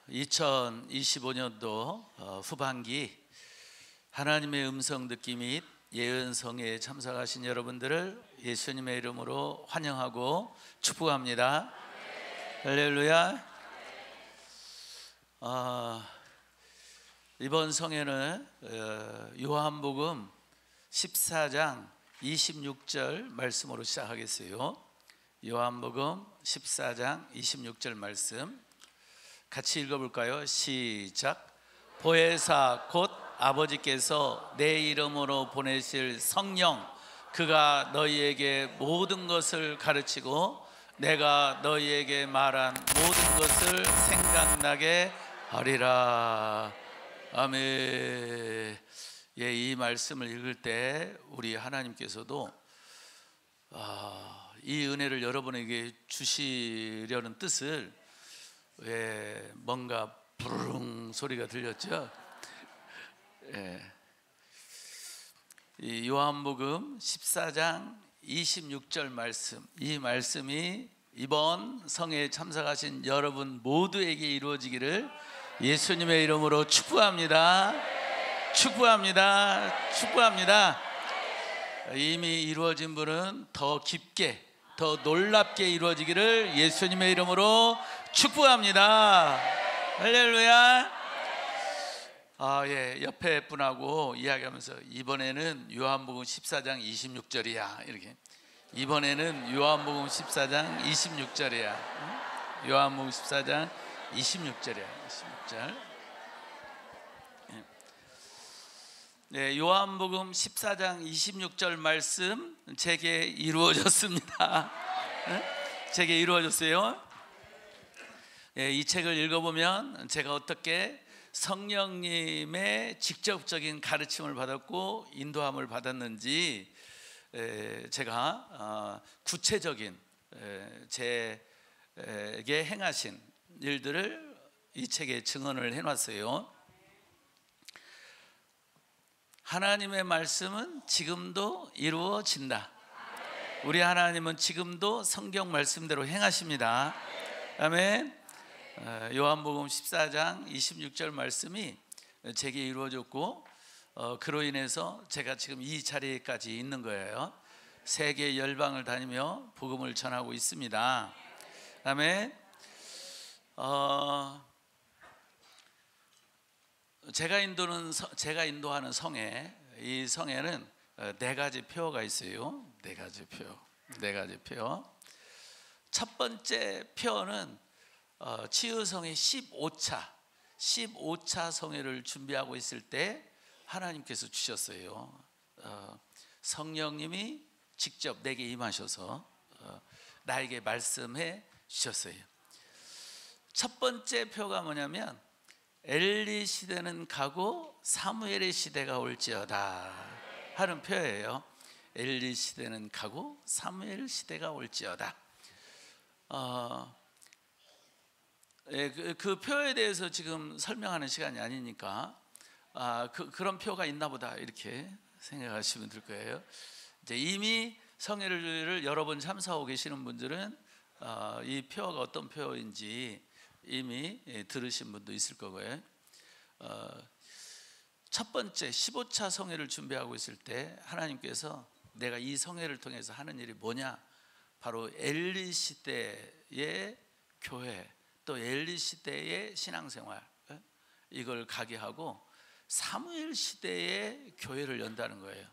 2025년도 후반기 하나님의 음성 듣기 및 예언성회에 참석하신 여러분들을 예수님의 이름으로 환영하고 축복합니다. 할렐루야. 이번 성회는 요한복음 14장 26절 말씀으로 시작하겠어요. 요한복음 14장 26절 말씀 같이 읽어볼까요? 시작. 보혜사 곧 아버지께서 내 이름으로 보내실 성령, 그가 너희에게 모든 것을 가르치고 내가 너희에게 말한 모든 것을 생각나게 하리라. 아멘. 이 말씀을 읽을 때 우리 하나님께서도 이 은혜를 여러분에게 주시려는 뜻을 뭔가 부르릉 소리가 들렸죠? 이 요한복음 14장 26절 말씀, 이 말씀이 이번 성회에 참석하신 여러분 모두에게 이루어지기를 예수님의 이름으로 축복합니다. 축복합니다. 축복합니다. 이미 이루어진 분은 더 깊게, 더 놀랍게 이루어지기를 예수님의 이름으로 축복합니다. 할렐루야. 옆에 분하고 이야기하면서 이번에는 요한복음 14장 26절이야 이렇게. 이번에는 요한복음 14장 26절이야. 요한복음 14장 26절이야. 26절. 요한복음 14장 26절 말씀 제게 이루어졌습니다. 제게 이루어졌어요. 이 책을 읽어보면 제가 어떻게 성령님의 직접적인 가르침을 받았고 인도함을 받았는지 제가 구체적인 제게 행하신 일들을 이 책에 증언을 해놨어요. 하나님의 말씀은 지금도 이루어진다. 우리 하나님은 지금도 성경 말씀대로 행하십니다. 아멘. 요한복음 14장 26절 말씀이 제게 이루어졌고 그로 인해서 제가 지금 이 자리에까지 있는 거예요. 세계 열방을 다니며 복음을 전하고 있습니다. 아멘. 제가 인도하는 성회, 이 성회는 네 가지 표어가 있어요. 네 가지 표어. 첫 번째 표어는 치유성회 15차 성회를 준비하고 있을 때 하나님께서 주셨어요. 성령님이 직접 내게 임하셔서 나에게 말씀해 주셨어요. 첫 번째 표가 뭐냐면 엘리 시대는 가고 사무엘의 시대가 올지어다 하는 표예요. 엘리 시대는 가고 사무엘 시대가 올지어다. 그 표에 대해서 지금 설명하는 시간이 아니니까 그런 표가 있나 보다 이렇게 생각하시면 될 거예요. 이제 이미 성회를 여러 번 참석하고 계시는 분들은 이 표가 어떤 표인지 이미 들으신 분도 있을 거고요. 첫 번째 15차 성회를 준비하고 있을 때 하나님께서 내가 이 성회를 통해서 하는 일이 뭐냐, 바로 엘리 시대의 교회, 또 엘리 시대의 신앙생활, 이걸 가게 하고 사무엘 시대의 교회를 연다는 거예요.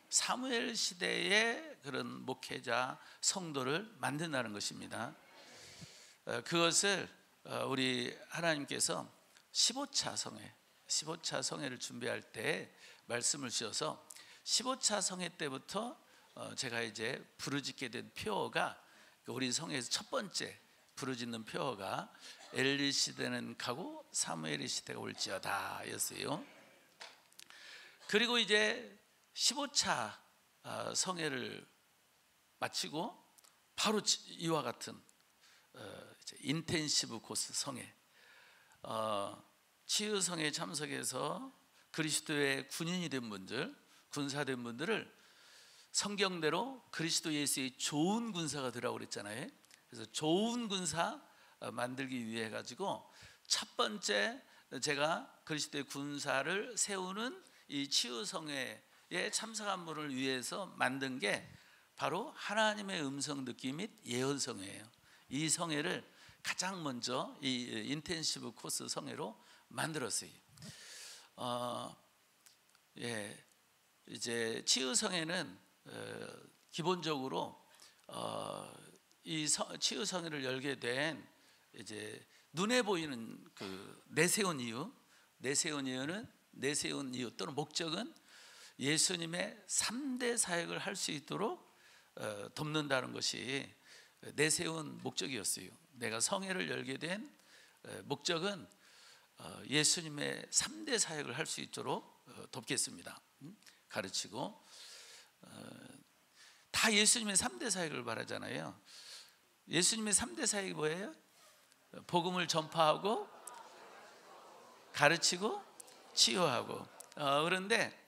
사무엘 시대의 그런 목회자, 성도를 만든다는 것입니다. 그것을 우리 하나님께서 15차 성회를 준비할 때 말씀을 주셔서 15차 성회 때부터 제가 이제 부르짖게 된 표어가, 우리 성회에서 첫 번째 부르짖는 표어가 엘리 시대는 가고 사무엘의 시대가 올지어다 였어요. 그리고 이제 15차 성회를 마치고 바로 이와 같은 인텐시브 코스 성회, 치유성회에 참석해서 그리스도의 군인이 된 분들, 군사된 분들을 성경대로 그리스도 예수의 좋은 군사가 되라고 그랬잖아요. 그래서 좋은 군사 만들기 위해 가지고 첫 번째 제가 그리스도의 군사를 세우는 이 치유성회에 참석한 분을 위해서 만든 게 바로 하나님의 음성 듣기 및 예언성회예요. 이 성회를 가장 먼저 이 인텐시브 코스 성회로 만들었어요. 이제 치유성회는 기본적으로 이 치유성회를 열게 된 이제 눈에 보이는 그 내세운 이유 또는 목적은 예수님의 3대 사역을 할 수 있도록 돕는다는 것이 내세운 목적이었어요. 내가 성회를 열게 된 목적은 예수님의 3대 사역을 할 수 있도록 돕겠습니다. 가르치고 다 예수님의 3대 사역을 말하잖아요. 예수님의 3대 사역이 뭐예요? 복음을 전파하고 가르치고 치유하고. 그런데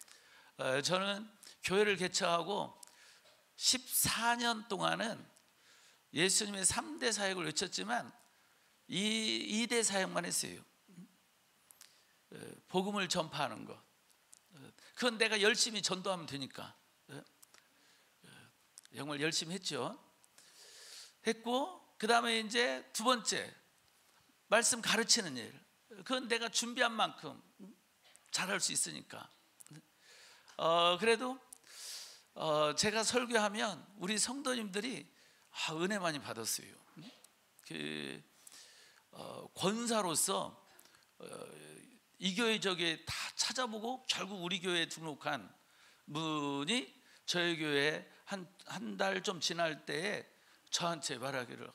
저는 교회를 개척하고 14년 동안은 예수님의 3대 사역을 외쳤지만 2대 사역만 했어요. 복음을 전파하는 것. 그건 내가 열심히 전도하면 되니까 정말 열심히 했죠. 했고 그 다음에 이제 두 번째 말씀 가르치는 일. 그건 내가 준비한 만큼 잘할 수 있으니까. 그래도 제가 설교하면 우리 성도님들이 은혜 많이 받았어요. 그 권사로서 이 교회 저교회 다 찾아보고 결국 우리 교회에 등록한 분이 저희 교회에 한 달 좀 지날 때에 저한테 말하기를,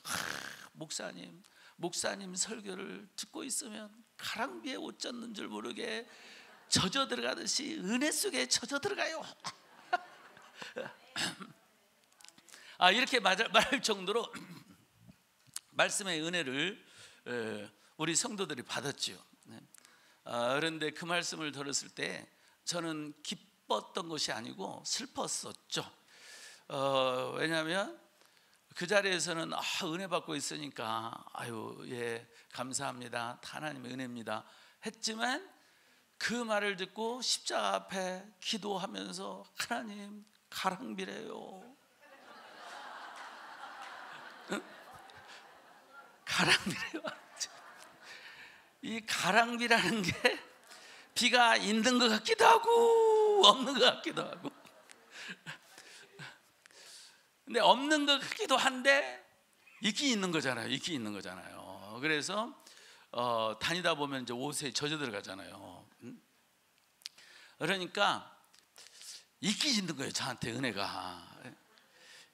목사님 설교를 듣고 있으면 가랑비에 옷 젖는 줄 모르게 젖어 들어가듯이 은혜 속에 젖어 들어가요. 이렇게 말할 정도로 말씀의 은혜를 우리 성도들이 받았죠. 그런데 그 말씀을 들었을 때 저는 기뻤던 것이 아니고 슬펐었죠. 왜냐하면 그 자리에서는 은혜 받고 있으니까 감사합니다, 하나님의 은혜입니다 했지만, 그 말을 듣고 십자가 앞에 기도하면서 하나님 가랑비래요. 가랑비래요. 이 가랑비라는 게 비가 있는 것 같기도 하고 없는 것 같기도 하고, 근데 없는 것 같기도 한데 있긴 있는 거잖아요. 그래서 다니다 보면 이제 옷에 젖어 들어가잖아요. 그러니까 있긴 있는 거예요. 저한테 은혜가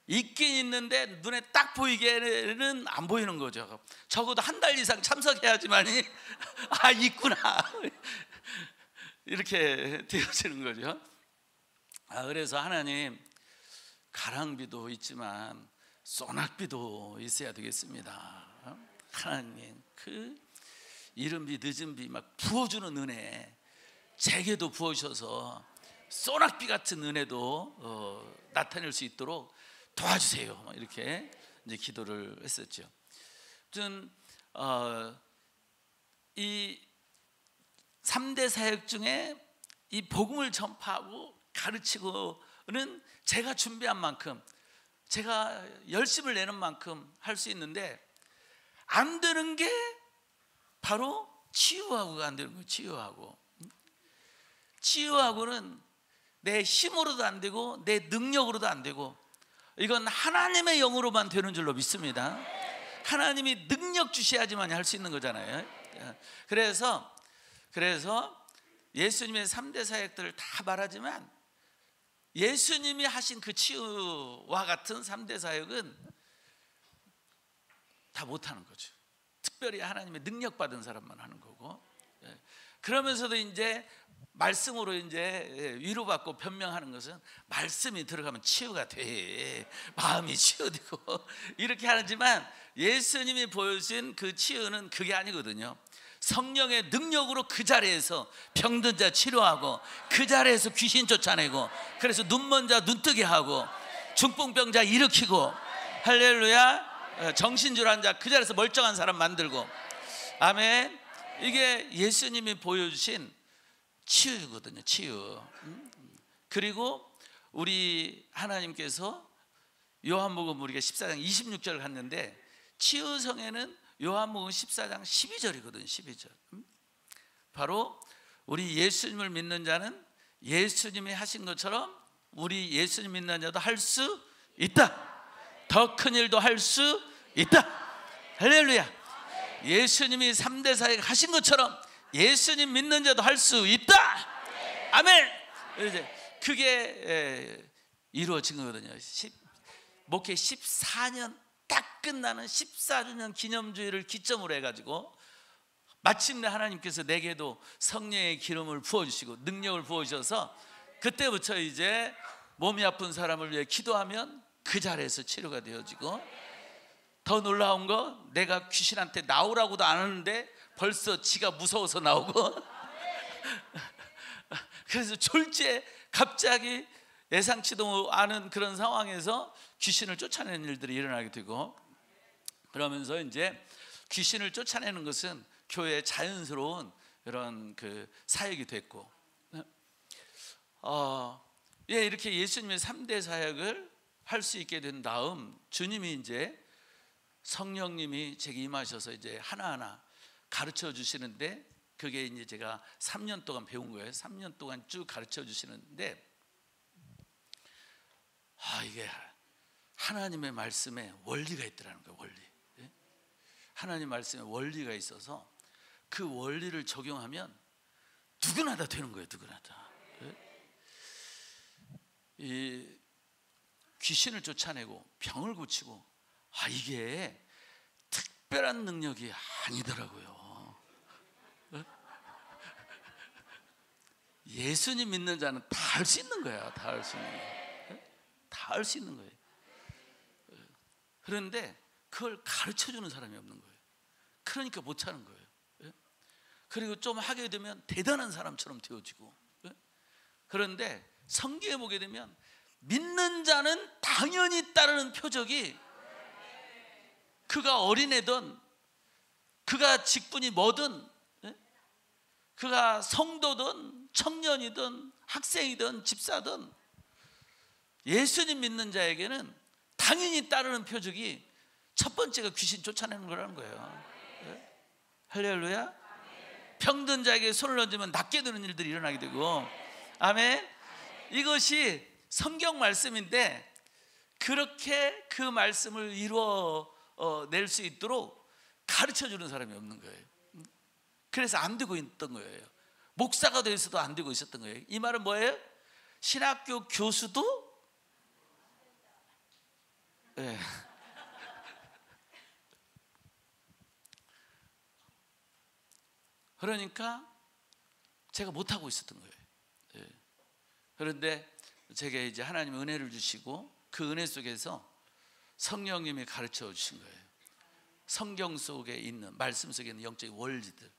있긴 있는데 눈에 딱 보이게는 안 보이는 거죠. 적어도 한 달 이상 참석해야지만이 있구나 이렇게 되어지는 거죠. 그래서 하나님, 가랑비도 있지만 소낙비도 있어야 되겠습니다. 하나님, 그 이른비 늦은비 막 부어주는 은혜 제게도 부어주셔서 소낙비 같은 은혜도 나타낼 수 있도록 도와주세요. 이렇게 이제 기도를 했었죠. 아무튼 이 3대 사역 중에 이 복음을 전파하고 가르치고는 제가 준비한 만큼, 제가 열심을 내는 만큼 할 수 있는데, 안 되는 게 바로 치유하고가 안 되는 거예요. 치유하고는 내 힘으로도 안 되고 내 능력으로도 안 되고, 이건 하나님의 영으로만 되는 줄로 믿습니다. 하나님이 능력 주셔야지만 할 수 있는 거잖아요. 그래서 예수님의 3대 사역들을 다 말하지만 예수님이 하신 그 치유와 같은 3대 사역은 다 못하는 거죠. 특별히 하나님의 능력 받은 사람만 하는 거고, 그러면서도 이제 말씀으로 이제 위로받고 변명하는 것은 말씀이 들어가면 치유가 돼, 마음이 치유되고 이렇게 하지만, 예수님이 보여주신 그 치유는 그게 아니거든요. 성령의 능력으로 그 자리에서 병든 자 치료하고, 그 자리에서 귀신 쫓아내고, 그래서 눈먼 자 눈뜨게 하고, 중풍병자 일으키고, 할렐루야, 정신줄환 자 그 자리에서 멀쩡한 사람 만들고, 아멘. 이게 예수님이 보여주신 치유거든요. 치유. 그리고 우리 하나님께서 요한복음 우리가 14장 26절 갔는데 치유성에는 요한복음 14장 12절이거든요. 12절. 바로 우리 예수님을 믿는 자는 예수님이 하신 것처럼 우리 예수님 믿는 자도 할 수 있다. 더 큰 일도 할 수 있다. 할렐루야. 예수님이 3대 사역 하신 것처럼 예수님 믿는 자도 할 수 있다. 아멘. 이제 그게 이루어진 거거든요. 목회 14년 딱 끝나는 14주년 기념주일을 기점으로 해가지고 마침내 하나님께서 내게도 성령의 기름을 부어주시고 능력을 부어주셔서 그때부터 이제 몸이 아픈 사람을 위해 기도하면 그 자리에서 치료가 되어지고, 더 놀라운 거 내가 귀신한테 나오라고도 안 하는데 벌써 지가 무서워서 나오고 그래서 졸지에 갑자기 예상치도 않은 그런 상황에서 귀신을 쫓아내는 일들이 일어나게 되고, 그러면서 이제 귀신을 쫓아내는 것은 교회의 자연스러운 이런 그 사역이 됐고, 이렇게 예수님의 3대 사역을 할 수 있게 된 다음 주님이 이제 성령님이 제게 임하셔서 이제 하나하나 가르쳐 주시는데, 그게 이제 제가 3년 동안 배운 거예요. 3년 동안 쭉 가르쳐 주시는데, 이게 하나님의 말씀에 원리가 있더라는 거예요. 원리. 하나님 말씀에 원리가 있어서 그 원리를 적용하면 누구나 다 되는 거예요. 누구나 다. 이 귀신을 쫓아내고 병을 고치고, 이게 특별한 능력이 아니더라고요. 예수님 믿는 자는 다 할 수 있는 거야. 다 할 수 있는 거야. 다 할 수 있는 거예요. 그런데 그걸 가르쳐 주는 사람이 없는 거예요. 그러니까 못 하는 거예요. 그리고 좀 하게 되면 대단한 사람처럼 되어지고, 그런데 성경에 보게 되면 믿는 자는 당연히 따르는 표적이, 그가 어린애든 그가 직분이 뭐든, 그가 성도든 청년이든 학생이든 집사든, 예수님 믿는 자에게는 당연히 따르는 표적이 첫 번째가 귀신 쫓아내는 거라는 거예요. 할렐루야. 병든 자에게 손을 얹으면 낫게 되는 일들이 일어나게 되고, 아멘. 이것이 성경 말씀인데 그렇게 그 말씀을 이루어 낼 수 있도록 가르쳐 주는 사람이 없는 거예요. 그래서 안 되고 있던 거예요. 목사가 되어 있어도 안 되고 있었던 거예요. 이 말은 뭐예요? 신학교 교수도 그러니까 제가 못하고 있었던 거예요. 그런데 제게 이제 하나님 은혜를 주시고 그 은혜 속에서 성령님이 가르쳐 주신 거예요. 성경 속에 있는, 말씀 속에 있는 영적인 원리들.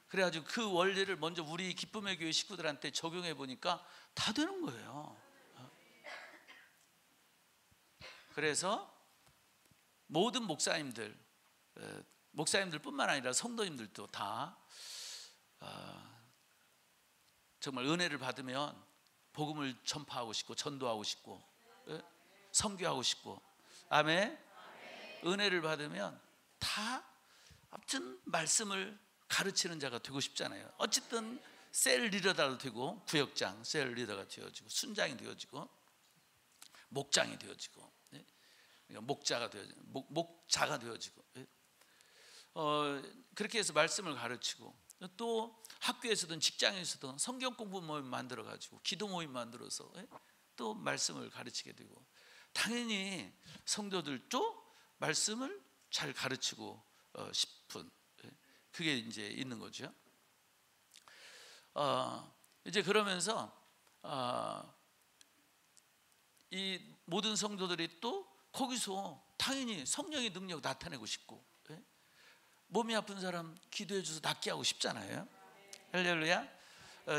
그래가지고 그 원리를 먼저 우리 기쁨의 교회 식구들한테 적용해 보니까 다 되는 거예요. 그래서 모든 목사님들뿐만 아니라 성도님들도 다 정말 은혜를 받으면 복음을 전파하고 싶고 전도하고 싶고 선교하고 싶고, 아멘. 은혜를 받으면 다 아무튼 말씀을 가르치는 자가 되고 싶잖아요. 어쨌든 셀 리더도 되고, 구역장 셀 리더가 되어지고, 순장이 되어지고, 목장이 되어지고, 목자가 되어지고, 그렇게 해서 말씀을 가르치고, 또 학교에서든 직장에서든 성경 공부 모임 만들어 가지고 기도 모임 만들어서 또 말씀을 가르치게 되고, 당연히 성도들도 말씀을 잘 가르치고 싶은, 그게 이제 있는 거죠. 이제 그러면서 이 모든 성도들이 또 거기서 당연히 성령의 능력 나타내고 싶고, 몸이 아픈 사람 기도해 줘서 낫게 하고 싶잖아요. 할렐루야.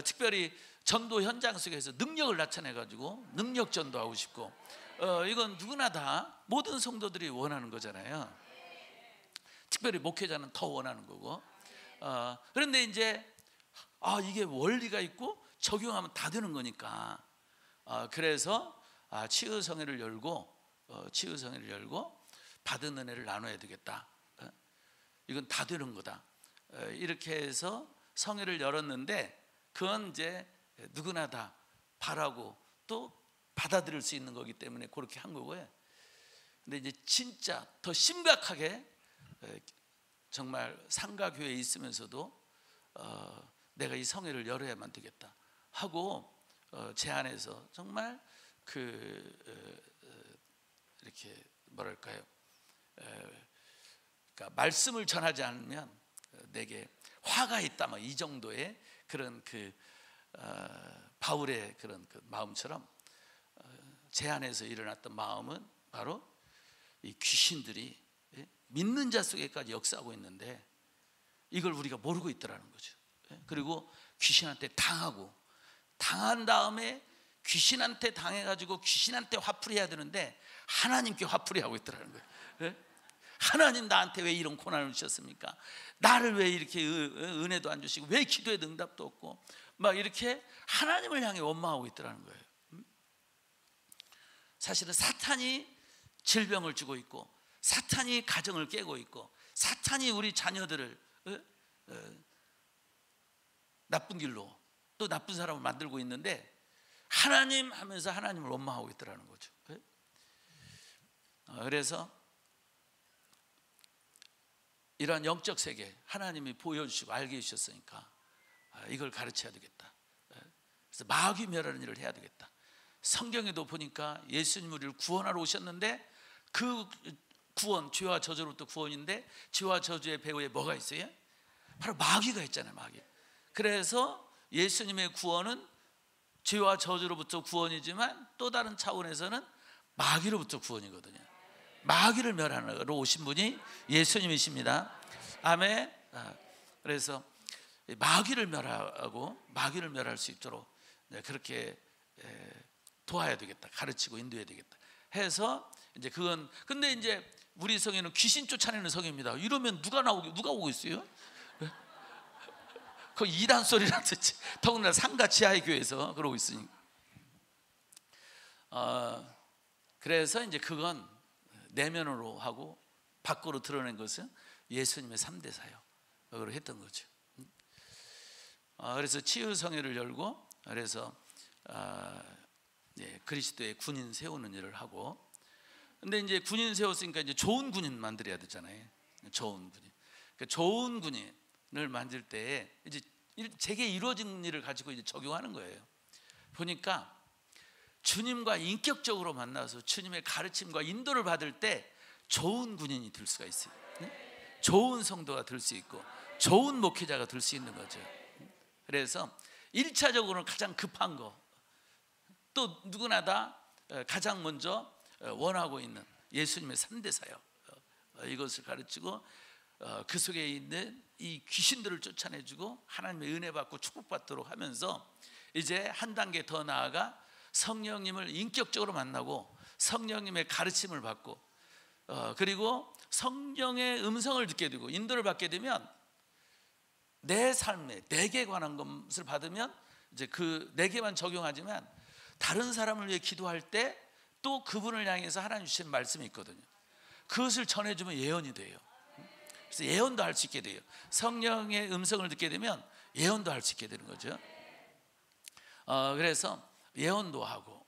특별히 전도 현장 속에서 능력을 나타내 가지고 능력 전도하고 싶고, 이건 누구나 다 모든 성도들이 원하는 거잖아요. 특별히 목회자는 더 원하는 거고, 그런데 이제 이게 원리가 있고 적용하면 다 되는 거니까 그래서 치유성회를 열고 받은 은혜를 나눠야 되겠다. 이건 다 되는 거다. 이렇게 해서 성회를 열었는데 그건 이제 누구나 다 바라고 또 받아들일 수 있는 거기 때문에 그렇게 한 거고요. 근데 이제 진짜 더 심각하게 정말 상가교회에 있으면서도 내가 이 성회를 열어야만 되겠다 하고 제안해서 정말 이렇게 뭐랄까요? 그러니까 말씀을 전하지 않으면 내게 화가 있다, 이 정도의 그런 바울의 그런 마음처럼 제 안에서 일어났던 마음은 바로 이 귀신들이 믿는 자 속에까지 역사하고 있는데 이걸 우리가 모르고 있더라는 거죠. 그리고 귀신한테 당한 다음에 귀신한테 당해가지고 귀신한테 화풀이 해야 되는데 하나님께 화풀이 하고 있더라는 거예요. 하나님 나한테 왜 이런 고난을 주셨습니까? 나를 왜 이렇게 은혜도 안 주시고 왜 기도에 응답도 없고 막 이렇게 하나님을 향해 원망하고 있더라는 거예요. 사실은 사탄이 질병을 주고 있고 사탄이 가정을 깨고 있고 사탄이 우리 자녀들을 나쁜 길로 또 나쁜 사람을 만들고 있는데 하나님 하면서 하나님을 원망하고 있더라는 거죠. 그래서 이러한 영적 세계 하나님이 보여주시고 알게 해주셨으니까 이걸 가르쳐야 되겠다. 그래서 마귀 멸하는 일을 해야 되겠다. 성경에도 보니까 예수님 우리를 구원하러 오셨는데 그 구원, 죄와 저주로부터 구원인데 죄와 저주의 배후에 뭐가 있어요? 바로 마귀가 있잖아요. 마귀. 그래서 예수님의 구원은 죄와 저주로부터 구원이지만 또 다른 차원에서는 마귀로부터 구원이거든요. 마귀를 멸하러 오신 분이 예수님이십니다. 아멘. 그래서 마귀를 멸하고 마귀를 멸할 수 있도록 그렇게 도와야 되겠다. 가르치고 인도해야 되겠다. 해서 이제 그건 근데 이제 우리 성에는 귀신 쫓아내는 성입니다. 이러면 누가 오고 있어요? 그 이단 소리라 듣지. 더군다나 상가 지하의 교회에서 그러고 있으니. 그래서 이제 그건 내면으로 하고 밖으로 드러낸 것은 예수님의 3대 사역으로 했던 거죠. 그래서 치유성회를 열고 그래서 그리스도의 군인 세우는 일을 하고 근데 이제 군인 세웠으니까 이제 좋은 군인 만들어야 되잖아요. 좋은 군인. 그러니까 좋은 군인을 만들 때에 이제 제게 이루어진 일을 가지고 이제 적용하는 거예요. 보니까 주님과 인격적으로 만나서 주님의 가르침과 인도를 받을 때 좋은 군인이 될 수가 있어요. 좋은 성도가 될 수 있고 좋은 목회자가 될 수 있는 거죠. 그래서 1차적으로는 가장 급한 거 또 누구나 다 가장 먼저 원하고 있는 예수님의 3대 사역 이것을 가르치고 그 속에 있는 이 귀신들을 쫓아내주고 하나님의 은혜 받고 축복받도록 하면서 이제 한 단계 더 나아가 성령님을 인격적으로 만나고 성령님의 가르침을 받고 그리고 성령의 음성을 듣게 되고 인도를 받게 되면 내 삶에 내게 관한 것을 받으면 이제 그 내게만 적용하지만 다른 사람을 위해 기도할 때 또 그분을 향해서 하나님 주신 말씀이 있거든요. 그것을 전해주면 예언이 돼요. 그래서 예언도 할 수 있게 돼요. 성령의 음성을 듣게 되면 예언도 할 수 있게 되는 거죠. 그래서 예언도 하고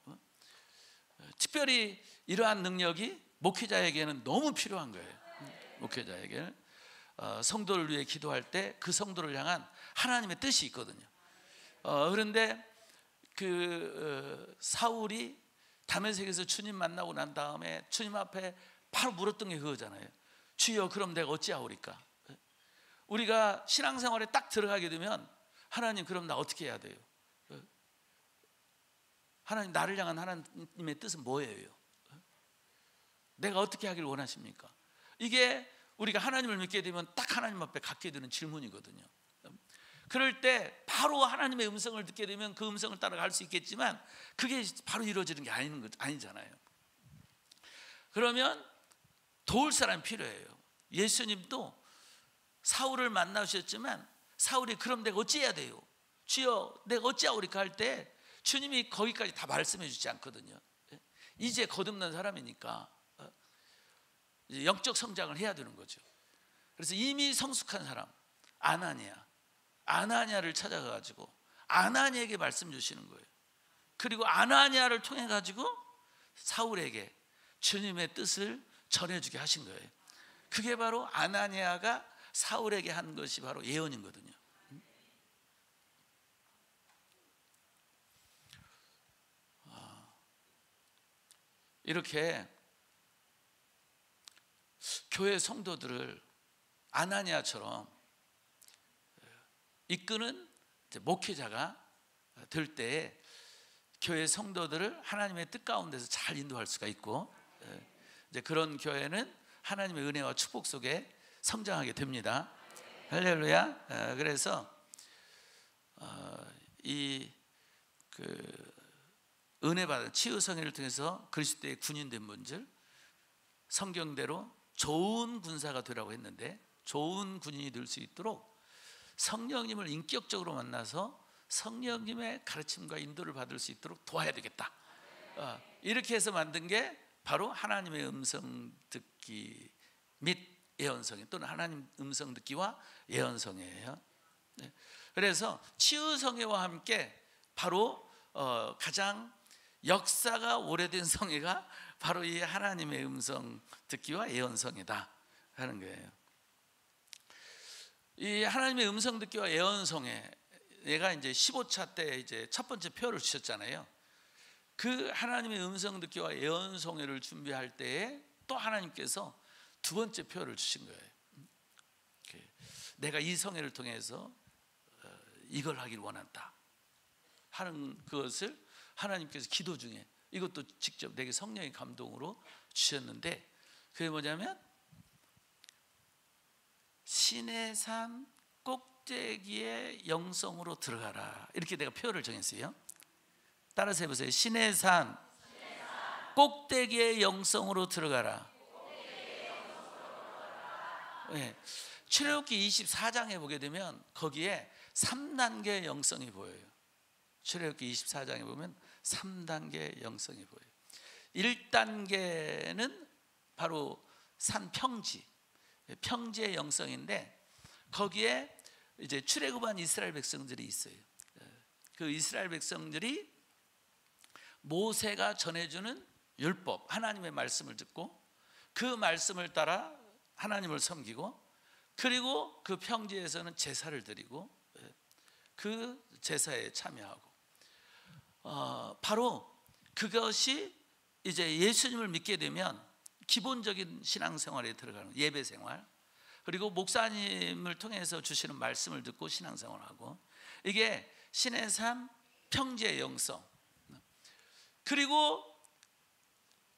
특별히 이러한 능력이 목회자에게는 너무 필요한 거예요. 목회자에게 성도를 위해 기도할 때 그 성도를 향한 하나님의 뜻이 있거든요. 그런데 그 사울이 다메섹에서 주님 만나고 난 다음에 주님 앞에 바로 물었던 게 그거잖아요. 주여 그럼 내가 어찌하오리까? 우리가 신앙생활에 딱 들어가게 되면 하나님 그럼 나 어떻게 해야 돼요? 하나님 나를 향한 하나님의 뜻은 뭐예요? 내가 어떻게 하길 원하십니까? 이게 우리가 하나님을 믿게 되면 딱 하나님 앞에 갖게 되는 질문이거든요. 그럴 때 바로 하나님의 음성을 듣게 되면 그 음성을 따라갈 수 있겠지만 그게 바로 이루어지는 게 아니잖아요. 그러면 도울 사람이 필요해요. 예수님도 사울을 만나셨지만 사울이 그럼 내가 어찌해야 돼요? 주여 내가 어찌하오리까 할 때 주님이 거기까지 다 말씀해 주지 않거든요. 이제 거듭난 사람이니까 이제 영적 성장을 해야 되는 거죠. 그래서 이미 성숙한 사람 아나니아를 찾아가가지고 아나니아에게 말씀 주시는 거예요. 그리고 아나니아를 통해 가지고 사울에게 주님의 뜻을 전해주게 하신 거예요. 그게 바로 아나니아가 사울에게 한 것이 바로 예언이거든요. 이렇게 교회 성도들을 아나니아처럼 이끄는 목회자가 될 때에 교회 성도들을 하나님의 뜻 가운데서 잘 인도할 수가 있고, 이제 그런 교회는 하나님의 은혜와 축복 속에 성장하게 됩니다. 할렐루야. 그래서 이 은혜 받은 치유 성회를 통해서 그리스도의 군인된 분들, 성경대로 좋은 군사가 되라고 했는데 좋은 군인이 될 수 있도록 성령님을 인격적으로 만나서 성령님의 가르침과 인도를 받을 수 있도록 도와야 되겠다. 이렇게 해서 만든 게 바로 하나님의 음성 듣기 및 예언성회, 또는 하나님 음성 듣기와 예언성회예요. 그래서 치유 성회와 함께 바로 가장 역사가 오래된 성회가 바로 이 하나님의 음성 듣기와 예언성회다 하는 거예요. 이 하나님의 음성 듣기와 예언성회, 얘가 이제 15차 때 이제 첫 번째 표를 주셨잖아요. 그 하나님의 음성 듣기와 예언성회를 준비할 때에 또 하나님께서 두 번째 표를 주신 거예요. 내가 이 성회를 통해서 이걸 하길 원한다 하는 그것을 하나님께서 기도 중에 이것도 직접 내게 성령의 감동으로 주셨는데, 그게 뭐냐면 시내산 꼭대기의 영성으로 들어가라, 이렇게 내가 표를 정했어요. 따라서 해보세요. 시내산 꼭대기의 영성으로 들어가라. 네. 출애굽기 24장에 보게 되면 거기에 3단계의 영성이 보여요. 출애굽기 24장에 보면 3단계의 영성이 보여요. 1단계는 바로 산 평지의 영성인데, 거기에 이제 출애굽한 이스라엘 백성들이 있어요. 그 이스라엘 백성들이 모세가 전해주는 율법, 하나님의 말씀을 듣고 그 말씀을 따라 하나님을 섬기고, 그리고 그 평지에서는 제사를 드리고 그 제사에 참여하고, 바로 그것이 이제 예수님을 믿게 되면 기본적인 신앙생활에 들어가는 예배생활, 그리고 목사님을 통해서 주시는 말씀을 듣고 신앙생활하고, 이게 신의 삶 평지의 영성. 그리고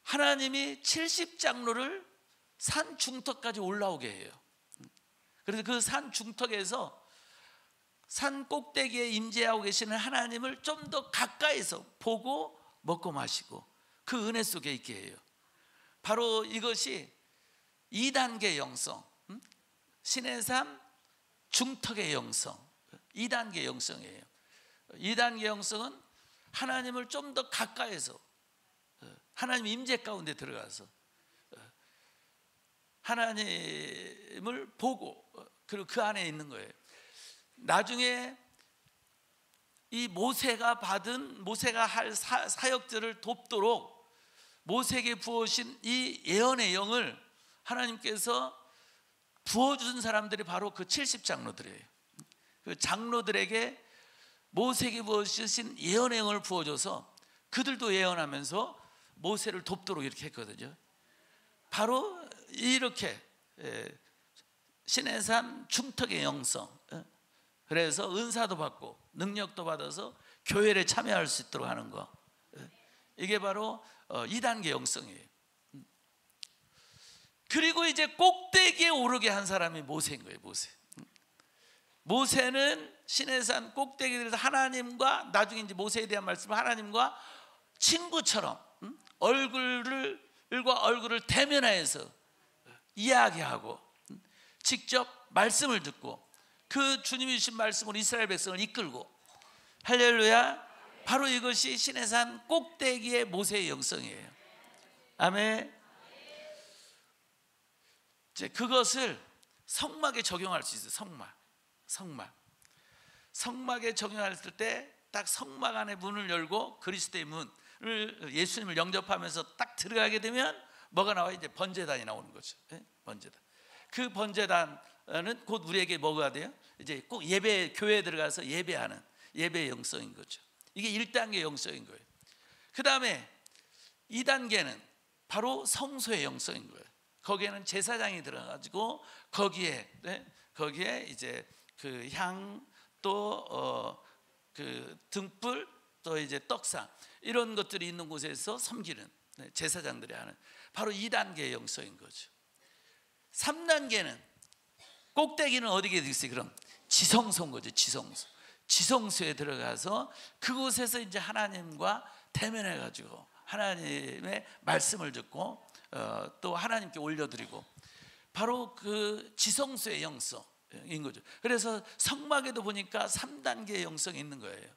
하나님이 70장로를 산 중턱까지 올라오게 해요. 그래서 그 산 중턱에서 산 꼭대기에 임재하고 계시는 하나님을 좀 더 가까이서 보고 먹고 마시고 그 은혜 속에 있게 해요. 바로 이것이 2단계 영성, 신의 삶 중턱의 영성, 2단계 영성이에요. 2단계 영성은 하나님을 좀 더 가까이서 하나님 임재 가운데 들어가서 하나님을 보고, 그리고 그 안에 있는 거예요. 나중에 이 모세가 할 사역들을 돕도록 모세에게 부어신 이 예언의 영을 하나님께서 부어준 사람들이 바로 그 70장로들이에요. 그 장로들에게 모세에게 부어주신 예언의 영을 부어줘서 그들도 예언하면서 모세를 돕도록 이렇게 했거든요. 바로 이렇게 신의 삶 중턱의 영성, 그래서 은사도 받고 능력도 받아서 교회에 참여할 수 있도록 하는 거, 이게 바로 2단계 영성이에요. 그리고 이제 꼭대기에 오르게 한 사람이 모세인 거예요. 모세는 신의 산 꼭대기에 들어서 하나님과, 나중에 이제 모세에 대한 말씀을 하나님과 친구처럼 얼굴과 얼굴을 대면하여서 이야기하고 직접 말씀을 듣고 그 주님이 주신 말씀으로 이스라엘 백성을 이끌고, 할렐루야. 바로 이것이 시내산 꼭대기의 모세의 영성이에요. 아멘. 이제 그것을 성막에 적용할 수 있어요. 성막에 적용했을 때 딱 성막 안에 문을 열고 그리스도의 문을, 예수님을 영접하면서 딱 들어가게 되면 뭐가 나와요? 이제 번제단이 나오는 거죠. 번제단. 그 번제단은 곧 우리에게 뭐가 돼요? 이제 꼭 예배, 교회에 들어가서 예배하는 예배의 영성인 거죠. 이게 1단계 영성인 거예요. 그 다음에 2단계는 바로 성소의 영성인 거예요. 거기에는 제사장이 들어가지고 거기에 이제 그 향, 또 그 등불, 또 이제 떡상, 이런 것들이 있는 곳에서 섬기는 제사장들이 하는 바로 2단계의 영성인 거죠. 3단계는 꼭대기는 어디에 있어요? 그럼 지성소인 거죠. 지성소에 들어가서 그곳에서 이제 하나님과 대면해 가지고 하나님의 말씀을 듣고 또 하나님께 올려드리고, 바로 그 지성소의 영성인 거죠. 그래서 성막에도 보니까 3단계의 영성이 있는 거예요.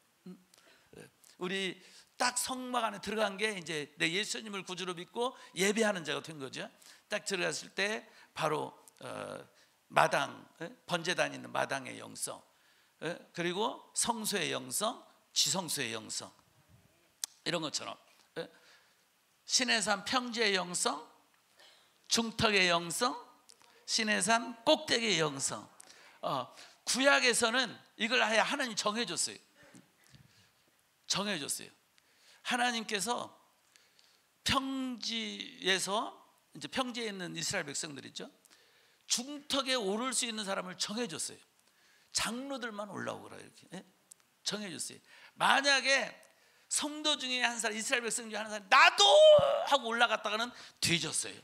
우리 딱 성막 안에 들어간 게 이제 내 예수님을 구주로 믿고 예배하는 자가 된 거죠. 딱 들어갔을 때 바로 마당, 번제단 있는 마당의 영성, 그리고 성소의 영성, 지성소의 영성, 이런 것처럼 시내산 평지의 영성, 중턱의 영성, 시내산 꼭대기의 영성. 구약에서는 이걸 아예 하나님이 정해줬어요. 하나님께서 평지에서, 이제 평지에 있는 이스라엘 백성들 있죠, 중턱에 오를 수 있는 사람을 정해줬어요. 장로들만 올라오거라, 이렇게 정해줬어요. 만약에 성도 중에 한 사람, 이스라엘 백성 중에 한 사람 나도 하고 올라갔다가는 뒤졌어요.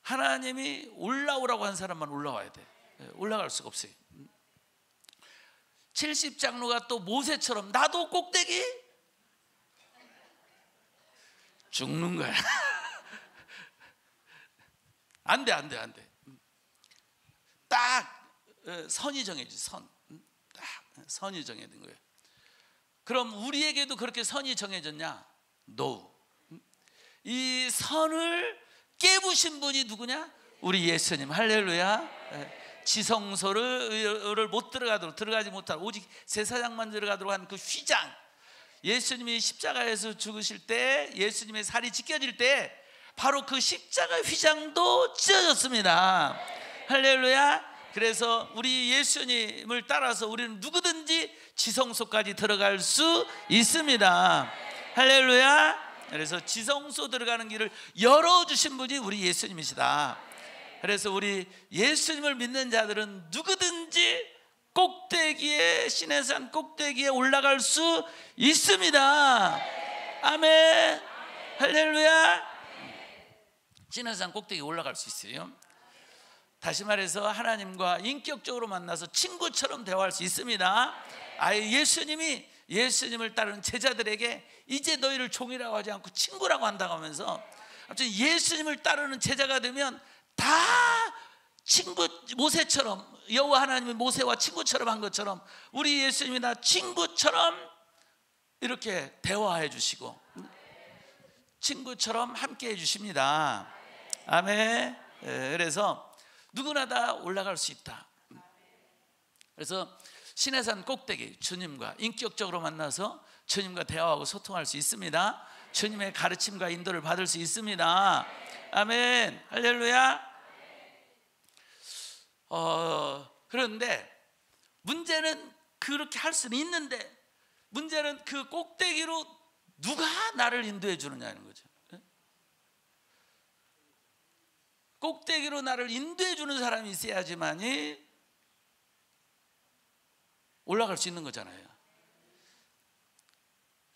하나님이 올라오라고 한 사람만 올라와야 돼. 올라갈 수가 없어요. 70장로가 또 모세처럼 나도 꼭대기, 죽는 거야. 안 돼. 딱 선이 정해지, 선이 정해진 거예요. 그럼 우리에게도 그렇게 선이 정해졌냐? No. 이 선을 깨부신 분이 누구냐? 우리 예수님. 할렐루야. 지성소를 못 들어가지 못할, 오직 제사장만 들어가도록 한 그 휘장, 예수님이 십자가에서 죽으실 때, 예수님의 살이 찢겨질 때 바로 그 십자가 휘장도 찢어졌습니다. 할렐루야. 그래서 우리 예수님을 따라서 우리는 누구든지 지성소까지 들어갈 수 있습니다. 할렐루야. 그래서 지성소 들어가는 길을 열어주신 분이 우리 예수님이시다. 그래서 우리 예수님을 믿는 자들은 누구든지 꼭대기에, 시내산 꼭대기에 올라갈 수 있습니다. 아멘. 할렐루야. 시내산 꼭대기에 올라갈 수 있어요. 다시 말해서 하나님과 인격적으로 만나서 친구처럼 대화할 수 있습니다. 아예 예수님을 따르는 제자들에게 이제 너희를 종이라고 하지 않고 친구라고 한다고 하면서, 아무튼 예수님을 따르는 제자가 되면 다 친구, 모세처럼, 여호와 하나님이 모세와 친구처럼 한 것처럼 우리 예수님이 나 친구처럼 이렇게 대화해 주시고 친구처럼 함께 해 주십니다. 아멘. 그래서 누구나 다 올라갈 수 있다. 그래서 시내산 꼭대기, 주님과 인격적으로 만나서 주님과 대화하고 소통할 수 있습니다. 주님의 가르침과 인도를 받을 수 있습니다. 아멘. 할렐루야. 그런데 문제는 그렇게 할 수는 있는데, 문제는 그 꼭대기로 누가 나를 인도해 주느냐는 거죠. 꼭대기로 나를 인도해 주는 사람이 있어야지만이 올라갈 수 있는 거잖아요.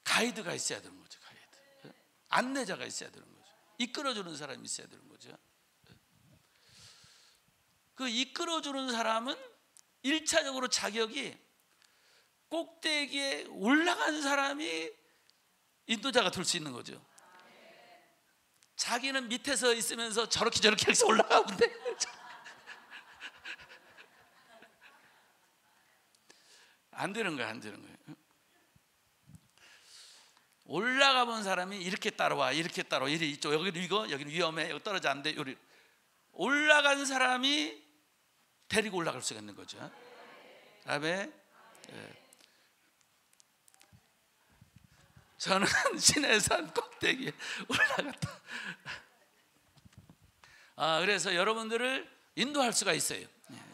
가이드가 있어야 되는 거죠. 가이드. 안내자가 있어야 되는 거죠. 이끌어주는 사람이 있어야 되는 거죠. 그 이끌어주는 사람은 1차적으로 자격이 꼭대기에 올라간 사람이 인도자가 될 수 있는 거죠. 자기는 밑에서 있으면서 저렇게 해서 올라가면 돼. 안 되는 거야, 안 되는 거야. 올라가 본 사람이 이렇게 따라와, 이렇게 따라와, 이리 이쪽, 여기는 이거, 여기는 위험해, 여기 떨어져 안 돼. 요리 올라간 사람이 데리고 올라갈 수가 있는 거죠. 아멘. 예. 저는 시내산 꼭대기에 올라갔다. 그래서 여러분들을 인도할 수가 있어요.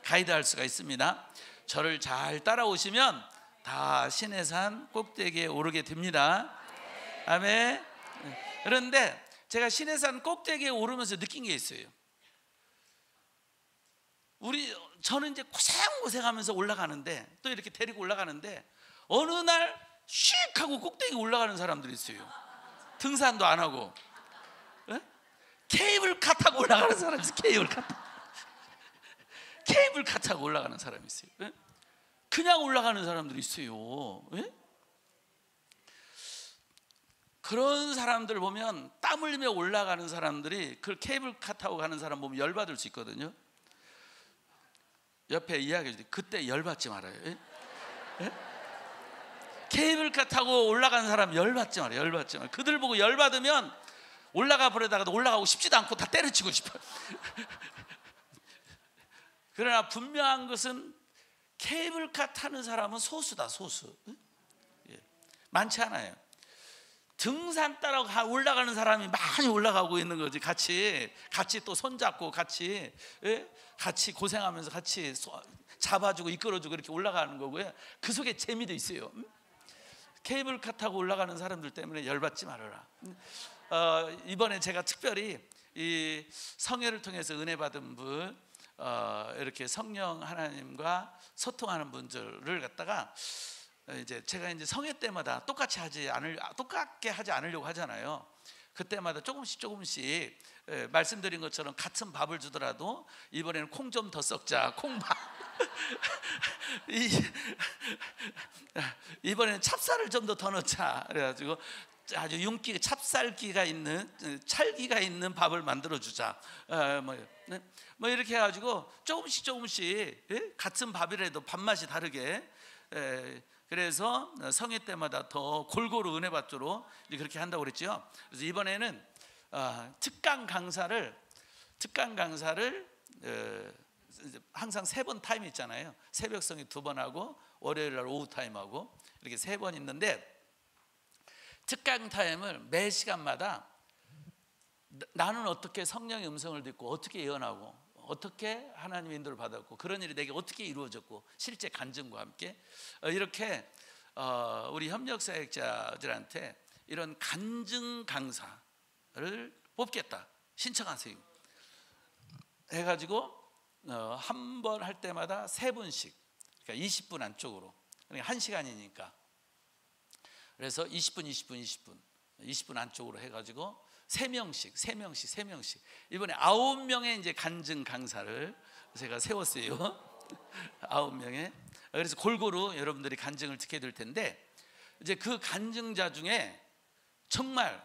가이드할 수가 있습니다. 저를 잘 따라오시면 다 시내산 꼭대기에 오르게 됩니다. 아멘. 그런데 제가 시내산 꼭대기에 오르면서 느낀 게 있어요. 저는 이제 고생하면서 올라가는데, 또 이렇게 데리고 올라가는데, 어느 날 씩 하고 꼭대기 올라가는 사람들이 있어요. 등산도 안 하고, 케이블카 타고 올라가는 사람이 있어요. 케이블카 타고 올라가는 사람이 있어요. 그냥 올라가는 사람들이 있어요. 그런 사람들 보면, 땀 흘리며 올라가는 사람들이 그 케이블카 타고 가는 사람 보면 열받을 수 있거든요. 옆에 이야기해 주세요. 그때 열받지 말아요. 케이블카 타고 올라간 사람 열받지 말아요. 열받지 말아요. 그들 보고 열받으면 올라가 버리다가도 올라가고 싶지도 않고 다 때려치고 싶어요. 그러나 분명한 것은 케이블카 타는 사람은 소수다, 소수. 많지 않아요. 등산 따라 올라가는 사람이 많이 올라가고 있는 거지. 같이 또 손잡고 같이 고생하면서 같이 잡아주고 이끌어주고 이렇게 올라가는 거고요. 그 속에 재미도 있어요. 케이블카 타고 올라가는 사람들 때문에 열받지 말아라. 이번에 제가 특별히 이 성회를 통해서 은혜 받은 분, 이렇게 성령 하나님과 소통하는 분들을 갖다가 이제 제가 이제 성회 때마다 똑같게 하지 않으려고 하잖아요. 그때마다 조금씩 말씀드린 것처럼 같은 밥을 주더라도 이번에는 콩 좀 더 섞자, 콩밥. 이번에는 찹쌀을 좀 더 넣자. 그래가지고 아주 윤기, 찹쌀기가 있는, 찰기가 있는 밥을 만들어 주자. 뭐 이렇게 해가지고 조금씩 같은 밥이라도 밥맛이 다르게. 그래서 성회 때마다 더 골고루 은혜 받도록 그렇게 한다고 그랬죠. 그래서 이번에는 특강 강사를 항상 3번 타임이 있잖아요. 새벽 성회 2번 하고 월요일 날 오후 타임하고 이렇게 3번 있는데, 특강 타임을 매 시간마다 나는 어떻게 성령의 음성을 듣고 어떻게 예언하고 어떻게 하나님의 인도를 받았고 그런 일이 내게 어떻게 이루어졌고 실제 간증과 함께 이렇게 우리 협력사역자들한테 이런 간증 강사를 뽑겠다, 신청하세요 해가지고 한 번 할 때마다 3분씩, 그러니까 20분 안쪽으로, 그러니까 1시간이니까 그래서 20분 안쪽으로 해가지고 3명씩 이번에 9명의 이제 간증 강사를 제가 세웠어요. 9명의. 그래서 골고루 여러분들이 간증을 듣게 될 텐데, 이제 그 간증자 중에 정말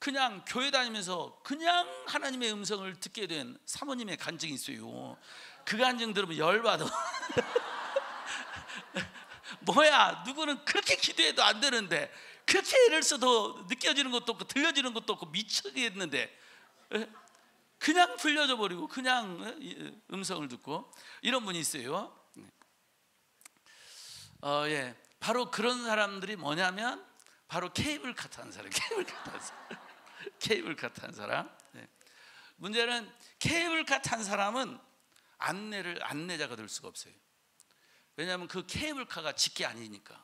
그냥 교회 다니면서 그냥 하나님의 음성을 듣게 된 사모님의 간증이 있어요. 그 간증 들으면 열받아. 뭐야, 누구는 그렇게 기도해도 안 되는데, 그렇게 애를 써도 느껴지는 것도 없고 들려지는 것도 없고 미치겠는데 그냥 풀려져 버리고 그냥 음성을 듣고 이런 분이 있어요. 바로 그런 사람들이 뭐냐면 바로 케이블카 타는 사람. 케이블카 탄 사람. 문제는 케이블카 탄 사람은 안내자가 될 수가 없어요. 왜냐하면 그 케이블카가 직계 아니니까.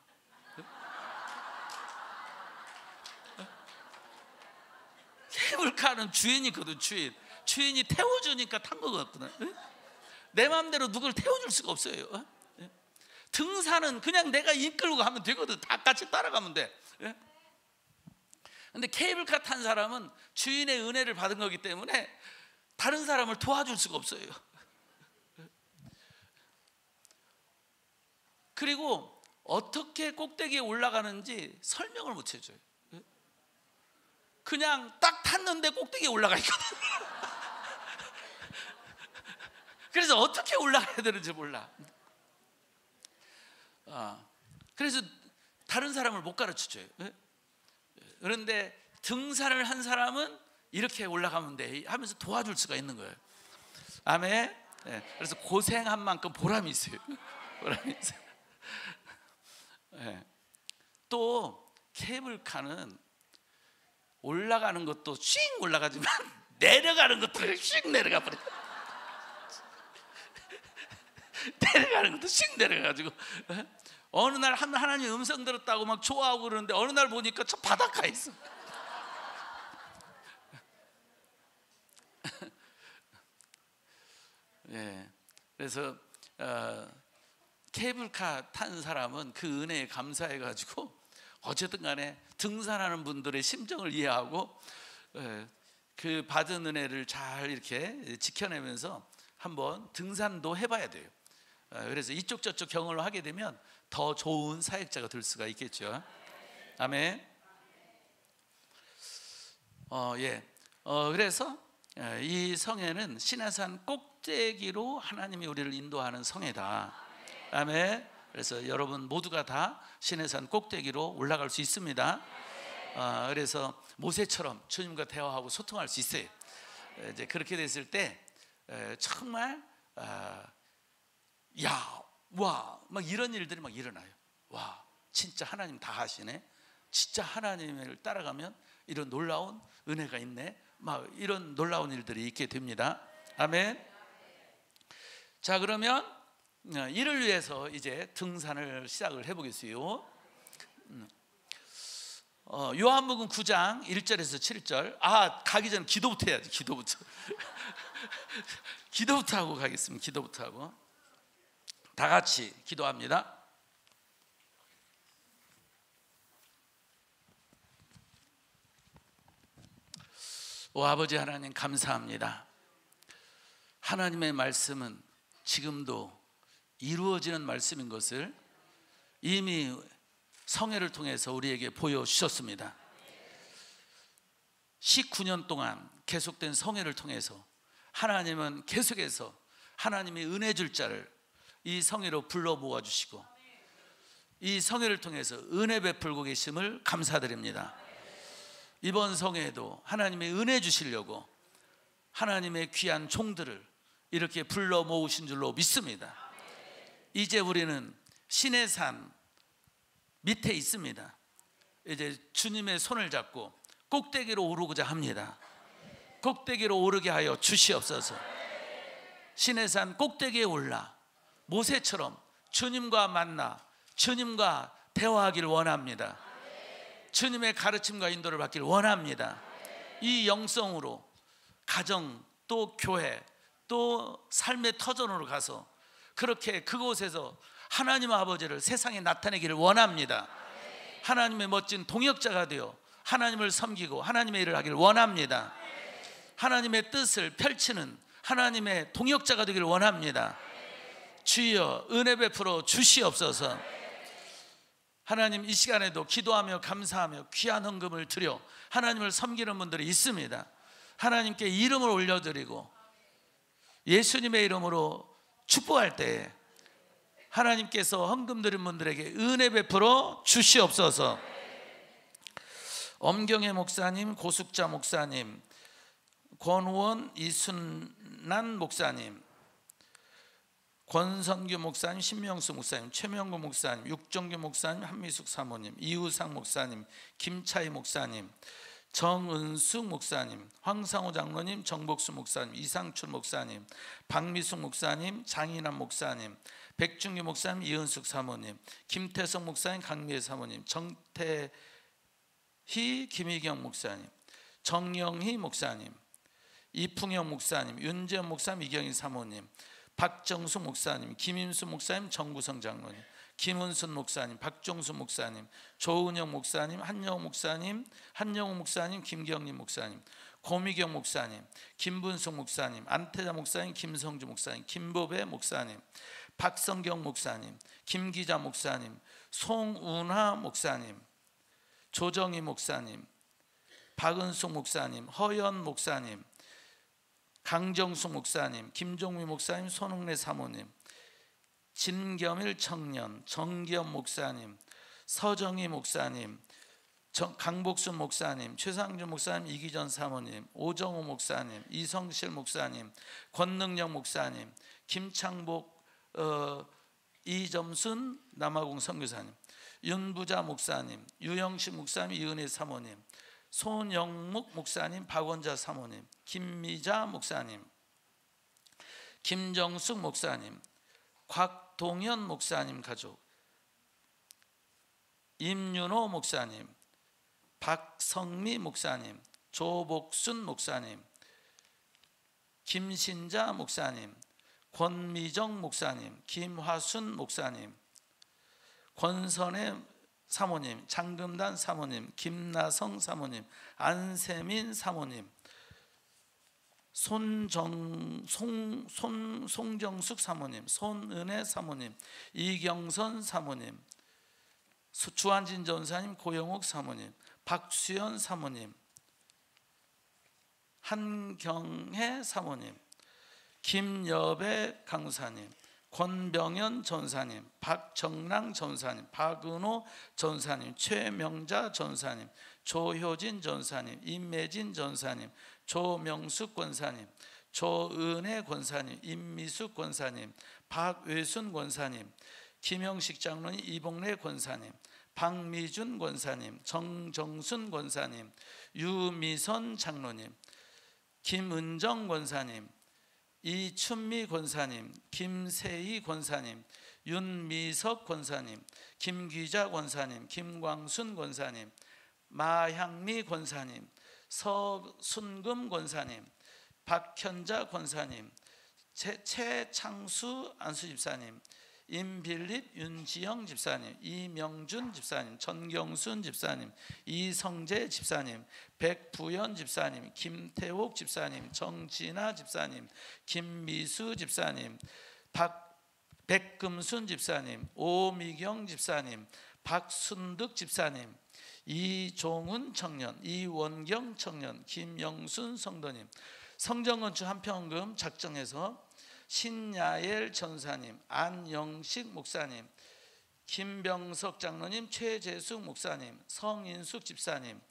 케이블카는 주인이거든. 주인이 태워주니까 탄 거거든. 내 마음대로 누굴 태워줄 수가 없어요. 등산은 그냥 내가 이끌고 가면 되거든. 다 같이 따라가면 돼. 근데 케이블카 탄 사람은 주인의 은혜를 받은 거기 때문에 다른 사람을 도와줄 수가 없어요. 그리고 어떻게 꼭대기에 올라가는지 설명을 못 해줘요. 그냥 딱 탔는데 꼭대기에 올라가 있거든. 그래서 어떻게 올라가야 되는지 몰라. 그래서 다른 사람을 못 가르쳐줘요. 그런데 등산을 한 사람은 이렇게 올라가면 돼 하면서 도와줄 수가 있는 거예요. 아멘. 그래서 고생한 만큼 보람이 있어요. 보람이 있어요. 또 케이블카는 올라가는 것도 씩 올라가지만 내려가는 것도 씩 내려가 버려. 내려가는 것도 씩 내려가지고 어느 날 하나님 음성 들었다고 막 좋아하고 그러는데 어느 날 보니까 저 바닷가에 있어. 그래서 케이블카 탄 사람은 그 은혜에 감사해 가지고 어쨌든 간에 등산하는 분들의 심정을 이해하고 그 받은 은혜를 잘 이렇게 지켜내면서 한번 등산도 해봐야 돼요. 그래서 이쪽 저쪽 경험을 하게 되면 더 좋은 사역자가 될 수가 있겠죠. 아멘. 그래서 이 성회는 시내산 꼭대기로 하나님이 우리를 인도하는 성회다. 아멘. 그래서 여러분 모두가 다 시내산 꼭대기로 올라갈 수 있습니다. 그래서 모세처럼 주님과 대화하고 소통할 수 있어요. 이제 그렇게 됐을 때 정말 와, 막 이런 일들이 막 일어나요. 와, 진짜 하나님 다 하시네. 진짜 하나님을 따라가면 이런 놀라운 은혜가 있네. 막 이런 놀라운 일들이 있게 됩니다. 아멘. 자, 그러면 이를 위해서 이제 등산을 시작을 해보겠어요. 요한복음 9장 1절에서 7절. 가기 전 기도부터 해야지. 기도부터. 기도부터 하고 가겠습니다. 기도부터 하고 다 같이 기도합니다. 오 아버지 하나님, 감사합니다. 하나님의 말씀은 지금도 이루어지는 말씀인 것을 이미 성회를 통해서 우리에게 보여주셨습니다. 19년 동안 계속된 성회를 통해서 하나님은 계속해서 하나님의 은혜 줄 자를 이 성회로 불러 모아주시고 이 성회를 통해서 은혜 베풀고 계심을 감사드립니다. 이번 성회에도 하나님의 은혜 주시려고 하나님의 귀한 종들을 이렇게 불러 모으신 줄로 믿습니다. 이제 우리는 시내산 밑에 있습니다. 이제 주님의 손을 잡고 꼭대기로 오르고자 합니다. 꼭대기로 오르게 하여 주시옵소서. 시내산 꼭대기에 올라 모세처럼 주님과 만나 주님과 대화하기를 원합니다. 주님의 가르침과 인도를 받기를 원합니다. 이 영성으로 가정 또 교회 또 삶의 터전으로 가서 그렇게 그곳에서 하나님 아버지를 세상에 나타내기를 원합니다. 하나님의 멋진 동역자가 되어 하나님을 섬기고 하나님의 일을 하기를 원합니다. 하나님의 뜻을 펼치는 하나님의 동역자가 되기를 원합니다. 주여 은혜 베풀어 주시옵소서. 하나님, 이 시간에도 기도하며 감사하며 귀한 헌금을 드려 하나님을 섬기는 분들이 있습니다. 하나님께 이름을 올려드리고 예수님의 이름으로 축복할 때에 하나님께서 헌금 드린 분들에게 은혜 베풀어 주시옵소서. 엄경혜 목사님, 고숙자 목사님, 권우원 이순난 목사님, 권성규 목사님, 신명수 목사님, 최명구 목사님, 육정규 목사님, 한미숙 사모님, 이우상 목사님, 김차희 목사님, 정은숙 목사님, 황상호 장로님, 정복수 목사님, 이상춘 목사님, 박미숙 목사님, 장인환 목사님, 백중규 목사님, 이은숙 사모님, 김태성 목사님, 강미애 사모님, 정태희, 김희경 목사님, 정영희 목사님, 이풍영 목사님, 윤재현 목사님, 이경희 사모님, 박정수 목사님, 김임수 목사님, 정구성 장로님, 김은순 목사님, 박종수 목사님, 조은영 목사님, 한영호 목사님, 한영호 목사님, 김경림 목사님, 고미경 목사님, 김분숙 목사님, 안태자 목사님, 김성주 목사님, 김보배 목사님, 박성경 목사님, 김기자 목사님, 송운하 목사님, 조정희 목사님, 박은숙 목사님, 허연 목사님, 강정수 목사님, 김종미 목사님, 손흥래 사모님, 진겸일 청년, 정기현 목사님, 서정희 목사님, 강복순 목사님, 최상준 목사님, 이기전 사모님, 오정호 목사님, 이성실 목사님, 권능영 목사님, 김창복, 이점순 남아공 선교사님, 윤부자 목사님, 유영식 목사님, 이은혜 사모님, 손영묵 목사님, 박원자 사모님, 김미자 목사님, 김정숙 목사님, 곽동현 목사님 가족, 임윤호 목사님, 박성미 목사님, 조복순 목사님, 김신자 목사님, 권미정 목사님, 김화순 목사님, 권선혜 사모님, 장금단 사모님, 김나성 사모님, 안세민 사모님, 송정숙 사모님, 손은혜 사모님, 이경선 사모님, 주한진 전사님, 고영욱 사모님, 박수연 사모님, 한경혜 사모님, 김여배 강사님, 권병현 전사님, 박정랑 전사님, 박은호 전사님, 최명자 전사님, 조효진 전사님, 임매진 전사님, 조명숙 권사님, 조은혜 권사님, 임미숙 권사님, 박외순 권사님, 김영식 장로님, 이봉래 권사님, 박미준 권사님, 정정순 권사님, 유미선 장로님, 김은정 권사님, 이춘미 권사님, 김세희 권사님, 윤미석 권사님, 김귀자 권사님, 김광순 권사님, 마향미 권사님, 서순금 권사님, 박현자 권사님, 최창수 안수집사님, 임빌립 윤지영 집사님, 이명준 집사님, 전경순 집사님, 이성재 집사님, 백부연 집사님, 김태옥 집사님, 정진아 집사님, 김미수 집사님, 백금순 집사님, 오미경 집사님, 박순득 집사님, 이종훈 청년, 이원경 청년, 김영순 성도님, 성전건축 한평금 작정해서 신야엘 전사님, 안영식 목사님, 김병석 장로님, 최재숙 목사님, 성인숙 집사님,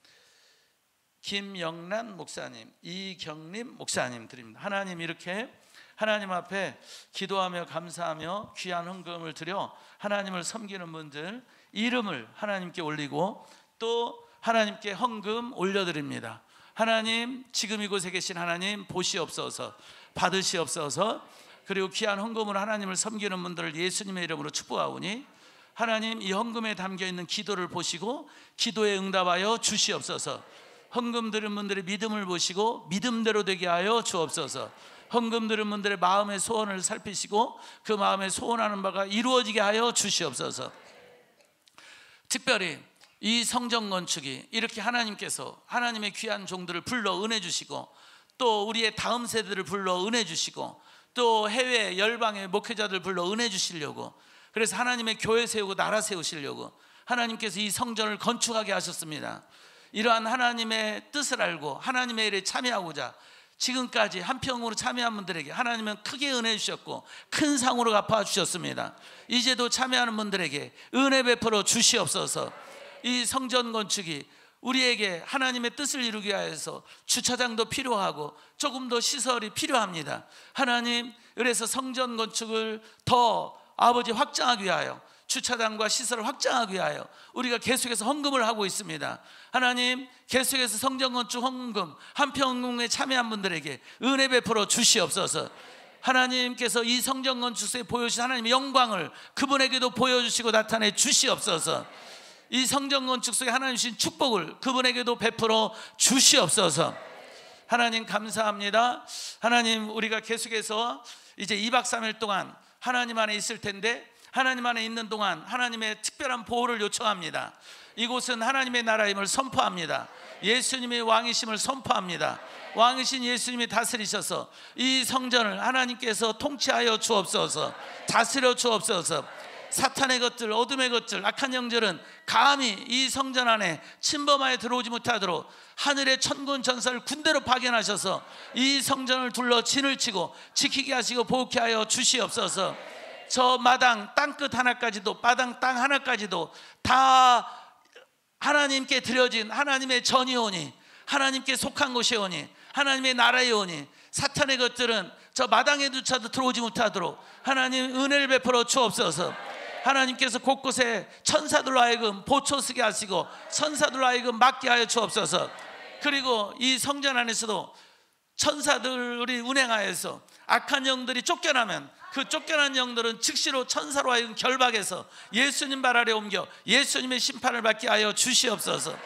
김영란 목사님, 이경림 목사님 드립니다. 하나님, 이렇게 하나님 앞에 기도하며 감사하며 귀한 헌금을 드려 하나님을 섬기는 분들 이름을 하나님께 올리고 또 하나님께 헌금 올려드립니다. 하나님, 지금 이곳에 계신 하나님 보시옵소서, 받으시옵소서. 그리고 귀한 헌금으로 하나님을 섬기는 분들을 예수님의 이름으로 축복하오니 하나님, 이 헌금에 담겨있는 기도를 보시고 기도에 응답하여 주시옵소서. 헌금 드린 분들의 믿음을 보시고 믿음대로 되게 하여 주옵소서. 헌금 드린 분들의 마음의 소원을 살피시고 그 마음에 소원하는 바가 이루어지게 하여 주시옵소서. 특별히 이 성전 건축이 이렇게 하나님께서 하나님의 귀한 종들을 불러 은혜 주시고 또 우리의 다음 세대를 불러 은혜 주시고 또 해외 열방의 목회자들 불러 은혜 주시려고, 그래서 하나님의 교회 세우고 나라 세우시려고 하나님께서 이 성전을 건축하게 하셨습니다. 이러한 하나님의 뜻을 알고 하나님의 일에 참여하고자 지금까지 한평으로 참여한 분들에게 하나님은 크게 은혜 주셨고 큰 상으로 갚아 주셨습니다. 이제도 참여하는 분들에게 은혜 베풀어 주시옵소서. 이 성전 건축이 우리에게 하나님의 뜻을 이루기 위해서 주차장도 필요하고 조금 더 시설이 필요합니다. 하나님, 그래서 성전 건축을 더 아버지 확장하기 위하여 주차장과 시설을 확장하기 위하여 우리가 계속해서 헌금을 하고 있습니다. 하나님, 계속해서 성전 건축 헌금 한평에 참여한 분들에게 은혜 베풀어 주시옵소서. 하나님께서 이 성전 건축에 보여주신 하나님의 영광을 그분에게도 보여주시고 나타내 주시옵소서. 이 성전 건축 속에 하나님 주신 축복을 그분에게도 베풀어 주시옵소서. 하나님, 감사합니다. 하나님, 우리가 계속해서 이제 2박 3일 동안 하나님 안에 있을 텐데 하나님 안에 있는 동안 하나님의 특별한 보호를 요청합니다. 이곳은 하나님의 나라임을 선포합니다. 예수님의 왕이심을 선포합니다. 왕이신 예수님이 다스리셔서 이 성전을 하나님께서 통치하여 주옵소서, 다스려 주옵소서. 사탄의 것들, 어둠의 것들, 악한 영들은 감히 이 성전 안에 침범하여 들어오지 못하도록 하늘의 천군 천사를 군대로 파견하셔서 이 성전을 둘러 진을 치고 지키게 하시고 보호케 하여 주시옵소서. 저 마당 땅끝 하나까지도, 마당 땅 하나까지도 다 하나님께 드려진 하나님의 전이오니, 하나님께 속한 곳이오니, 하나님의 나라에 오니, 사탄의 것들은 저 마당에조차도 들어오지 못하도록 하나님 은혜를 베풀어 주옵소서. 하나님께서 곳곳에 천사들로 하여금 보초 서게 하시고 천사들로 하여금 막게 하여 주옵소서. 그리고 이 성전 안에서도 천사들이 운행하여서 악한 영들이 쫓겨나면 그 쫓겨난 영들은 즉시로 천사로 하여금 결박해서 예수님 발 아래 옮겨 예수님의 심판을 받게 하여 주시옵소서.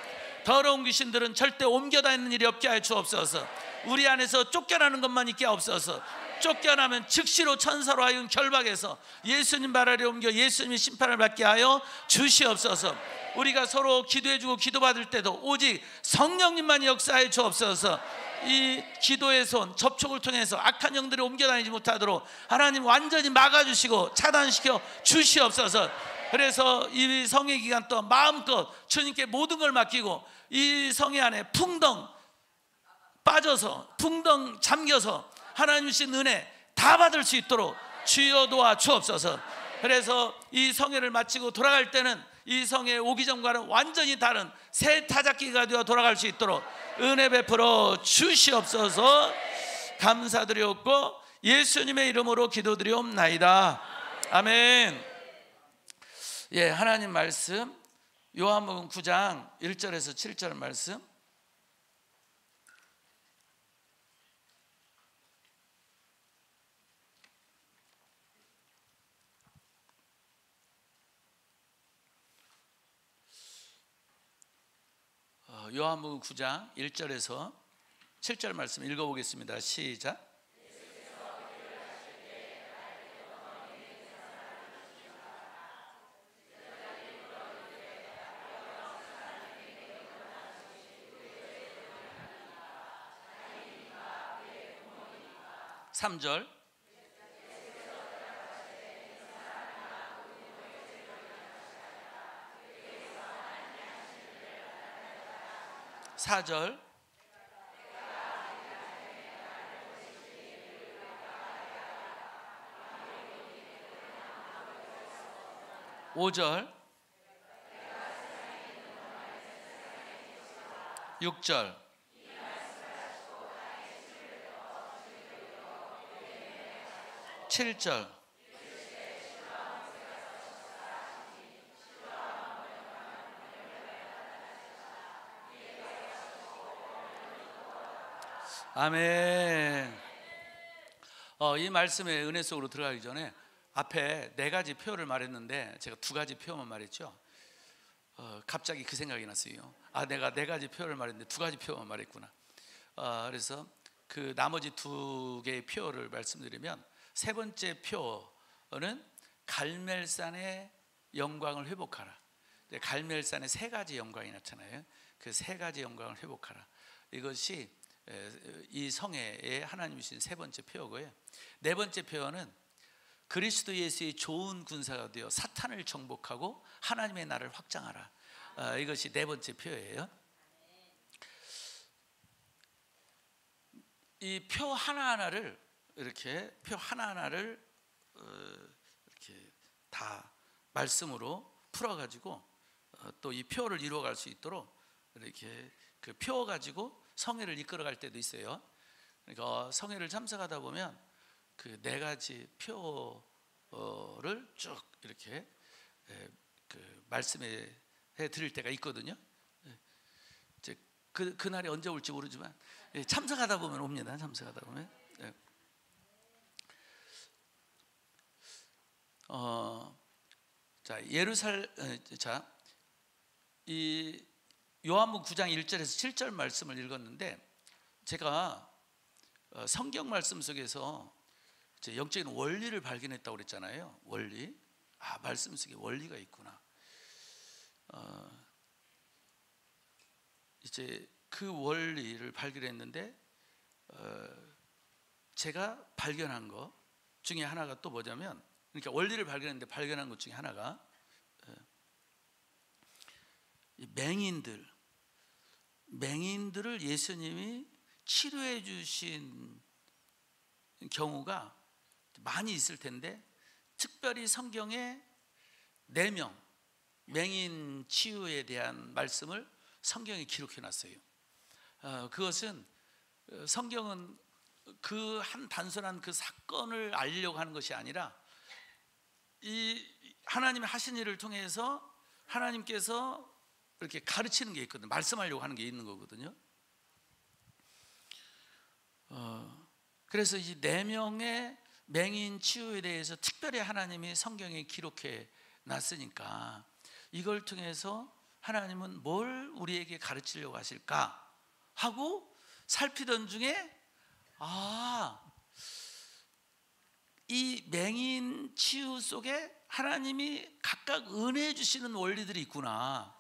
더러운 귀신들은 절대 옮겨 다니는 일이 없게 하여 주옵소서. 우리 안에서 쫓겨나는 것만 있게 하옵소서. 쫓겨나면 즉시로 천사로 하여금 결박해서 예수님 발 아래 옮겨 예수님의 심판을 받게 하여 주시옵소서. 우리가 서로 기도해주고 기도받을 때도 오직 성령님만이 역사해 주옵소서. 이 기도의 손, 접촉을 통해서 악한 영들이 옮겨다니지 못하도록 하나님 완전히 막아주시고 차단시켜 주시옵소서. 그래서 이 성회 기간 동안 마음껏 주님께 모든 걸 맡기고 이 성회 안에 풍덩 빠져서, 풍덩 잠겨서 하나님 주신 은혜 다 받을 수 있도록 주여 도와 주옵소서. 그래서 이 성회를 마치고 돌아갈 때는 이 성회에 오기 전과는 완전히 다른 새 타작기가 되어 돌아갈 수 있도록 은혜 베풀어 주시옵소서. 감사드리옵고 예수님의 이름으로 기도드리옵나이다. 아멘. 예, 하나님 말씀 요한복음 9장 1절에서 7절 말씀. 요한복음 9장 1절에서 7절 말씀 읽어보겠습니다. 시작. 3절. 4절. 5절. 6절. 7절. 아멘. 이 말씀의 은혜 속으로 들어가기 전에 앞에 네 가지 표현을 말했는데 제가 두 가지 표현만 말했죠. 갑자기 그 생각이 났어요. 내가 네 가지 표현을 말했는데 두 가지 표현만 말했구나. 그래서 그 나머지 두 개의 표현을 말씀드리면, 세 번째 표현은 갈멜산의 영광을 회복하라. 갈멜산에 세 가지 영광이 나타나요. 그 세 가지 영광을 회복하라. 이것이 이 성회에 하나님이 주신 세 번째 표어고요. 네 번째 표어는 그리스도 예수의 좋은 군사가 되어 사탄을 정복하고 하나님의 나라를 확장하라. 이것이 네 번째 표어예요. 이 표 하나하나를 이렇게 이렇게 다 말씀으로 풀어가지고 또 이 표를 이루어갈 수 있도록 이렇게 그 표 가지고 성회를 이끌어갈 때도 있어요. 그러니까 성회를 참석하다 보면 그 네 가지 표를 쭉 이렇게 그 말씀해 드릴 때가 있거든요. 이제 그 날이 언제 올지 모르지만 참석하다 보면 옵니다. 참석하다 보면. 이 요한복음 9장 1절에서 7절 말씀을 읽었는데, 제가 성경 말씀 속에서 영적인 원리를 발견했다고 그랬잖아요. 원리. 말씀 속에 원리가 있구나. 이제 그 원리를 발견했는데, 제가 발견한 것 중에 하나가 또 뭐냐면, 그러니까 원리를 발견했는데 발견한 것 중에 하나가 이 맹인들을 예수님이 치료해 주신 경우가 많이 있을 텐데, 특별히 성경에 4명 맹인 치유에 대한 말씀을 성경에 기록해 놨어요. 그것은 성경은 그 한 단순한 그 사건을 알려고 하는 것이 아니라 이 하나님의 하신 일을 통해서 하나님께서 이렇게 가르치는 게 있거든요. 말씀하려고 하는 게 있는 거거든요. 그래서 이 4명의 맹인 치유에 대해서 특별히 하나님이 성경에 기록해 놨으니까 이걸 통해서 하나님은 뭘 우리에게 가르치려고 하실까 하고 살피던 중에 이 맹인 치유 속에 하나님이 각각 은혜 주시는 원리들이 있구나.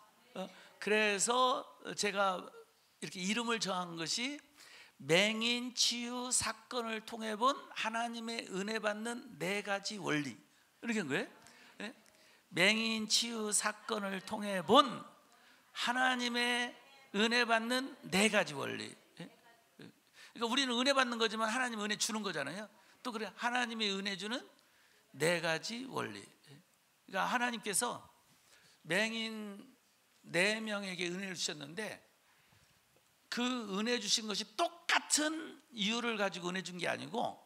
그래서 제가 이렇게 이름을 정한 것이 맹인 치유 사건을 통해 본 하나님의 은혜 받는 4가지 원리, 이렇게 한 거예요. 맹인 치유 사건을 통해 본 하나님의 은혜 받는 4가지 원리. 그러니까 우리는 은혜 받는 거지만 하나님 은혜 주는 거잖아요. 또 그래, 하나님의 은혜 주는 4가지 원리. 그러니까 하나님께서 맹인 4명에게 은혜를 주셨는데, 그 은혜 주신 것이 똑같은 이유를 가지고 은혜 준 게 아니고,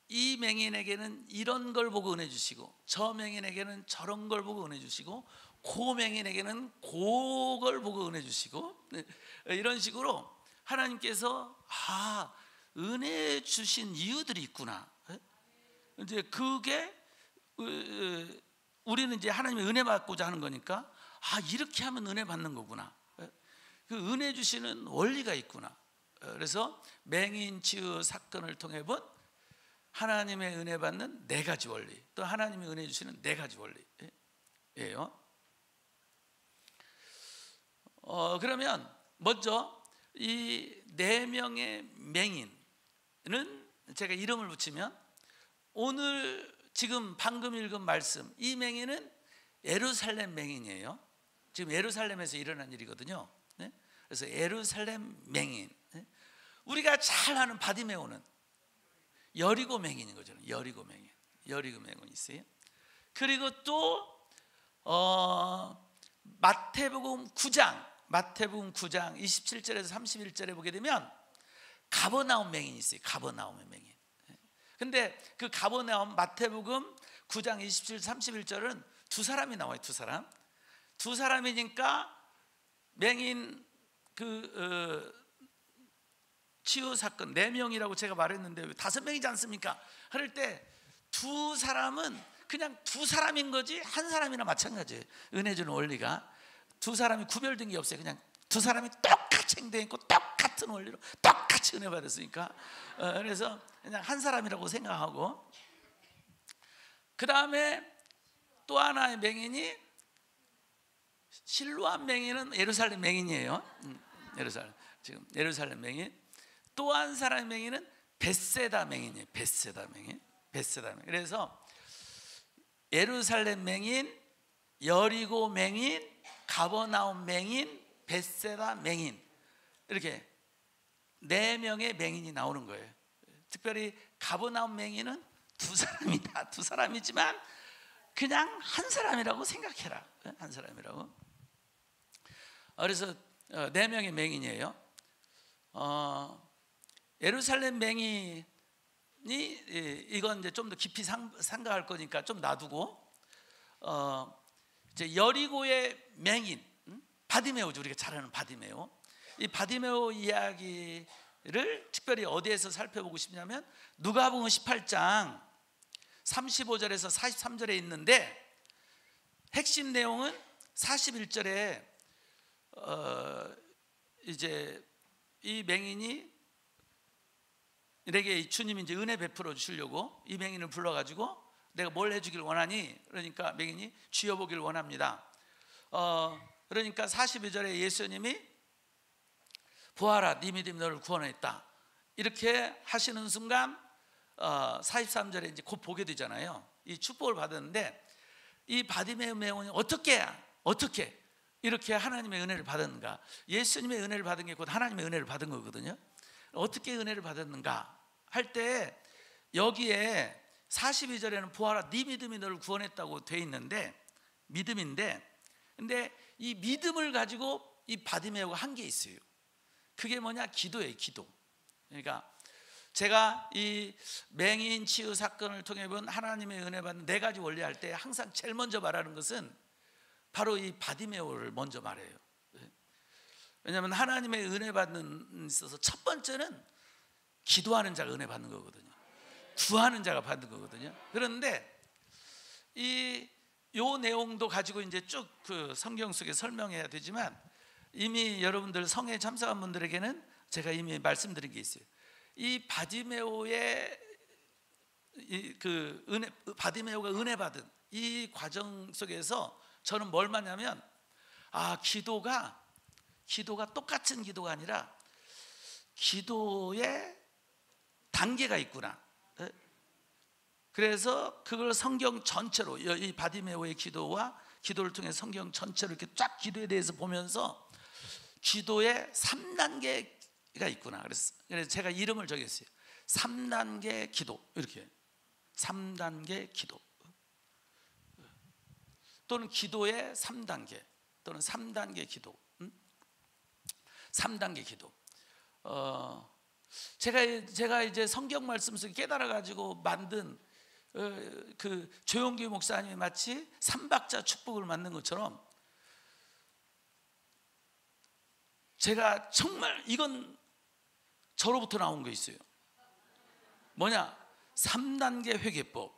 이 맹인에게는 이런 걸 보고 은혜 주시고, 저 맹인에게는 저런 걸 보고 은혜 주시고, 고 맹인에게는 그걸 보고 은혜 주시고, 이런 식으로 하나님께서 은혜 주신 이유들이 있구나. 이제 그게 우리는 이제 하나님의 은혜 받고자 하는 거니까 이렇게 하면 은혜 받는 거구나. 그 은혜 주시는 원리가 있구나. 그래서 맹인 치유 사건을 통해 본 하나님의 은혜 받는 4가지 원리, 또 하나님의 은혜 주시는 4가지 원리예요. 그러면 먼저 이 4명의 맹인은 제가 이름을 붙이면, 오늘 지금 방금 읽은 말씀, 이 맹인은 예루살렘 맹인이에요. 지금 예루살렘에서 일어난 일이거든요. 그래서 예루살렘 맹인, 우리가 잘 아는 바디메오는 여리고 맹인인 거죠. 여리고 맹인이 있어요. 그리고 또 마태복음 9장 27절에서 31절에 보게 되면 가버나움 맹인이 있어요. 가버나움의 맹인. 근데 그 가버나움, 마태복음 9장 27, 31절은 2사람이 나와요. 2사람이니까 맹인 치유 사건 4명이라고 제가 말했는데 왜 5명이지 않습니까? 그럴 때 2사람은 그냥 2사람인 거지 한 사람이나 마찬가지예요. 은혜 주는 원리가 2사람이 구별된 게 없어요. 그냥 2사람이 똑같이 행동했고 똑같은 원리로 똑같이 은혜 받았으니까, 그래서 그냥 한 사람이라고 생각하고, 그 다음에 또 하나의 맹인이 실로암 맹인은 예루살렘 맹인이에요. 예루살렘 맹인. 또 한 사람의 맹인은 벳세다 맹인이에요. 벳세다 맹인. 그래서 예루살렘 맹인, 여리고 맹인, 가버나움 맹인, 벳세다 맹인, 이렇게 4명의 맹인이 나오는 거예요. 특별히 가버나움 맹인은 2사람이다. 2사람이지만 그냥 한 사람이라고 생각해라. 한 사람이라고. 그래서 4명의 맹인이에요. 예루살렘 맹인이, 이건 이제 좀 더 깊이 생각할 거니까 좀 놔두고, 이제 여리고의 맹인, 바디메오죠. 우리가 잘 아는 바디메오. 이 바디메오 이야기를 특별히 어디에서 살펴보고 싶냐면 누가복음 18장 35절에서 43절에 있는데, 핵심 내용은 41절에 이제 이 맹인이 내게 주님이 이제 은혜 베풀어 주시려고 이 맹인을 불러가지고 내가 뭘 해주길 원하니? 그러니까 맹인이 주여 보길 원합니다. 그러니까 42절에 예수님이 보아라, 네 믿음이 너를 구원했다, 이렇게 하시는 순간 43절에 이제 곧 보게 되잖아요. 이 축복을 받았는데 이 바디메오는 어떻게 이렇게 하나님의 은혜를 받았는가? 예수님의 은혜를 받은 게 곧 하나님의 은혜를 받은 거거든요. 어떻게 은혜를 받았는가 할 때 여기에 42절에는 부하라 네 믿음이 너를 구원했다고 돼 있는데 믿음인데, 근데 이 믿음을 가지고 이 바디메오가 한 게 있어요. 그게 뭐냐? 기도예요. 기도. 그러니까 제가 이 맹인 치유 사건을 통해 본 하나님의 은혜 받는 4가지 원리 할 때 항상 제일 먼저 말하는 것은 바로 이 바디메오를 먼저 말해요. 왜냐하면 하나님의 은혜 받는 데 있어서 첫 번째는 기도하는 자가 은혜 받는 거거든요. 구하는 자가 받는 거거든요. 그런데 요 내용도 가지고 이제 쭉 그 성경 속에 설명해야 되지만 이미 여러분들 성회에 참석한 분들에게는 제가 이미 말씀드린 게 있어요. 이 바디메오의 그 은혜, 바디메오가 은혜 받은 이 과정 속에서 저는 뭘 봤냐면 기도가 똑같은 기도가 아니라 기도에 단계가 있구나. 그래서 그걸 성경 전체로 이 바디메오의 기도와 기도를 통해 성경 전체로 이렇게 쫙 기도에 대해서 보면서 기도에 3단계가 있구나. 그래서 제가 이름을 정했어요. 3단계 기도. 이렇게 3단계 기도 또는 기도의 3단계 또는 3단계 기도. 3단계 기도. 제가 이제 성경 말씀 속에 깨달아 가지고 만든 그 조용기 목사님이 마치 3박자 축복을 만든 것처럼 제가 정말 이건 저로부터 나온 거 있어요. 뭐냐? 3단계 회개법.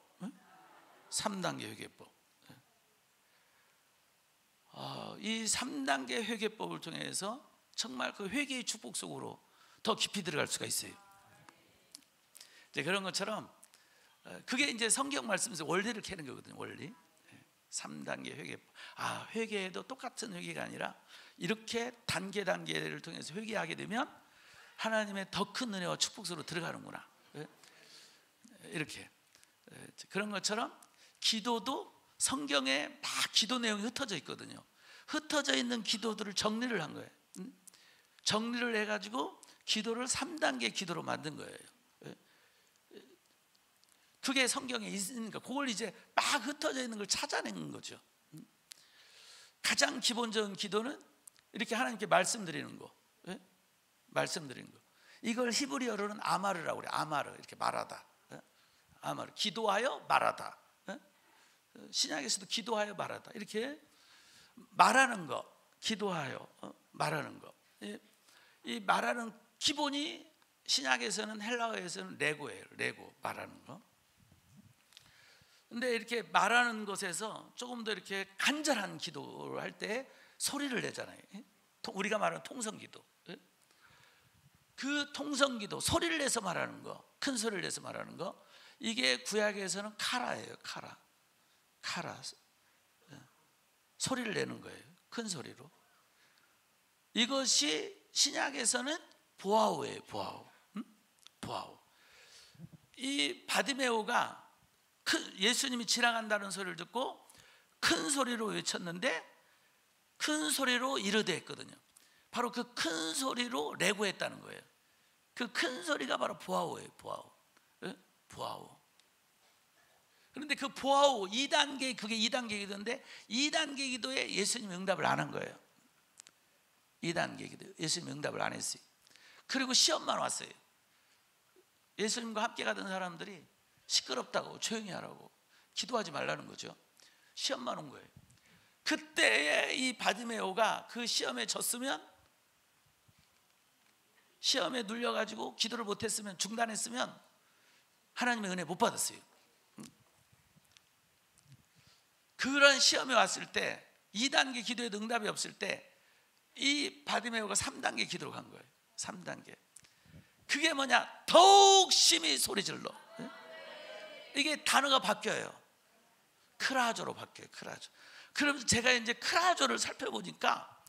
3단계 회개법. 이 3단계 회개법을 통해서 정말 그 회개의 축복 속으로 더 깊이 들어갈 수가 있어요. 이제 그런 것처럼 그게 이제 성경 말씀에서 원리를 캐는 거거든요. 원리. 3단계 회개법. 회개도 똑같은 회개가 아니라 이렇게 단계를 통해서 회개하게 되면 하나님의 더 큰 은혜와 축복 속으로 들어가는구나. 이렇게 그런 것처럼 기도도 성경에 막 기도 내용이 흩어져 있거든요. 흩어져 있는 기도들을 정리를 한 거예요. 정리를 해가지고 기도를 3단계 기도로 만든 거예요. 그게 성경에 있으니까 그걸 이제 막 흩어져 있는 걸 찾아내는 거죠. 가장 기본적인 기도는 이렇게 하나님께 말씀드리는 거. 말씀드리는 거. 이걸 히브리어로는 아마르라고 그래요. 아마르. 이렇게 말하다. 아마르. 기도하여 말하다. 신약에서도 기도하여 말하다. 이렇게 말하는 거. 기도하여 말하는 거. 이 말하는 기본이 신약에서는 헬라어에서는 레고예요. 레고. 말하는 거. 근데 이렇게 말하는 것에서 조금 더 이렇게 간절한 기도를 할 때 소리를 내잖아요. 우리가 말하는 통성기도. 그 통성기도, 소리를 내서 말하는 거, 큰 소리를 내서 말하는 거, 이게 구약에서는 카라예요. 카라. 소리를 내는 거예요. 큰 소리로. 이것이 신약에서는 보아오예요. 보아오. 이 바디메오가 예수님이 지나간다는 소리를 듣고 큰 소리로 외쳤는데 큰 소리로 이르되 했거든요. 바로 그 큰 소리로 레고했다는 거예요. 그 큰 소리가 바로 보아오예요. 보아오. 그런데 그 보아오 2단계, 그게 2단계 기도인데 2단계 기도에 예수님이 응답을 안 한 거예요. 2단계 기도 예수님이 응답을 안 했어요. 그리고 시험만 왔어요. 예수님과 함께 가던 사람들이 시끄럽다고 조용히 하라고 기도하지 말라는 거죠. 시험만 온 거예요. 그때에 이 바디메오가 그 시험에 졌으면, 시험에 눌려가지고 기도를 못했으면, 중단했으면 하나님의 은혜 못 받았어요. 그런 시험에 왔을 때 2단계 기도에도 응답이 없을 때 이 바디메오가 3단계 기도로 간 거예요. 3단계. 그게 뭐냐? 더욱 심히 소리질러. 이게 단어가 바뀌어요. 크라조로 바뀌어요. 크라조. 그러면서 제가 이제 크라조를 살펴보니까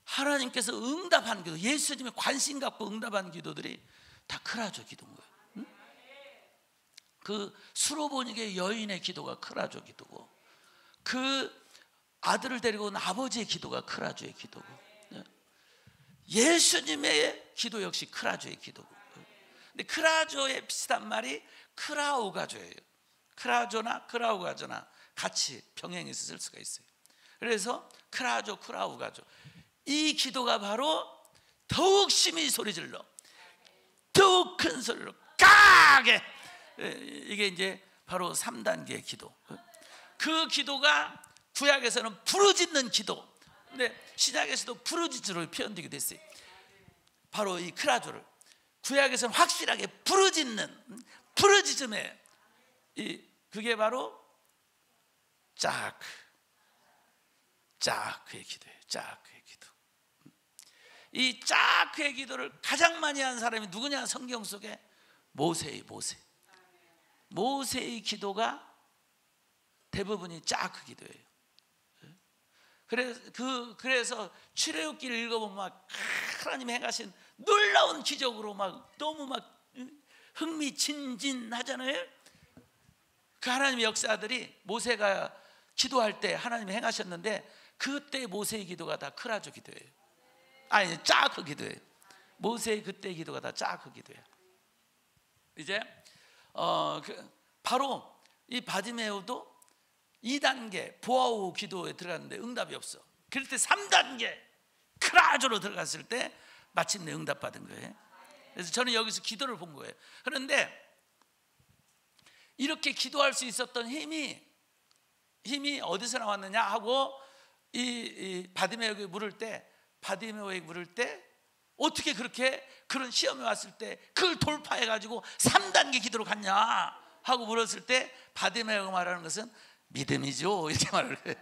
하나님께서 응답한 기도, 예수님의 관심 갖고 응답한 기도들이 다 크라조 기도인 거예요. 그 수로보니게 여인의 기도가 크라조 기도고, 그 아들을 데리고 온 아버지의 기도가 크라조의 기도고, 예수님의 기도 역시 크라조의 기도고. 근데 크라조의 비슷한 말이 크라우가조예요. 크라조나 크라우가조나 같이 병행해서 쓸 수가 있어요. 그래서 크라조, 크라우가조, 이 기도가 바로 더욱 심히 소리질러, 더욱 큰 소리로 강하게, 이게 이제 바로 3단계의 기도. 그 기도가 구약에서는 부르짖는 기도, 근데 신약에서도 부르짖으로 표현되기도 했어요. 바로 이 크라조를 구약에서는 확실하게 부르짖는, 부르짖음에, 그게 바로 짜크의 기도예요. 짜크의 기도. 이 짜크의 기도를 가장 많이 한 사람이 누구냐? 성경 속에 모세의 기도가 대부분이 짜크 기도예요. 그래서 출애굽기를 읽어보면 막 하나님이 행하신 놀라운 기적으로 막 너무 막 흥미진진하잖아요. 그 하나님의 역사들이 모세가 기도할 때 하나님이 행하셨는데, 그때 모세의 기도가 다 크라조 기도예요. 아니, 짜크 기도예요. 모세의 그때 기도가 다 짜크 기도예요. 이제 바로 이 바디메오도 2단계 보아우 기도에 들어갔는데 응답이 없어. 그럴 때 3단계 크라조로 들어갔을 때 마침내 응답받은 거예요. 그래서 저는 여기서 기도를 본 거예요. 그런데 이렇게 기도할 수 있었던 힘이 어디서 나왔느냐 하고, 이 바디메오에게 물을 때 어떻게 그런 시험이 왔을 때 그걸 돌파해 가지고 3단계 기도로 갔냐 하고 물었을 때 바디메오가 말하는 것은 믿음이죠, 이렇게 말을 해요.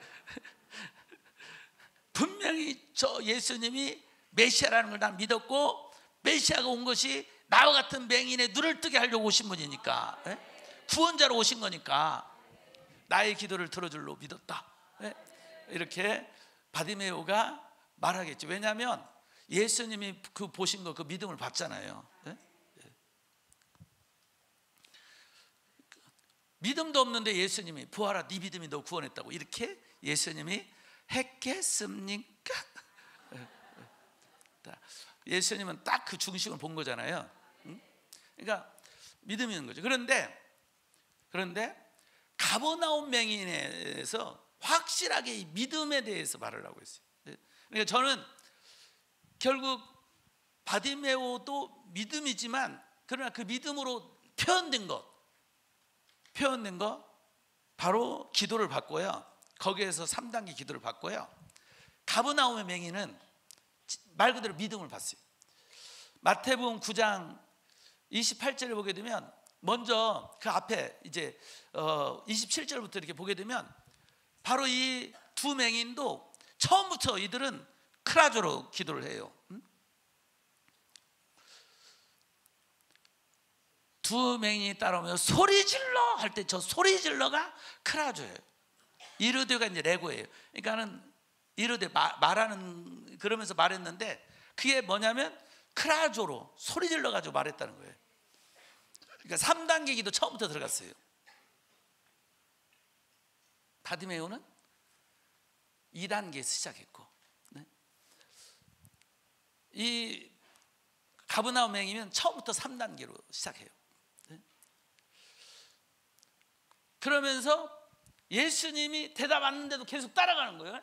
분명히 저 예수님이 메시아라는 걸 난 믿었고, 메시아가 온 것이 나와 같은 맹인의 눈을 뜨게 하려고 오신 분이니까, 구원자로 오신 거니까 나의 기도를 들어줄로 믿었다, 이렇게 바디메오가 말하겠죠. 왜냐하면 예수님이 그 보신 거, 그 믿음을 봤잖아요. 믿음도 없는데 예수님이 부하라, 네 믿음이 너 구원했다고 이렇게 예수님이 했겠습니까? 예수님은 딱 그 중심을 본 거잖아요. 그러니까 믿음이 있는 거죠. 그런데 가버나움 맹인에서 확실하게 이 믿음에 대해서 말을 하고 있어요. 그러니까 저는 결국 바디메오도 믿음이지만, 그러나 그 믿음으로 표현된 것 바로 기도를 받고요. 거기에서 3단계 기도를 받고요. 가버나움의 맹인은 말 그대로 믿음을 받았어요. 마태복음 9장 28절을 보게 되면, 먼저 그 앞에 이제 27절부터 이렇게 보게 되면, 바로 이 두 맹인도 처음부터 이들은 크라조로 기도를 해요. 두 맹인이 따라오면 소리 질러 할 때 저 소리 질러가 크라조예요. 이르되가 이제 레고예요. 그러니까는 이르되 말하는, 그러면서 말했는데 그게 뭐냐면 크라조로 소리 질러 가지고 말했다는 거예요. 그러니까 3단계 기도 처음부터 들어갔어요. 바디메오는 2단계에서 시작했고, 이 가버나움 맹인은 처음부터 3단계로 시작해요. 그러면서 예수님이 대답 안 하는데도 계속 따라가는 거예요.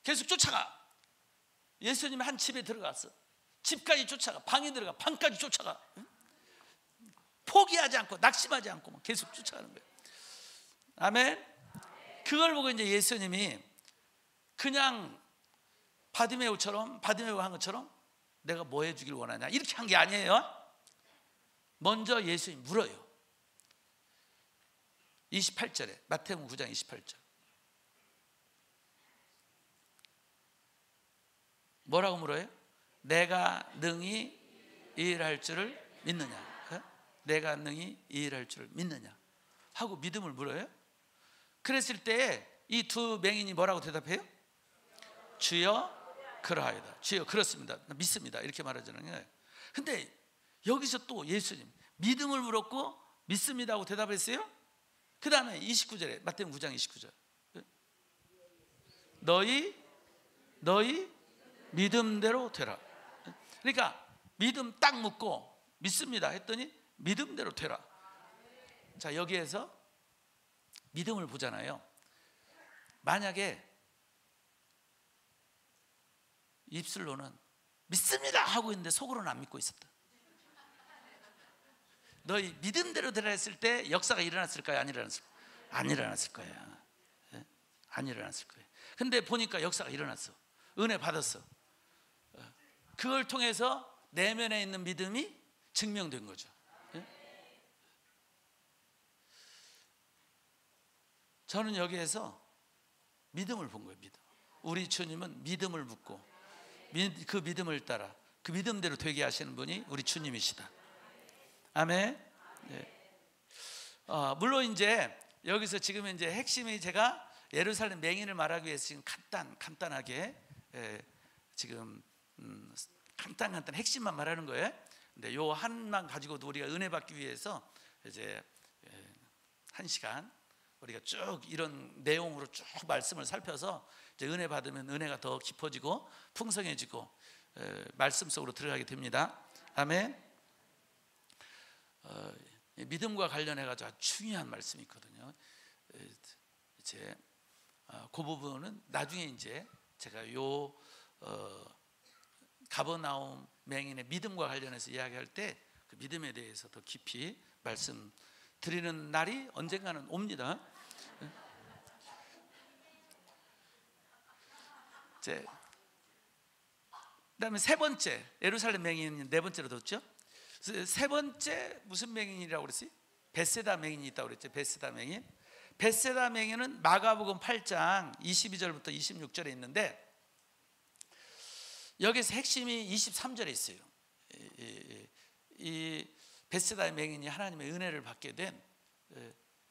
계속 쫓아가. 예수님이 한 집에 들어갔어. 집까지 쫓아가. 방에 들어가. 방까지 쫓아가. 포기하지 않고 낙심하지 않고 계속 쫓아가는 거예요. 아멘. 그걸 보고 이제 예수님이 그냥 바디메오가 한 것처럼 내가 뭐 해주길 원하냐 이렇게 한 게 아니에요. 먼저 예수님이 물어요. 28절에 마태복음 9장 28절 뭐라고 물어요? 내가 능히 이 일할 줄을 믿느냐? 내가 능히 이 일할 줄을 믿느냐? 하고 믿음을 물어요. 그랬을 때 이 두 맹인이 뭐라고 대답해요? 주여 그러하이다. 주여 그렇습니다. 믿습니다. 이렇게 말하잖아요. 근데 여기서 또 예수님 믿음을 물었고 믿습니다 하고 대답했어요. 그 다음에 29절에 마태복음 9장 29절 너희 믿음대로 되라. 그러니까 믿음 딱 묻고 믿습니다 했더니 믿음대로 되라. 자, 여기에서 믿음을 보잖아요. 만약에 입술로는 믿습니다 하고 있는데 속으로는 안 믿고 있었다. 너희 믿음대로 되라 했을 때 역사가 일어났을까요? 안 일어났을까요? 안 일어났을 거야. 안 일어났을 거예요. 근데 보니까 역사가 일어났어. 은혜 받았어. 그걸 통해서 내면에 있는 믿음이 증명된 거죠. 저는 여기에서 믿음을 본 거예요. 믿음. 우리 주님은 믿음을 묻고 그 믿음을 따라 그 믿음대로 되게 하시는 분이 우리 주님이시다. 아멘. 네. 물론 이제 여기서 지금 이제 핵심이 제가 예루살렘 맹인을 말하기 위해서 지금 간단하게 지금 간단 핵심만 말하는 거예요. 근데 요 한만 가지고도 우리가 은혜 받기 위해서 이제 1시간 우리가 쭉 이런 내용으로 쭉 말씀을 살펴서 이제 은혜 받으면 은혜가 더 깊어지고 풍성해지고 말씀 속으로 들어가게 됩니다. 아멘. 믿음과 관련해 가지고 아주 중요한 말씀이 있거든요. 이제 그 부분은 나중에 이제 제가 요 가버나움 맹인의 믿음과 관련해서 이야기할 때 그 믿음에 대해서 더 깊이 말씀드리는 날이 언젠가는 옵니다. 그다음에 세 번째 예루살렘 맹인 네 번째로 뒀죠. 세 번째 무슨 맹인이라고 그랬어요? 벳세다 맹인이 있다고 그랬죠. 벳세다 맹인. 벳세다 맹인은 마가복음 8장 22절부터 26절에 있는데 여기서 핵심이 23절에 있어요. 이 벳세다의 맹인이 하나님의 은혜를 받게 된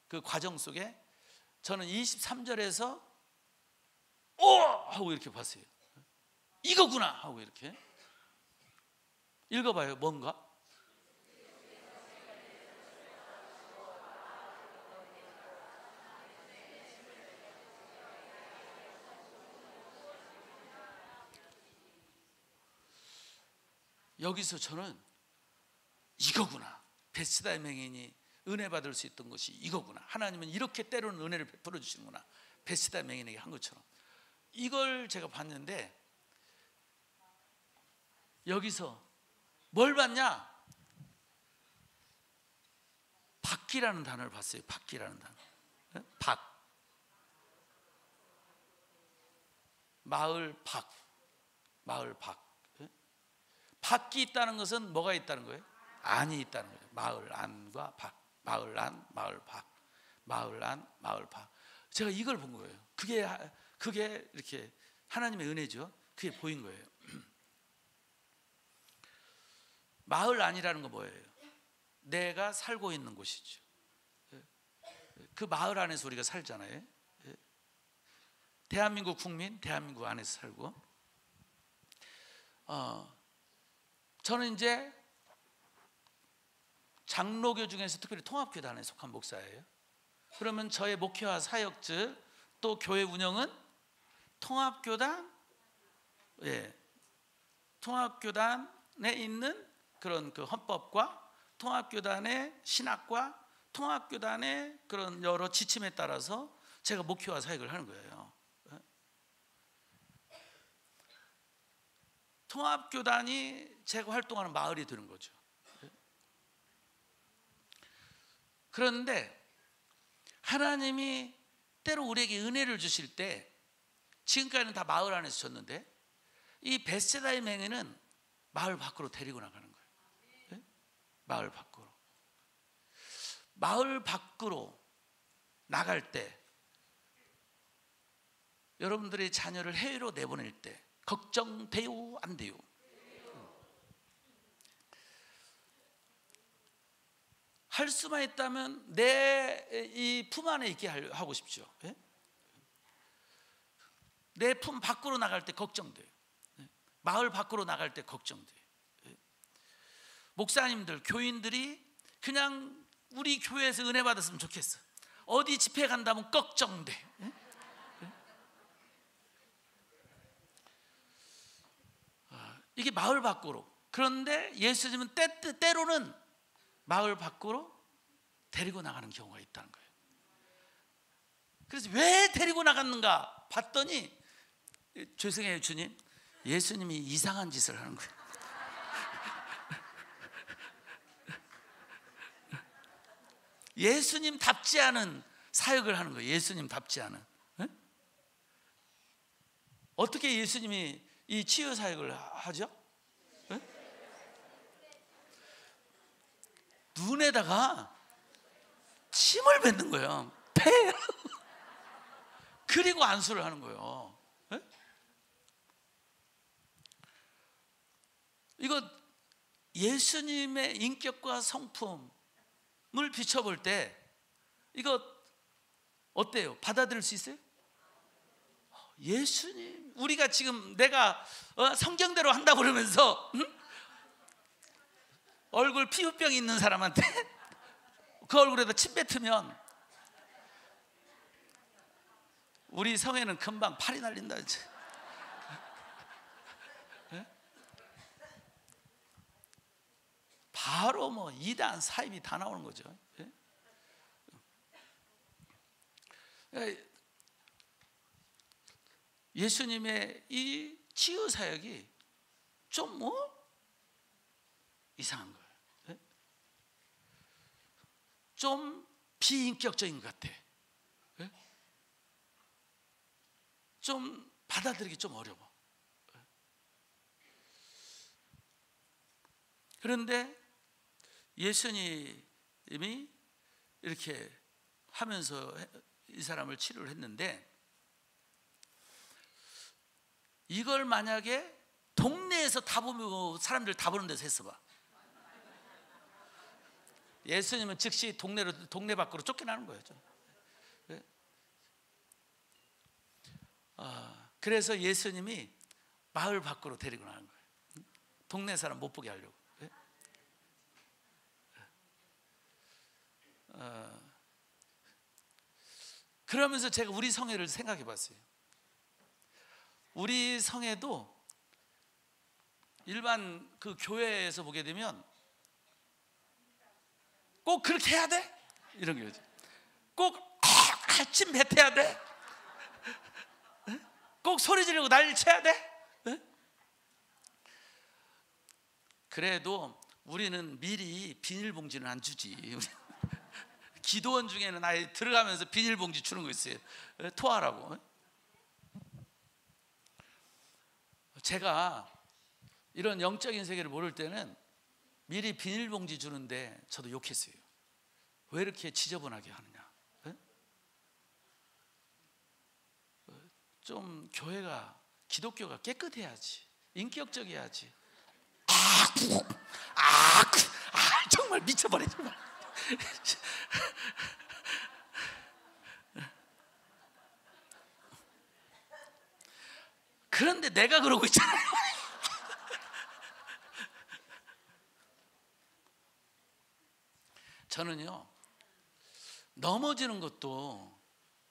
그 과정 속에 저는 23절에서 오! 하고 이렇게 봤어요. 이거구나 하고 이렇게 읽어봐요. 뭔가? 여기서 저는 이거구나. 벳세다의 맹인이 은혜 받을 수 있던 것이 이거구나. 하나님은 이렇게 때로는 은혜를 베풀어 주시는구나. 벳세다 맹인에게 한 것처럼 이걸 제가 봤는데 여기서 뭘 봤냐? 박기라는 단어를 봤어요. 박기라는 단어. 박. 마을 박. 마을 박. 박이 있다는 것은 뭐가 있다는 거예요? 안이 있다는 거예요. 마을 안과 박. 마을 안, 마을 박. 마을 안, 마을 박. 제가 이걸 본 거예요. 그게 이렇게 하나님의 은혜죠. 그게 보인 거예요. 마을 안이라는 건 뭐예요? 내가 살고 있는 곳이죠. 그 마을 안에서 우리가 살잖아요. 대한민국 국민, 대한민국 안에서 살고. 저는 이제 장로교 중에서 특별히 통합교단에 속한 목사예요. 그러면 저의 목회와 사역즉 또 교회 운영은 통합교단, 통합교단에 있는 그런 그 헌법과 통합교단의 신학과 통합교단의 그런 여러 지침에 따라서 제가 목회와 사역을 하는 거예요. 통합교단이 제가 활동하는 마을이 되는 거죠. 그런데 하나님이 때로 우리에게 은혜를 주실 때 지금까지는 다 마을 안에서 줬는데 이 벳세다의 맹인은 마을 밖으로 데리고 나가는 거예요. 마을 밖으로. 마을 밖으로 나갈 때 여러분들의 자녀를 해외로 내보낼 때 걱정돼요? 안 돼요? 할 수만 있다면 내 이 품 안에 있게 하고 싶죠. 내 품 밖으로 나갈 때 걱정돼요. 마을 밖으로 나갈 때 걱정돼요. 목사님들, 교인들이 그냥 우리 교회에서 은혜 받았으면 좋겠어. 어디 집회 간다면 걱정돼. 이게 마을 밖으로. 그런데 예수님은 때로는 마을 밖으로 데리고 나가는 경우가 있다는 거예요. 그래서 왜 데리고 나갔는가 봤더니, 죄송해요 주님, 예수님이 이상한 짓을 하는 거예요. 예수님답지 않은 사역을 하는 거예요. 예수님답지 않은. 어떻게 예수님이 이 치유 사역을 하죠? 눈에다가 침을 뱉는 거예요. 폐. 그리고 안수를 하는 거예요. 이거 예수님의 인격과 성품을 비춰볼 때 이거 어때요? 받아들일 수 있어요? 예수님, 우리가 지금 내가 성경대로 한다 그러면서 얼굴 피부병이 있는 사람한테 그 얼굴에다 침 뱉으면 우리 성에는 금방 팔이 날린다. 이제. 바로 뭐 이단 사입이 다 나오는 거죠. 예수님의 이 치유 사역이 좀 이상한 거예요. 좀 비인격적인 것 같아. 좀 받아들이기 좀 어려워. 그런데 예수님이 이렇게 하면서 이 사람을 치료를 했는데, 이걸 만약에 동네에서 다 보면 사람들 다 보는 데서 했어 봐. 예수님은 즉시 동네 밖으로 쫓겨나는 거예요. 그래서 예수님이 마을 밖으로 데리고 나간 거예요. 동네 사람 못 보게 하려고. 그러면서 제가 우리 성회를 생각해 봤어요. 우리 성회도 일반 그 교회에서 보게 되면 꼭 그렇게 해야 돼? 이런 거죠. 꼭 침 뱉어야 돼? 꼭 소리 지르고 난리 쳐야 돼? 그래도 우리는 미리 비닐봉지는 안 주지. 기도원 중에는 아예 들어가면서 비닐봉지 주는 거 있어요. 토하라고. 제가 이런 영적인 세계를 모를 때는 미리 비닐봉지 주는데 저도 욕했어요. 왜 이렇게 지저분하게 하느냐. 좀 교회가, 기독교가 깨끗해야지, 인격적이어야지. 정말 미쳐버려 정말. 그런데 내가 그러고 있잖아요. 저는요, 넘어지는 것도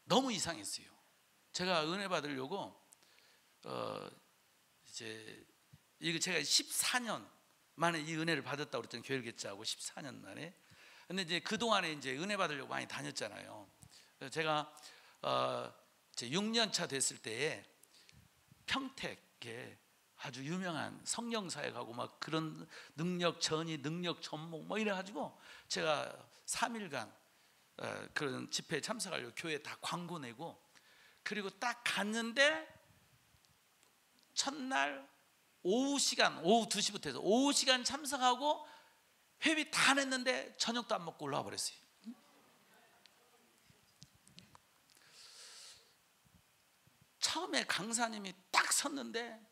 너무 이상했어요. 제가 은혜 받으려고 이제 이거 제가 14년 만에 이 은혜를 받았다고 그랬더니 교회를 개최하고 14년 만에. 근데 이제 그 동안에 이제 은혜 받으려고 많이 다녔잖아요. 그래서 제가 이제 6년 차 됐을 때에 평택에 아주 유명한 성령 사역하고 막 그런 능력 전이, 능력 전목 뭐 이래 가지고 제가 3일간 그런 집회에 참석하려고 교회에 다 광고 내고, 그리고 딱 갔는데 첫날 오후 2시부터 해서 오후 시간 참석하고 회비 다 냈는데 저녁도 안 먹고 올라와 버렸어요. 처음에 강사님이 딱 섰는데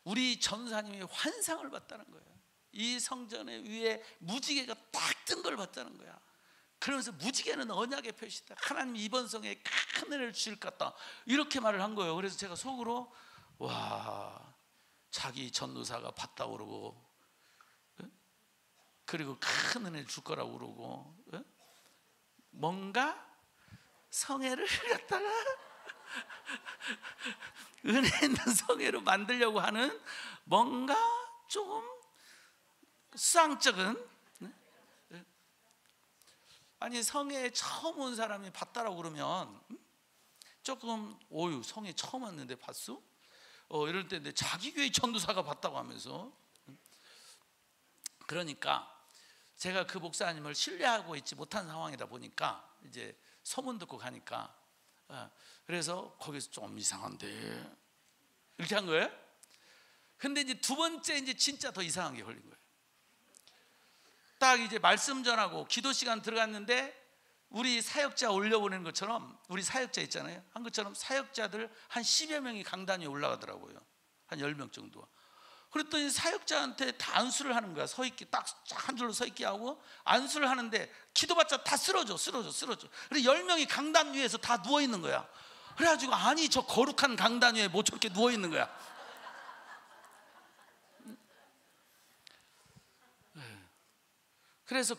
우리 전사님이 환상을 봤다는 거예요. 이 성전의 위에 무지개가 딱 뜬 걸 봤다는 거야. 그러면서 무지개는 언약의 표시다. 하나님이 이번 성에 큰 은혜를 주실 것 같다. 이렇게 말을 한 거예요. 그래서 제가 속으로 와, 자기 전도사가 봤다고 그러고 그리고 큰 은혜를 줄 거라고 그러고, 뭔가 성회를 갖다가 은혜 있는 성회로 만들려고 하는 뭔가 조금 수상쩍은, 아니 성회에 처음 온 사람이 봤다라고 그러면 조금 오유 성회 처음 왔는데 봤어? 이럴 때 자기 교회 전도사가 봤다고 하면서. 그러니까 제가 그 목사님을 신뢰하고 있지 못한 상황이다 보니까 이제 소문 듣고 가니까, 그래서 거기서 좀 이상한데 이렇게 한 거예요. 근데 이제 두 번째 이제 진짜 더 이상한 게 걸린 거예요. 딱 이제 말씀 전하고 기도 시간 들어갔는데 우리 사역자 올려보내는 것처럼, 우리 사역자 있잖아요, 한 것처럼 사역자들 한 10여 명이 강단 위에 올라가더라고요. 한 10명 정도. 그랬더니 사역자한테 다 안수를 하는 거야. 서있게 딱 한 줄로 서있게 하고 안수를 하는데 기도받자 다 쓰러져. 그래서 10명이 강단 위에서 다 누워있는 거야. 그래가지고 아니 저 거룩한 강단 위에 뭐 저렇게 누워있는 거야. 그래서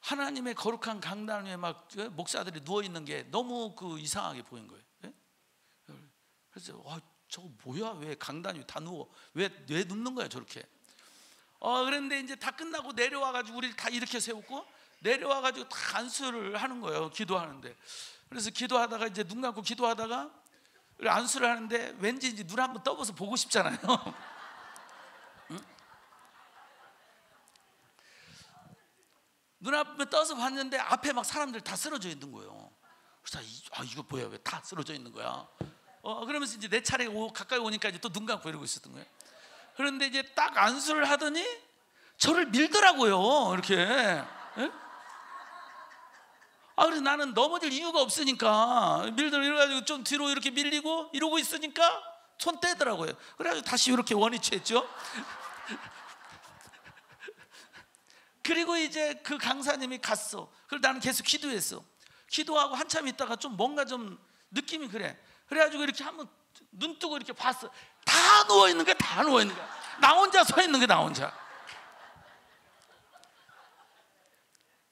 하나님의 거룩한 강단 위에 막 목사들이 누워있는 게 너무 그 이상하게 보인 거예요. 그래서 저거 뭐야, 왜 강단 위에 다 누워, 왜 눕는 거야 저렇게. 그런데 이제 다 끝나고 내려와가지고 우리 다 이렇게 세우고 내려와가지고 다 안수를 하는 거예요, 기도하는데. 그래서 기도하다가 이제 눈 감고 기도하다가 안수를 하는데 왠지 이제 눈 한번 떠봐서 보고 싶잖아요. 응? 눈 앞에 떠서 봤는데 앞에 막 사람들 다 쓰러져 있는 거예요. 그래서 이거 뭐야, 왜 다 쓰러져 있는 거야. 그러면서 이제 내 차례 가까이 오니까 이제 또 눈 감고 이러고 있었던 거예요. 그런데 이제 딱 안수를 하더니 저를 밀더라고요, 이렇게. 예? 그래서 나는 넘어질 이유가 없으니까 이래가지고 좀 뒤로 이렇게 밀리고 이러고 있으니까 손 떼더라고요. 그래가지고 다시 이렇게 원위치했죠. 그리고 이제 그 강사님이 갔어. 그래서 나는 계속 기도했어. 기도하고 한참 있다가 좀 뭔가 좀 느낌이 그래. 그래가지고 이렇게 한번 눈 뜨고 이렇게 봤어. 다 누워있는 거야, 다 누워있는 거야. 나 혼자 서 있는 거야, 나 혼자.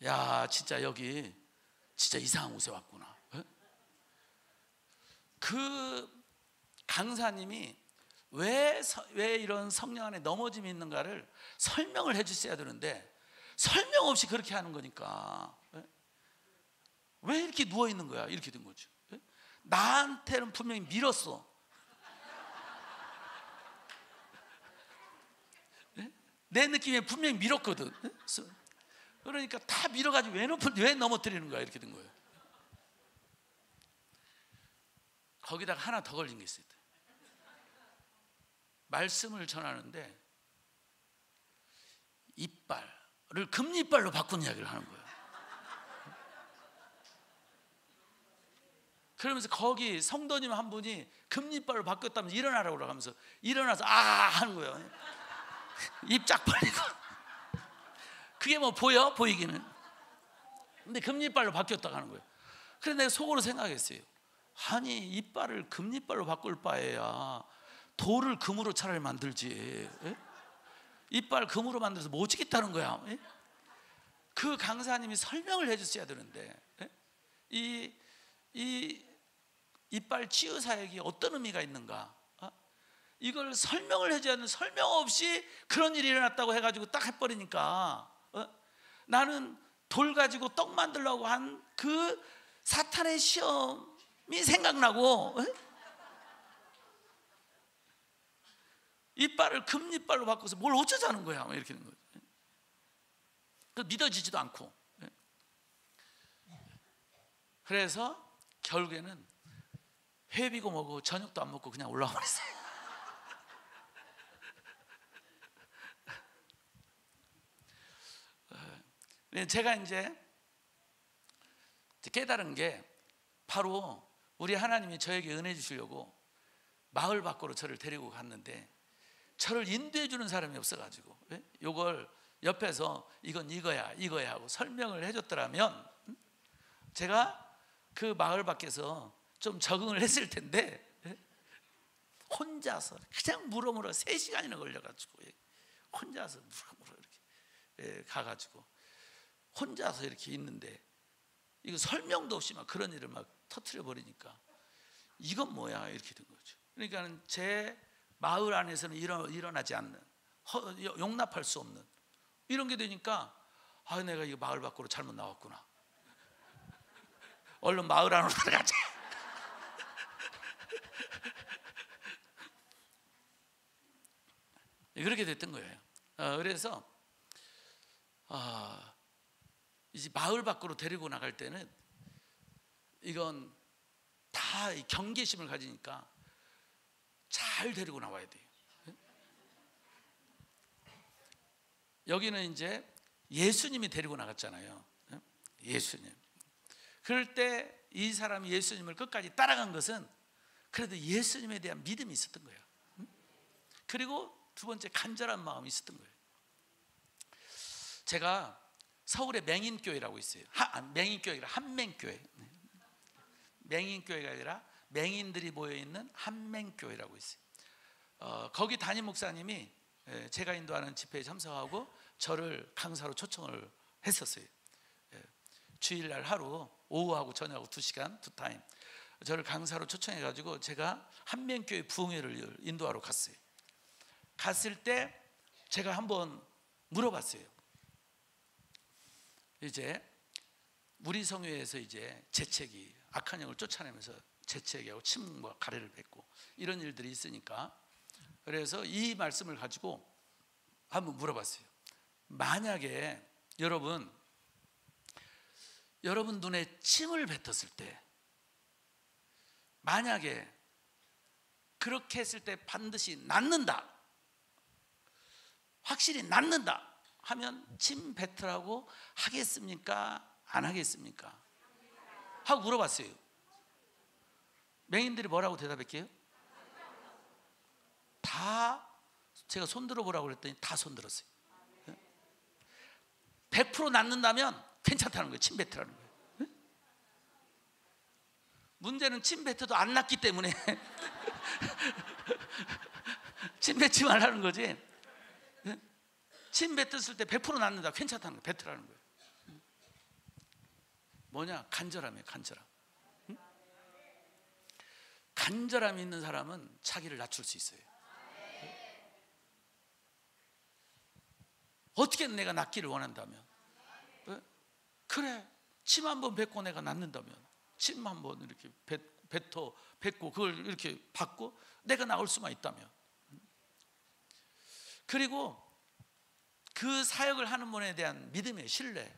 야, 진짜 여기 진짜 이상한 곳에 왔구나. 그 강사님이 왜 이런 성령 안에 넘어짐이 있는가를 설명을 해주셔야 되는데 설명 없이 그렇게 하는 거니까 왜 이렇게 누워있는 거야, 이렇게 된 거죠. 나한테는 분명히 밀었어. 내 느낌에 분명히 밀었거든. 그러니까 다 밀어가지고 왜 넘어뜨리는 거야, 이렇게 된 거예요. 거기다가 하나 더 걸린 게 있어요. 말씀을 전하는데 이빨을 금이빨로 바꾼 이야기를 하는 거예요. 그러면서 거기 성도님 한 분이 금이빨로 바뀌었다면 일어나라고 하면서 일어나서 하는 거예요. 입 쫙 벌리고. 그게 뭐 보여? 보이기는. 근데 금이빨로 바뀌었다고 하는 거예요. 그래서 내가 속으로 생각했어요. 아니 이빨을 금이빨로 바꿀 바에야 돌을 금으로 차라리 만들지. 이빨 금으로 만들어서 뭐 어찌겠다는 거야. 그 강사님이 설명을 해줬어야 되는데 이 이빨 치유 사역이 어떤 의미가 있는가, 이걸 설명을 해줘야 하는, 설명 없이 그런 일이 일어났다고 해가지고 딱 해버리니까 나는 돌 가지고 떡 만들려고 한 그 사탄의 시험이 생각나고 이빨을 금이빨로 바꿔서 뭘 어쩌자는 거야, 이렇게 되는 거예요. 믿어지지도 않고. 그래서 결국에는 회비고 뭐고 저녁도 안 먹고 그냥 올라와 버렸어요. 제가 이제 깨달은 게 바로 우리 하나님이 저에게 은혜 주시려고 마을 밖으로 저를 데리고 갔는데 저를 인도해 주는 사람이 없어가지고 이걸 옆에서 이건 이거야 하고 설명을 해줬더라면 제가 그 마을 밖에서 좀 적응을 했을 텐데 혼자서 그냥 물어물어 3시간이나 걸려가지고 혼자서 물어물어 이렇게 가가지고 혼자서 이렇게 있는데 이거 설명도 없이 막 그런 일을 막 터트려 버리니까 이건 뭐야 이렇게 된 거죠. 그러니까는 제 마을 안에서는 일어나지 않는, 용납할 수 없는 이런 게 되니까 내가 이거 마을 밖으로 잘못 나왔구나. 얼른 마을 안으로 들어가자. 그렇게 됐던 거예요. 그래서 이제 마을 밖으로 데리고 나갈 때는 이건 다 경계심을 가지니까 잘 데리고 나와야 돼요. 여기는 이제 예수님이 데리고 나갔잖아요. 예수님. 그럴 때 이 사람이 예수님을 끝까지 따라간 것은 그래도 예수님에 대한 믿음이 있었던 거예요. 그리고 두 번째 간절한 마음이 있었던 거예요. 제가 서울에 맹인교회라고 있어요. 맹인교회가 한맹교회. 맹인교회가 아니라 맹인들이 모여있는 한맹교회라고 있어요. 거기 담임 목사님이 제가 인도하는 집회에 참석하고 저를 강사로 초청을 했었어요. 주일날 하루 오후하고 저녁하고 2시간 2타임 저를 강사로 초청해가지고 제가 한맹교회 부흥회를 인도하러 갔어요. 갔을 때 제가 한번 물어봤어요. 이제 우리 성회에서 이제 재채기, 악한 영을 쫓아내면서 재채기하고 침과 가래를 뱉고 이런 일들이 있으니까, 그래서 이 말씀을 가지고 한번 물어봤어요. 만약에 여러분 눈에 침을 뱉었을 때, 만약에 그렇게 했을 때 반드시 낫는다, 확실히 낫는다 하면 침 뱉으라고 하겠습니까? 안 하겠습니까? 하고 물어봤어요. 맹인들이 뭐라고 대답할게요? 다 제가 손들어 보라고 그랬더니 다 손들었어요. 100% 낫는다면 괜찮다는 거예요. 침 뱉으라는 거예요. 문제는 침 뱉어도 안 낫기 때문에 침 뱉지 말라는 거지. 침 뱉었을 때 100% 낫는다, 괜찮다는 거예요. 뱉으라는 거예요. 뭐냐? 간절함이에요. 간절함. 간절함이 있는 사람은 자기를 낮출 수 있어요. 어떻게든 내가 낫기를 원한다면, 그래, 침 한 번 뱉고 내가 낫는다면, 침 한 번 이렇게 뱉고 그걸 이렇게 받고 내가 나올 수만 있다면, 그리고 그 사역을 하는 분에 대한 믿음의 신뢰,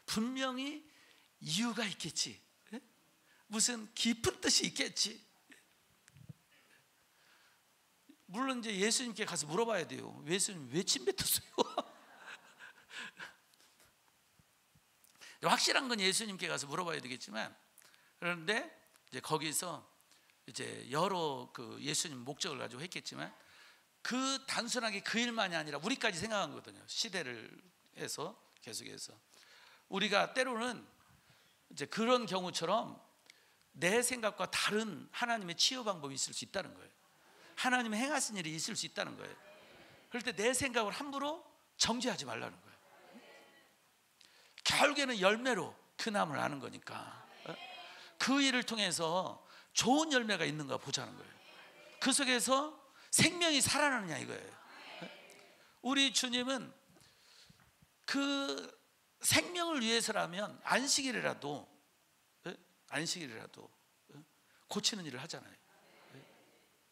분명히 이유가 있겠지, 무슨 깊은 뜻이 있겠지. 물론 이제 예수님께 가서 물어봐야 돼요. 예수님 왜 침 뱉었어요? 확실한 건 예수님께 가서 물어봐야 되겠지만, 그런데 이제 거기서 이제 여러 그 예수님 목적을 가지고 했겠지만, 그 단순하게 그 일만이 아니라 우리까지 생각한 거거든요. 시대를 해서 계속해서 우리가 때로는 이제 그런 경우처럼 내 생각과 다른 하나님의 치유 방법이 있을 수 있다는 거예요. 하나님의 행하신 일이 있을 수 있다는 거예요. 그럴 때 내 생각을 함부로 정죄하지 말라는 거예요. 결국에는 열매로 그 나무를 아는 거니까, 그 일을 통해서 좋은 열매가 있는가 보자는 거예요. 그 속에서 생명이 살아나느냐 이거예요. 우리 주님은 그 생명을 위해서라면 안식일이라도 고치는 일을 하잖아요.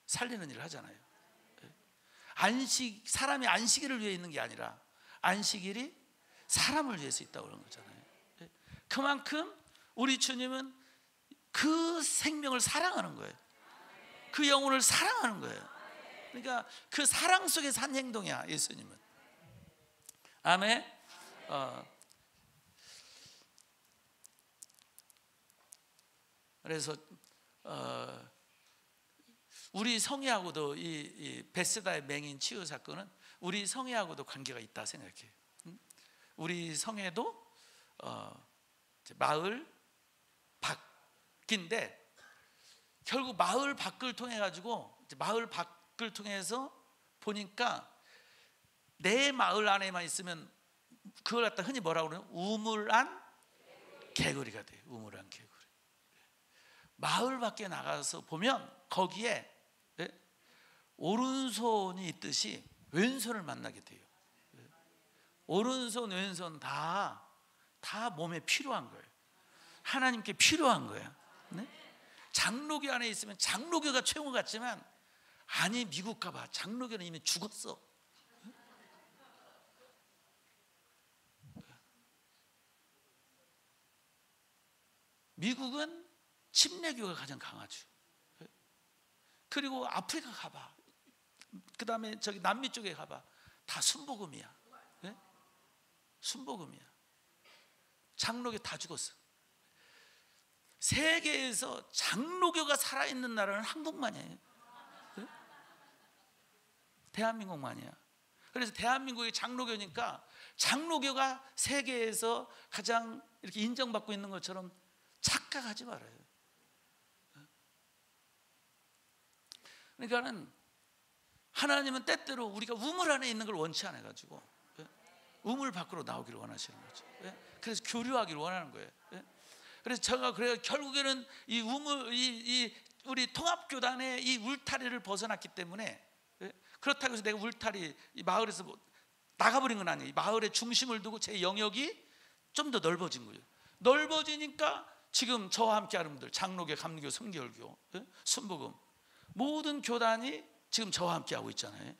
살리는 일을 하잖아요. 사람이 안식일을 위해 있는 게 아니라 안식일이 사람을 위해서 있다고 그런 거잖아요. 그만큼 우리 주님은 그 생명을 사랑하는 거예요. 그 영혼을 사랑하는 거예요. 그러니까 그 사랑 속에서 한 행동이야 예수님은. 아멘. 그래서 우리 성회하고도 이 베세다의 맹인 치유 사건은 우리 성회하고도 관계가 있다 생각해요. 우리 성회도 마을 밖인데, 결국 마을 밖을 통해 가지고 마을 밖을 통해서 보니까 내 마을 안에만 있으면 그걸 갖다 흔히 뭐라고 그러냐? 우물안 개구리가 돼요. 우물안 개구리. 마을 밖에 나가서 보면 거기에 오른손이 있듯이 왼손을 만나게 돼요. 오른손 왼손 다 몸에 필요한 거예요. 하나님께 필요한 거예요. 네? 장로교 안에 있으면 장로교가 최고 같지만, 아니 미국 가봐, 장로교는 이미 죽었어. 미국은 침례교가 가장 강하죠. 그리고 아프리카 가봐, 그 다음에 저기 남미 쪽에 가봐, 다 순복음이야. 네? 순복음이야. 장로교 다 죽었어. 세계에서 장로교가 살아있는 나라는 한국만이에요. 네? 대한민국만이야. 그래서 대한민국이 장로교니까 장로교가 세계에서 가장 이렇게 인정받고 있는 것처럼 착각하지 말아요. 그러니까는 하나님은 때때로 우리가 우물 안에 있는 걸 원치 않아 가지고 우물 밖으로 나오기를 원하시는 거죠. 그래서 교류하기를 원하는 거예요. 그래서 제가 그래요. 결국에는 이 우물, 이 우리 통합교단의 이 울타리를 벗어났기 때문에, 그렇다고 해서 내가 울타리 이 마을에서 나가버린 건 아니에요. 이 마을의 중심을 두고 제 영역이 좀 더 넓어진 거예요. 넓어지니까 지금 저와 함께하는 분들, 장로교, 감리교, 성결교, 순복음, 모든 교단이 지금 저와 함께하고 있잖아요.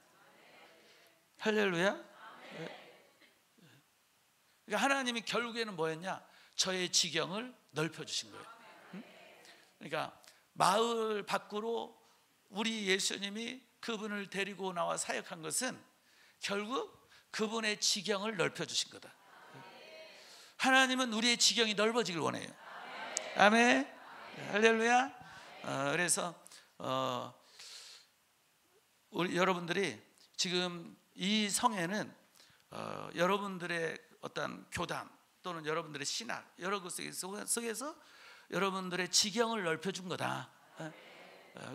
할렐루야. 그러니까 하나님이 결국에는 뭐였냐? 저의 지경을 넓혀주신 거예요. 그러니까 마을 밖으로 우리 예수님이 그분을 데리고 나와 사역한 것은 결국 그분의 지경을 넓혀주신 거다. 하나님은 우리의 지경이 넓어지길 원해요. 아멘. 할렐루야. 그래서 우리 여러분들이 지금 이 성에는 여러분들의 어떤 교단 또는 여러분들의 신학 여러 것 속에서 여러분들의 지경을 넓혀준 거다.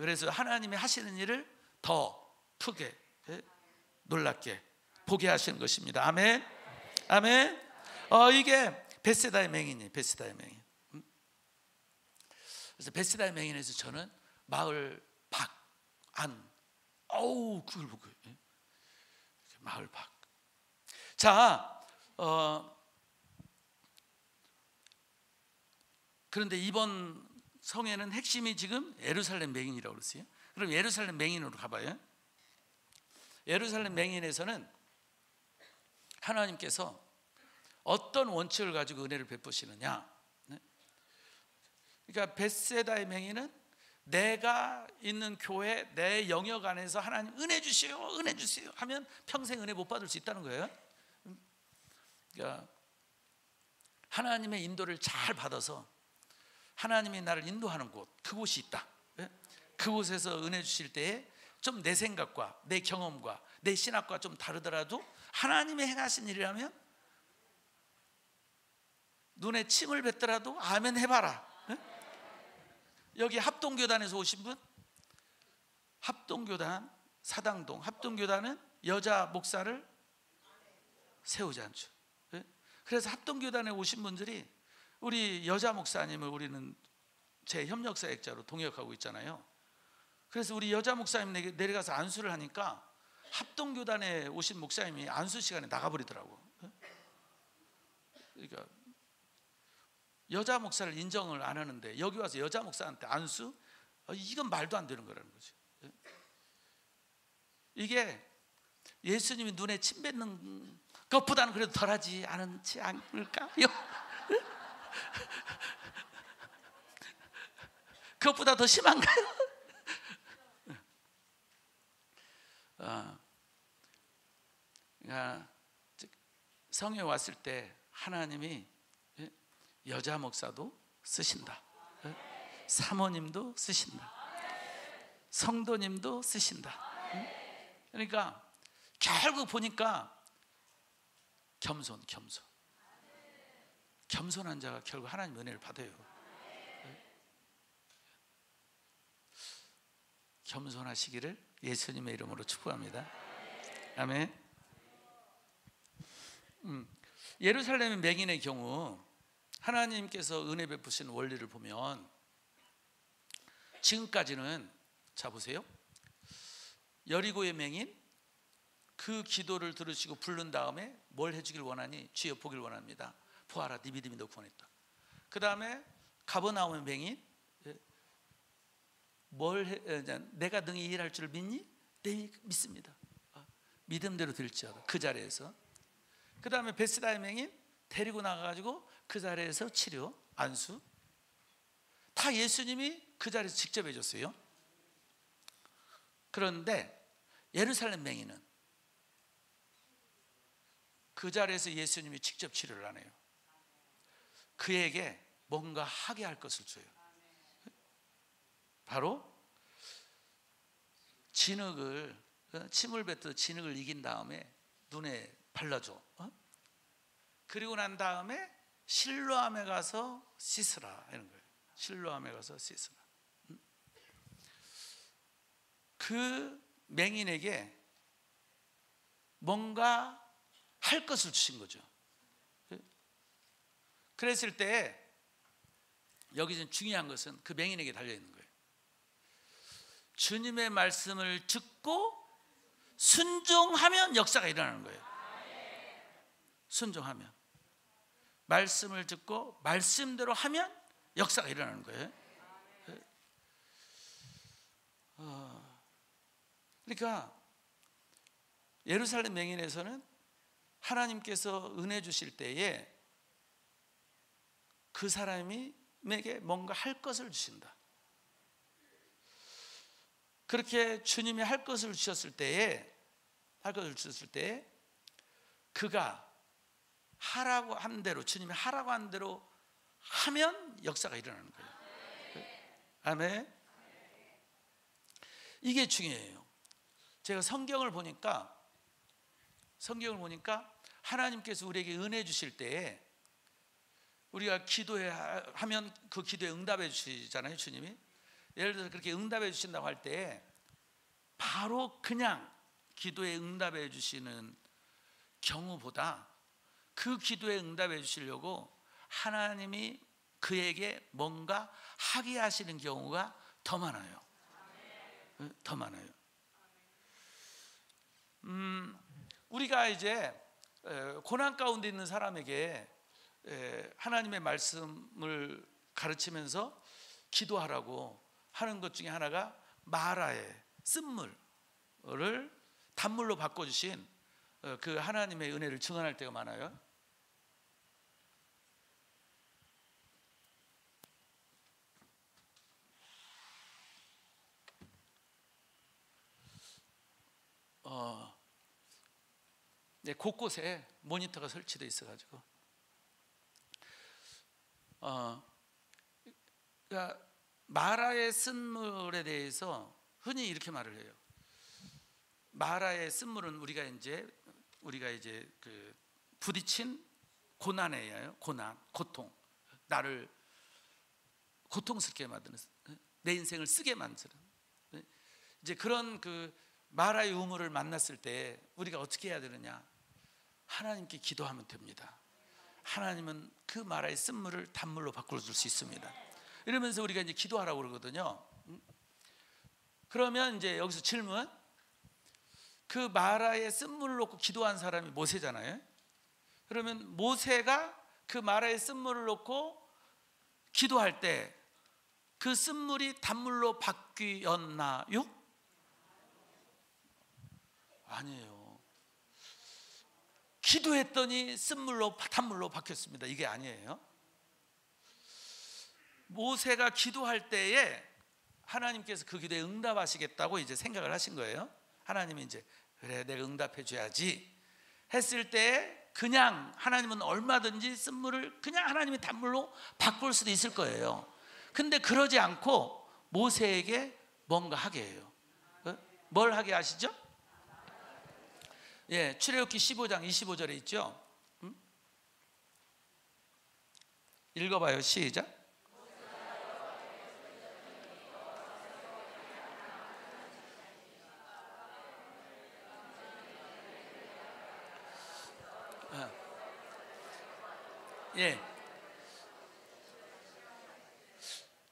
그래서 하나님이 하시는 일을 더 크게 놀랍게 보게 하시는 것입니다. 아멘. 아멘. 이게 베세다의 맹인이에요. 베세다의 맹인. 그래서 베세다의 맹인에서 저는 마을 밖, 안, 그걸 보고 마을 밖. 자, 그런데 이번 성에는 핵심이 지금 예루살렘 맹인이라고 그랬어요. 그럼 예루살렘 맹인으로 가봐요. 예루살렘 맹인에서는 하나님께서 어떤 원칙을 가지고 은혜를 베푸시느냐. 그러니까 벳세다의 맹인은 내가 있는 교회 내 영역 안에서 하나님 은혜 주세요, 은혜 주세요 하면 평생 은혜 못 받을 수 있다는 거예요. 그러니까 하나님의 인도를 잘 받아서 하나님이 나를 인도하는 곳, 그곳이 있다. 그곳에서 은혜 주실 때에 좀 내 생각과 내 경험과 내 신학과 좀 다르더라도 하나님의 행하신 일이라면 눈에 침을 뱉더라도 아멘 해봐라. 여기 합동교단에서 오신 분, 합동교단 사당동 합동교단은 여자 목사를 세우지 않죠. 그래서 합동교단에 오신 분들이 우리 여자 목사님을 우리는 제 협력사역자로 동역하고 있잖아요. 그래서 우리 여자 목사님 내려가서 안수를 하니까 합동교단에 오신 목사님이 안수 시간에 나가버리더라고. 그러니까 여자 목사를 인정을 안 하는데 여기 와서 여자 목사한테 안수? 이건 말도 안 되는 거라는 거죠. 이게 예수님이 눈에 침 뱉는 것보다는 그래도 덜하지 않지 않을까요? 그것보다 더 심한가요? 성에 왔을 때 하나님이 여자 목사도 쓰신다. 사모님도 쓰신다. 성도님도 쓰신다. 그러니까 결국 보니까 겸손한 자가 결국 하나님 은혜를 받아요. 겸손하시기를 예수님의 이름으로 축복합니다. 아멘. 예루살렘 맹인의 경우 하나님께서 은혜 베푸신 원리를 보면 지금까지는, 자 보세요, 여리고의 맹인 그 기도를 들으시고 부른 다음에 뭘 해주길 원하니? 주여 보길 원합니다. 보아라, 네 믿음이 너 구원했다. 그 다음에 가버나움의 맹인, 내가 능히 일할 줄 믿니? 네, 믿습니다. 믿음대로 될지어다. 그 자리에서. 그 다음에 베스다의 맹인 데리고 나가가지고 그 자리에서 치료, 안수, 다 예수님이 그 자리에서 직접 해줬어요. 그런데 예루살렘 맹인은 그 자리에서 예수님이 직접 치료를 안 해요. 그에게 뭔가 하게 할 것을 줘요. 바로 진흙을, 침을 뱉어 진흙을 이긴 다음에 눈에 발라줘. 그리고 난 다음에 실로암에 가서 씻으라, 이런 거예요. 실로암에 가서 씻으라. 그 맹인에게 뭔가 할 것을 주신 거죠. 그랬을 때 여기서 중요한 것은 그 맹인에게 달려있는 거예요. 주님의 말씀을 듣고 순종하면 역사가 일어나는 거예요. 순종하면, 말씀을 듣고 말씀대로 하면 역사가 일어나는 거예요. 그러니까 예루살렘 맹인에서는 하나님께서 은혜 주실 때에 그 사람에게 뭔가 할 것을 주신다. 그렇게 주님이 할 것을 주셨을 때에 그가 하라고 한 대로, 주님이 하라고 한 대로 하면 역사가 일어나는 거예요. 아멘. 이게 중요해요. 제가 성경을 보니까 하나님께서 우리에게 은혜 주실 때에 우리가 기도하면 그 기도에 응답해 주시잖아요, 주님이. 예를 들어서 그렇게 응답해 주신다고 할 때 바로 그냥 기도에 응답해 주시는 경우보다 그 기도에 응답해 주시려고 하나님이 그에게 뭔가 하게 하시는 경우가 더 많아요. 더 많아요. 우리가 이제 고난 가운데 있는 사람에게 하나님의 말씀을 가르치면서 기도하라고 하는 것 중에 하나가 마라의 쓴물을 단물로 바꿔주신 그 하나님의 은혜를 증언할 때가 많아요. 네, 곳곳에 모니터가 설치되어 있어가지고 그러니까 마라의 쓴물에 대해서 흔히 이렇게 말을 해요. 마라의 쓴물은 우리가 이제 그 부딪힌 고난이에요. 고통, 나를 고통스럽게 만드는, 내 인생을 쓰게 만드는, 이제 그런 그 마라의 우물을 만났을 때 우리가 어떻게 해야 되느냐? 하나님께 기도하면 됩니다. 하나님은 그 마라의 쓴물을 단물로 바꿔줄 수 있습니다. 이러면서 우리가 이제 기도하라고 그러거든요. 그러면 이제 여기서 질문, 그 마라의 쓴물을 놓고 기도한 사람이 모세잖아요. 그러면 모세가 그 마라의 쓴물을 놓고 기도할 때 그 쓴물이 단물로 바뀌었나요? 아니에요. 기도했더니 단물로 바뀌었습니다. 이게 아니에요. 모세가 기도할 때에 하나님께서 그 기도에 응답하시겠다고 이제 생각을 하신 거예요. 하나님이 이제 그래, 내가 응답해 줘야지 했을 때 그냥 하나님은 얼마든지 쓴물을 그냥 하나님이 단물로 바꿀 수도 있을 거예요. 근데 그러지 않고 모세에게 뭔가 하게 해요. 뭘 하게 하시죠? 예, 출애굽기 15장 25절에 있죠. 읽어봐요. 시작.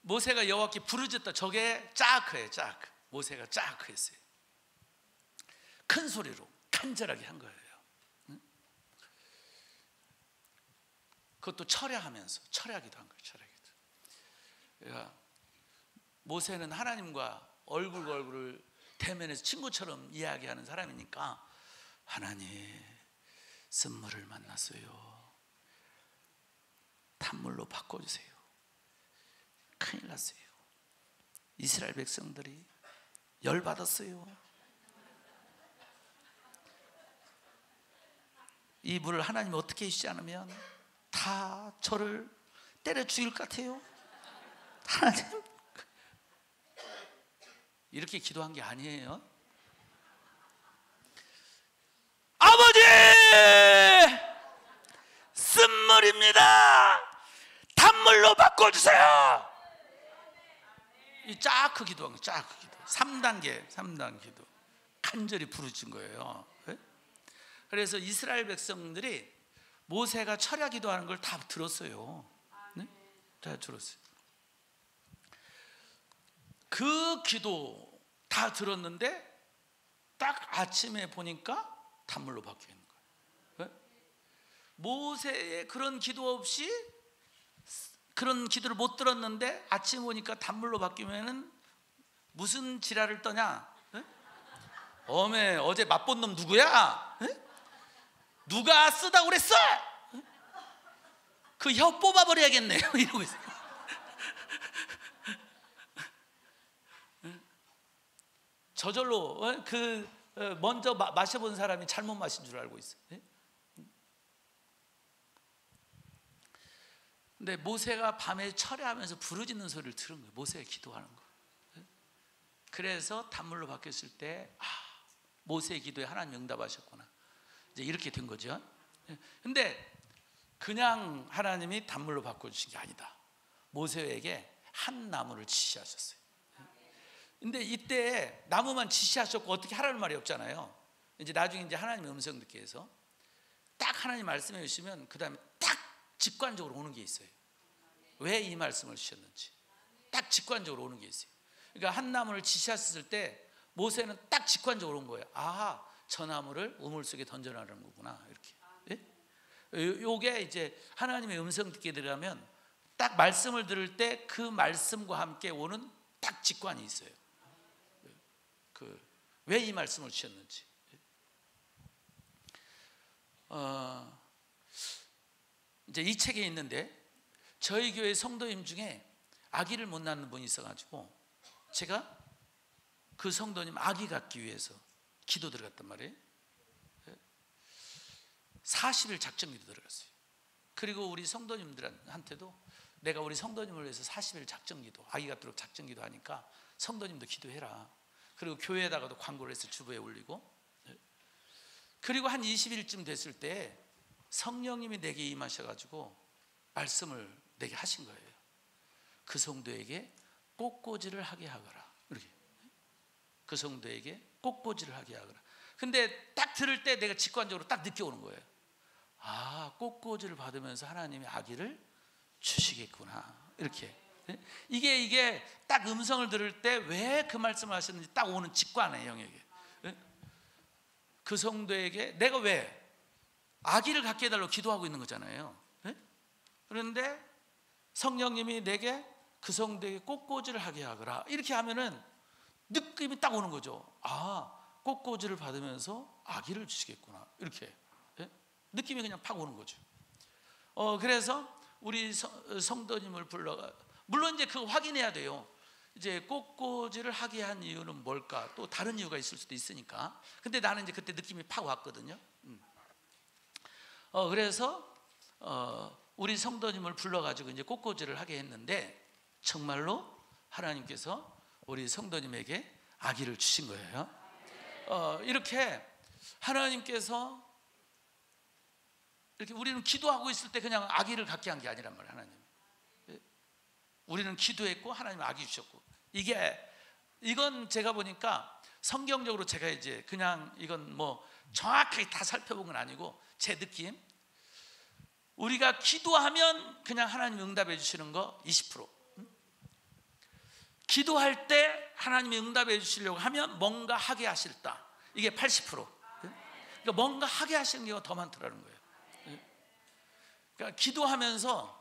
모세가 여호와께 부르짖다. 저게 짜크예요. 짜크. 모세가 짜크했어요. 큰 소리로 간절하게 한 거예요. 그것도 철야하면서 철야기도 한 거예요. 철야기도. 그러니까 모세는 하나님과 얼굴과 얼굴을 대면해서 친구처럼 이야기하는 사람이니까 하나님, 쓴물을 만났어요. 단물로 바꿔주세요. 큰일 났어요. 이스라엘 백성들이 열받았어요. 이 물을 하나님이 어떻게 해주지 않으면 다 저를 때려 죽일 것 같아요. 하나님, 이렇게 기도한 게 아니에요. 아버지, 쓴물입니다. 단물로 바꿔주세요. 이 짜크 기도한 거예요. 짜크 기도. 3단계 기도. 간절히 부르짖은 거예요. 그래서 이스라엘 백성들이 모세가 철야 기도하는 걸 다 들었어요. 네? 다 들었어요. 그 기도 다 들었는데 딱 아침에 보니까 단물로 바뀌어 있는 거예요. 모세의 그런 기도 없이 그런 기도를 못 들었는데 아침에 보니까 단물로 바뀌면은 무슨 지랄을 떠냐? 어메, 어제 맛본 놈 누구야? 누가 쓰다고 그랬어? 그 혀 뽑아버려야겠네요. 이러고 있어요. 저절로 먼저 마셔본 사람이 잘못 마신 줄 알고 있어요. 근데 모세가 밤에 철야하면서 부르짖는 소리를 들은 거예요. 모세가 기도하는 거. 그래서 단물로 바뀌었을 때 모세의 기도에 하나님 응답하셨구나. 이제 이렇게 된 거죠. 근데 그냥 하나님이 단물로 바꿔주신 게 아니다. 모세에게 한 나무를 지시하셨어요. 근데 이때 나무만 지시하셨고 어떻게 하라는 말이 없잖아요. 이제 나중에 이제 하나님의 음성 듣게 해서 딱 하나님 말씀해 주시면 그 다음에 딱 직관적으로 오는 게 있어요. 왜 이 말씀을 주셨는지 딱 직관적으로 오는 게 있어요. 그러니까 한 나무를 지시하셨을 때 모세는 딱 직관적으로 온 거예요. 저 나무를 우물 속에 던져놔라는 거구나. 이렇게. 예? 요게 이제 하나님의 음성 듣게 들으면 딱 말씀을 들을 때 그 말씀과 함께 오는 딱 직관이 있어요. 왜 이 말씀을 주셨는지. 이제 이 책에 있는데 저희 교회 성도님 중에 아기를 못 낳는 분이 있어가지고 제가 그 성도님 아기 갖기 위해서 기도 들어갔단 말이에요. 40일 작정 기도 들어갔어요. 그리고 우리 성도님들한테도 내가 우리 성도님을 위해서 40일 작정 기도, 아기 갖도록 작정 기도 하니까 성도님도 기도해라. 그리고 교회에다가도 광고를 해서 주보에 올리고, 그리고 한 20일쯤 됐을 때 성령님이 내게 임하셔가지고 말씀을 내게 하신 거예요. 그 성도에게 꽃꽂이를 하게 하거라. 이렇게. 그 성도에게 꽃꽂이를 하게 하거라. 근데 딱 들을 때 내가 직관적으로 딱 느껴오는 거예요. 꽃꽂이를 받으면서 하나님이 아기를 주시겠구나. 이렇게. 이게 딱 음성을 들을 때 왜 그 말씀을 하셨는지 딱 오는 직관의 영역이에요. 그 성도에게 내가 왜 아기를 갖게 해달라고 기도하고 있는 거잖아요. 그런데 성령님이 내게 그 성도에게 꽃꽂이를 하게 하거라. 이렇게 하면은 느낌이 딱 오는 거죠. 꽃꽂이를 받으면서 아기를 주시겠구나. 이렇게 느낌이 그냥 팍 오는 거죠. 그래서 우리 성도님을 불러가, 물론 이제 그거 확인해야 돼요. 이제 꽃꽂이를 하게 한 이유는 뭘까? 또 다른 이유가 있을 수도 있으니까. 근데 나는 이제 그때 느낌이 팍 왔거든요. 그래서 우리 성도님을 불러가지고 이제 꽃꽂이를 하게 했는데 정말로 하나님께서 우리 성도님에게 아기를 주신 거예요. 이렇게 하나님께서 이렇게 우리는 기도하고 있을 때 그냥 아기를 갖게 한 게 아니란 말이에요. 하나님. 우리는 기도했고 하나님 아기 주셨고, 이건 제가 보니까 성경적으로 제가 이제 그냥 이건 뭐 정확하게 다 살펴본 건 아니고 제 느낌, 우리가 기도하면 그냥 하나님 응답해 주시는 거 20%, 기도할 때 하나님이 응답해 주시려고 하면 뭔가 하게 하실다. 이게 80%. 그러니까 뭔가 하게 하시는 경우가 더 많더라는 거예요. 그러니까 기도하면서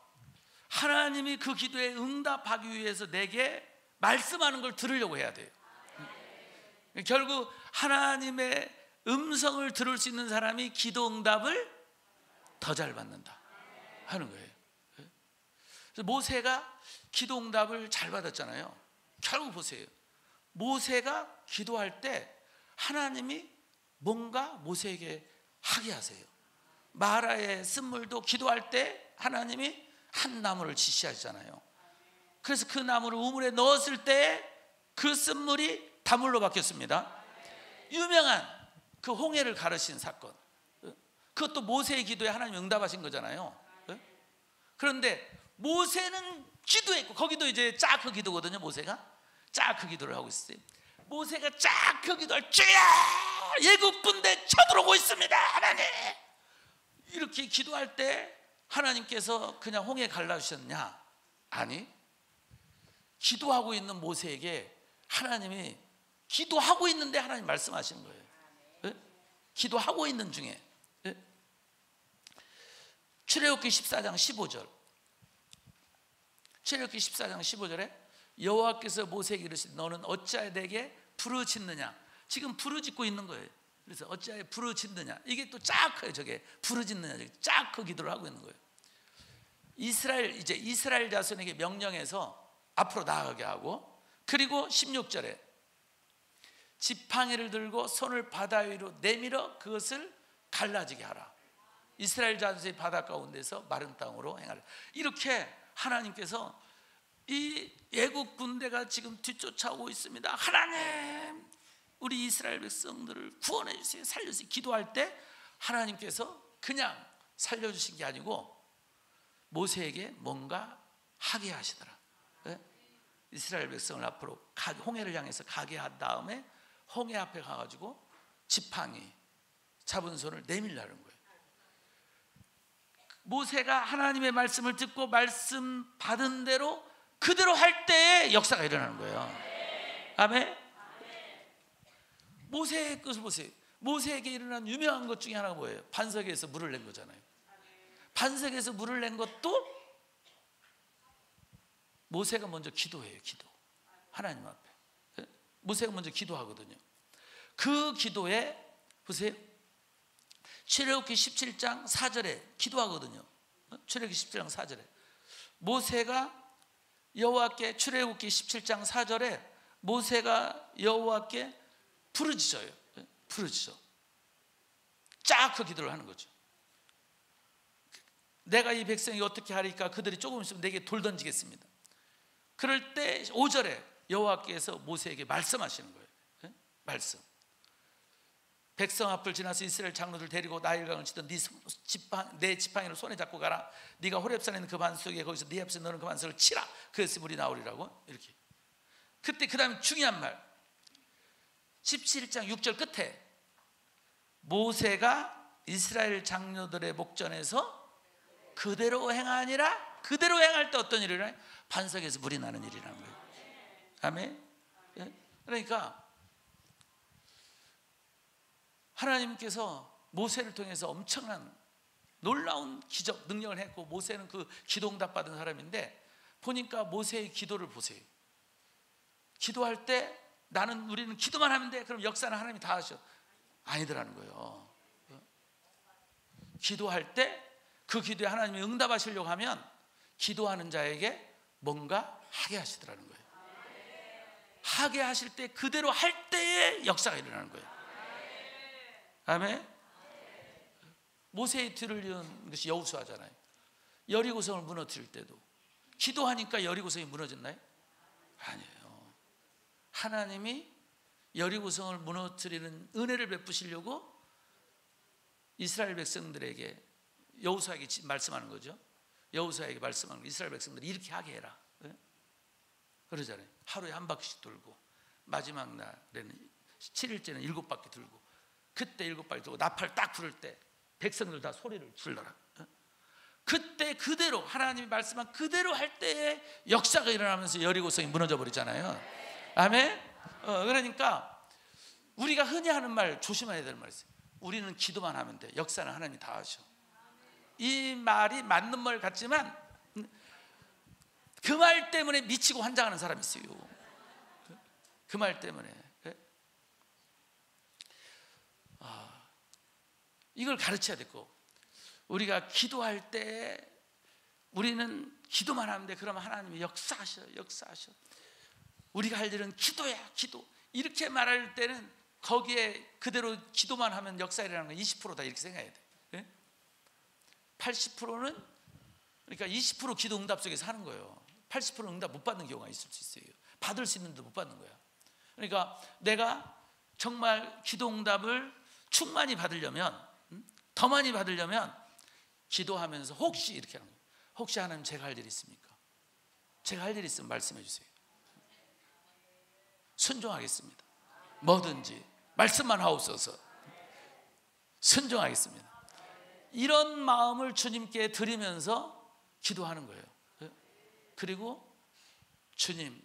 하나님이 그 기도에 응답하기 위해서 내게 말씀하는 걸 들으려고 해야 돼요. 결국 하나님의 음성을 들을 수 있는 사람이 기도 응답을 더 잘 받는다 하는 거예요. 그래서 모세가 기도 응답을 잘 받았잖아요. 결국 보세요. 모세가 기도할 때 하나님이 뭔가 모세에게 하게 하세요. 마라의 쓴물도 기도할 때 하나님이 한 나무를 지시하잖아요. 그래서 그 나무를 우물에 넣었을 때 그 쓴물이 다물로 바뀌었습니다. 유명한 그 홍해를 가르신 사건, 그것도 모세의 기도에 하나님 응답하신 거잖아요. 그런데 모세는 기도했고, 거기도 이제 짜크 기도거든요. 모세가 짜크 기도를 하고 있어요. 모세가 짜크 기도할 주야 예굽 군대 쳐들어오고 있습니다 하나님, 이렇게 기도할 때 하나님께서 그냥 홍해 갈라주셨냐? 아니, 기도하고 있는 모세에게 하나님이, 기도하고 있는데 하나님 말씀하시는 거예요. 네? 기도하고 있는 중에. 네? 출애굽기 14장 15절, 출애굽기 14장 15절에 여호와께서 모세에게 이르시되 너는 어찌하여 내게 부르짖느냐? 지금 부르짖고 있는 거예요. 그래서 어찌하여 부르짖느냐? 이게 또 짜크예요. 저게 부르짖느냐, 짜크 기도를 하고 있는 거예요. 이스라엘 자손에게 명령해서 앞으로 나아가게 하고, 그리고 16절에 지팡이를 들고 손을 바다 위로 내밀어 그것을 갈라지게 하라. 이스라엘 자손이 바다 가운데서 마른 땅으로 행하라. 이렇게 하나님께서 이 애국 군대가 지금 뒤쫓아오고 있습니다. 하나님, 우리 이스라엘 백성들을 구원해 주세요, 살려주세요. 기도할 때 하나님께서 그냥 살려주신 게 아니고 모세에게 뭔가 하게 하시더라. 네? 이스라엘 백성을 앞으로 홍해를 향해서 가게 한 다음에 홍해 앞에 가가지고 지팡이 잡은 손을 내밀라는 거예요. 모세가 하나님의 말씀을 듣고 말씀 받은 대로 그대로 할 때에 역사가 일어나는 거예요. 아멘. 모세의 것을 보세요. 모세에게 일어난 유명한 것 중에 하나가 뭐예요? 반석에서 물을 낸 거잖아요. 반석에서 물을 낸 것도 모세가 먼저 기도해요. 기도. 하나님 앞에 모세가 먼저 기도하거든요. 그 기도에 보세요. 출애굽기 17장 4절에 기도하거든요. 출애굽기 17장 4절에 모세가 여호와께, 출애굽기 17장 4절에 모세가 여호와께 부르짖어요. 부르짖어. 쫙 그 기도를 하는 거죠. 내가 이 백성이 어떻게 하리까? 그들이 조금 있으면 내게 돌 던지겠습니다. 그럴 때 5절에 여호와께서 모세에게 말씀하시는 거예요. 말씀. 백성 앞을 지나서 이스라엘 장로들 데리고 나일강을 치던 내 지팡이를 손에 잡고 가라. 네가 호렙산에 있는 그 반석에 거기서 네 앞에서 너는 그 반석을 치라. 그래서 물이 나오리라고. 이렇게. 그때 그 다음에 중요한 말, 17장 6절 끝에 모세가 이스라엘 장로들의 목전에서 그대로 행하니라. 그대로 행할 때 어떤 일이 일어나요? 반석에서 물이 나는 일이라는 거예요. 아멘. 그러니까 하나님께서 모세를 통해서 엄청난 놀라운 기적 능력을 했고, 모세는 그 기도 응답 받은 사람인데, 보니까 모세의 기도를 보세요. 기도할 때 우리는 기도만 하면 돼, 그럼 역사는 하나님이 다 하셔. 아니더라는 거예요. 기도할 때 그 기도에 하나님이 응답하시려고 하면 기도하는 자에게 뭔가 하게 하시더라는 거예요. 하게 하실 때 그대로 할 때에 역사가 일어나는 거예요. 아멘. 모세의 뒤를 이은 것이 여호수아잖아요. 여리고성을 무너뜨릴 때도 기도하니까 여리고성이 무너졌나요? 아니에요. 하나님이 여리고성을 무너뜨리는 은혜를 베푸시려고 이스라엘 백성들에게, 여호수아에게 말씀하는 거죠. 여호수아에게 말씀하는 거, 이스라엘 백성들이 이렇게 하게 해라. 그러잖아요. 하루에 한 바퀴씩 돌고, 마지막 날에는 7일째는 7바퀴 돌고, 그때 7바퀴 돌고 나팔 딱 부를 때 백성들 다 소리를 질러라. 그때 그대로 하나님이 말씀한 그대로 할 때에 역사가 일어나면서 여리고성이 무너져 버리잖아요. 아멘. 그러니까 우리가 흔히 하는 말 조심해야 될 말이 있어요. 우리는 기도만 하면 돼. 역사는 하나님이 다 하셔. 이 말이 맞는 말 같지만 그 말 때문에 미치고 환장하는 사람이 있어요. 그 말 때문에. 이걸 가르쳐야 되고, 우리가 기도할 때 우리는 기도만 하면 돼. 그러면 하나님이 역사하셔. 우리가 할 일은 기도야, 기도. 이렇게 말할 때는 거기에 그대로 기도만 하면 역사 일어나는 건 20%다 이렇게 생각해야 돼. 80%는 그러니까 20% 기도 응답 속에서 하는 거예요. 80% 응답 못 받는 경우가 있을 수 있어요. 받을 수 있는데 못 받는 거야. 그러니까 내가 정말 기도 응답을 충만히 받으려면, 더 많이 받으려면 기도하면서 혹시 이렇게 하는 거예요. 혹시 하나님 제가 할 일 있습니까? 제가 할 일 있으면 말씀해 주세요. 순종하겠습니다. 뭐든지 말씀만 하옵소서. 순종하겠습니다. 이런 마음을 주님께 드리면서 기도하는 거예요. 그리고 주님,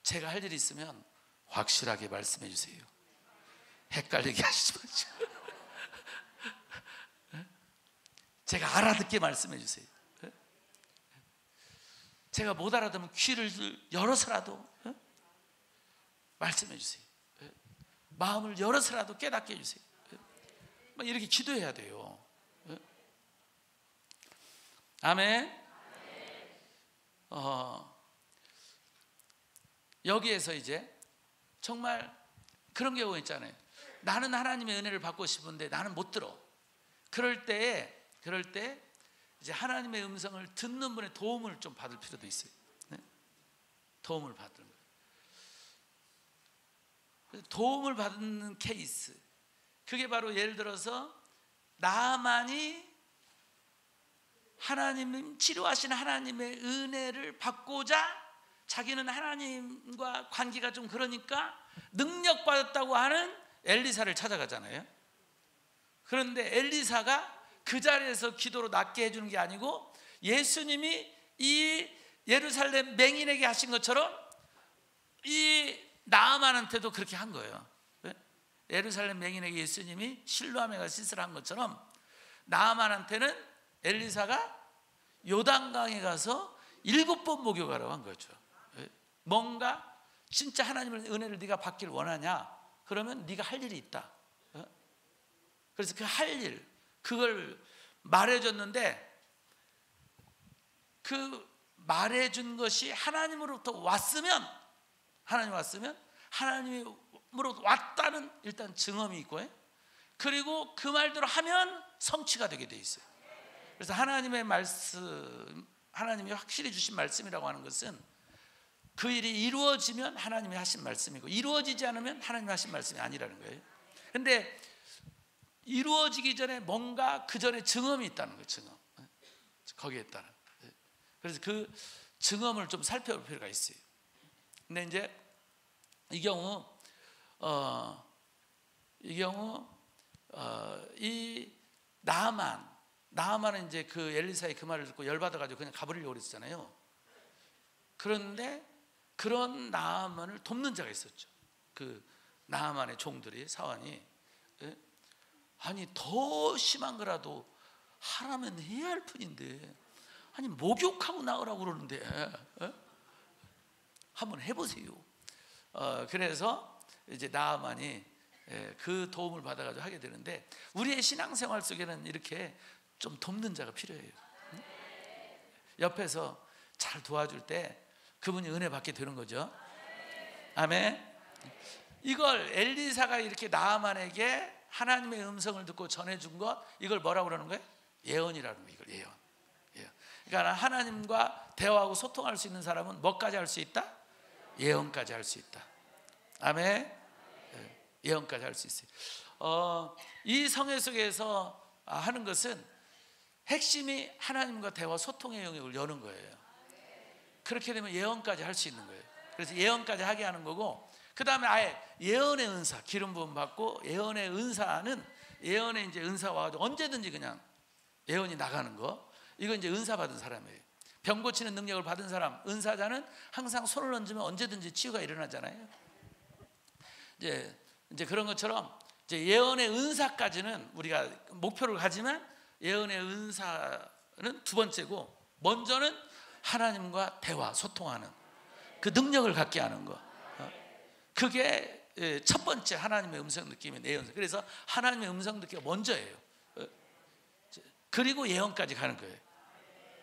제가 할 일이 있으면 확실하게 말씀해 주세요. 헷갈리게 하시지 마시고 제가 알아듣게 말씀해 주세요. 제가 못 알아듣으면 귀를 열어서라도 말씀해 주세요. 마음을 열어서라도 깨닫게 해주세요. 이렇게 기도해야 돼요. 아멘. 여기에서 이제 정말 그런 경우가 있잖아요. 나는 하나님의 은혜를 받고 싶은데 나는 못 들어. 그럴 때 이제 하나님의 음성을 듣는 분의 도움을 좀 받을 필요도 있어요. 도움을 받는 거예요. 도움을 받는 케이스, 그게 바로 예를 들어서 나만이 하나님 치료하시는 하나님의 은혜를 받고자 자기는 하나님과 관계가 좀 그러니까 능력 받았다고 하는 엘리사를 찾아가잖아요. 그런데 엘리사가 그 자리에서 기도로 낫게 해주는 게 아니고 예수님이 이 예루살렘 맹인에게 하신 것처럼 이 나아만한테도 그렇게 한 거예요. 예루살렘 맹인에게 예수님이 실로암에 가서 씻으라 한 것처럼 나아만한테는 엘리사가 요단강에 가서 7번 목욕하라고 한 거죠. 뭔가 진짜 하나님의 은혜를 네가 받기를 원하냐? 그러면 네가 할 일이 있다. 그래서 그 할 일, 그걸 말해줬는데 그 말해준 것이 하나님으로부터 왔으면, 하나님으로 왔다는 일단 증언이 있고, 그리고 그 말대로 하면 성취가 되게 돼 있어요. 그래서 하나님의 말씀, 하나님이 확실히 주신 말씀이라고 하는 것은 그 일이 이루어지면 하나님이 하신 말씀이고 이루어지지 않으면 하나님이 하신 말씀이 아니라는 거예요. 근데 이루어지기 전에 뭔가 그 전에 증언이 있다는 거예요. 증언. 거기에 있다는. 그래서 그 증언을 좀 살펴볼 필요가 있어요. 근데 이제 이 경우 이 나아만은 이제 그 엘리사의 그 말을 듣고 열받아가지고 그냥 가버리려고 그랬잖아요. 그런데 그런 나아만을 돕는 자가 있었죠. 그 나아만의 종들이, 사환이, 아니 더 심한 거라도 하라면 해야 할 뿐인데 아니 목욕하고 나오라고 그러는데 한번 해보세요. 그래서 이제 나아만이 그 도움을 받아가지고 하게 되는데, 우리의 신앙생활 속에는 이렇게 좀 돕는 자가 필요해요. 옆에서 잘 도와줄 때 그분이 은혜 받게 되는 거죠. 아멘. 이걸 엘리사가 이렇게 나아만에게 하나님의 음성을 듣고 전해준 것, 이걸 뭐라고 그러는 거예요? 예언이라는 거예요. 이걸 예언. 그러니까 하나님과 대화하고 소통할 수 있는 사람은 뭐까지 할 수 있다? 예언까지 할 수 있다. 아멘. 예언까지 할 수 있어요. 이 성회 속에서 하는 것은 핵심이 하나님과 대화 소통의 영역을 여는 거예요. 그렇게 되면 예언까지 할 수 있는 거예요. 그래서 예언까지 하게 하는 거고, 그 다음에 아예 예언의 은사, 기름 부음 받고 예언의 은사는 예언의 이제 은사와 언제든지 그냥 예언이 나가는 거, 이건 이제 은사 받은 사람이에요. 병 고치는 능력을 받은 사람, 은사자는 항상 손을 얹으면 언제든지 치유가 일어나잖아요. 이제 그런 것처럼 이제 예언의 은사까지는 우리가 목표를 가지만 예언의 은사는 두 번째고, 먼저는 하나님과 대화, 소통하는 그 능력을 갖게 하는 거. 그게 첫 번째 하나님의 음성 느낌의 예언. 그래서 하나님의 음성 느낌이 먼저예요. 그리고 예언까지 가는 거예요.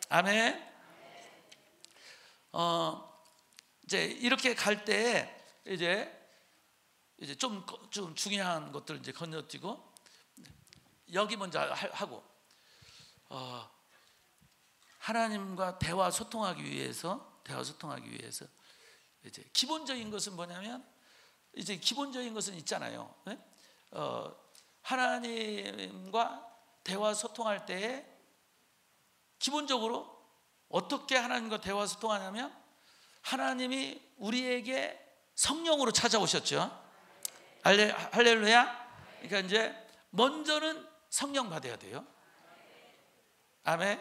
아멘. 이제 이렇게 갈 때 이제 좀 중요한 것들 이제 건너뛰고 여기 먼저 하고, 하나님과 대화 소통하기 위해서 이제 기본적인 것은 뭐냐면, 이제 기본적인 것은 있잖아요. 하나님과 대화 소통할 때에 기본적으로 어떻게 하나님과 대화 소통하냐면, 하나님이 우리에게 성령으로 찾아오셨죠. 할렐루야. 그러니까 이제 먼저는 성령 받아야 돼요. 아멘.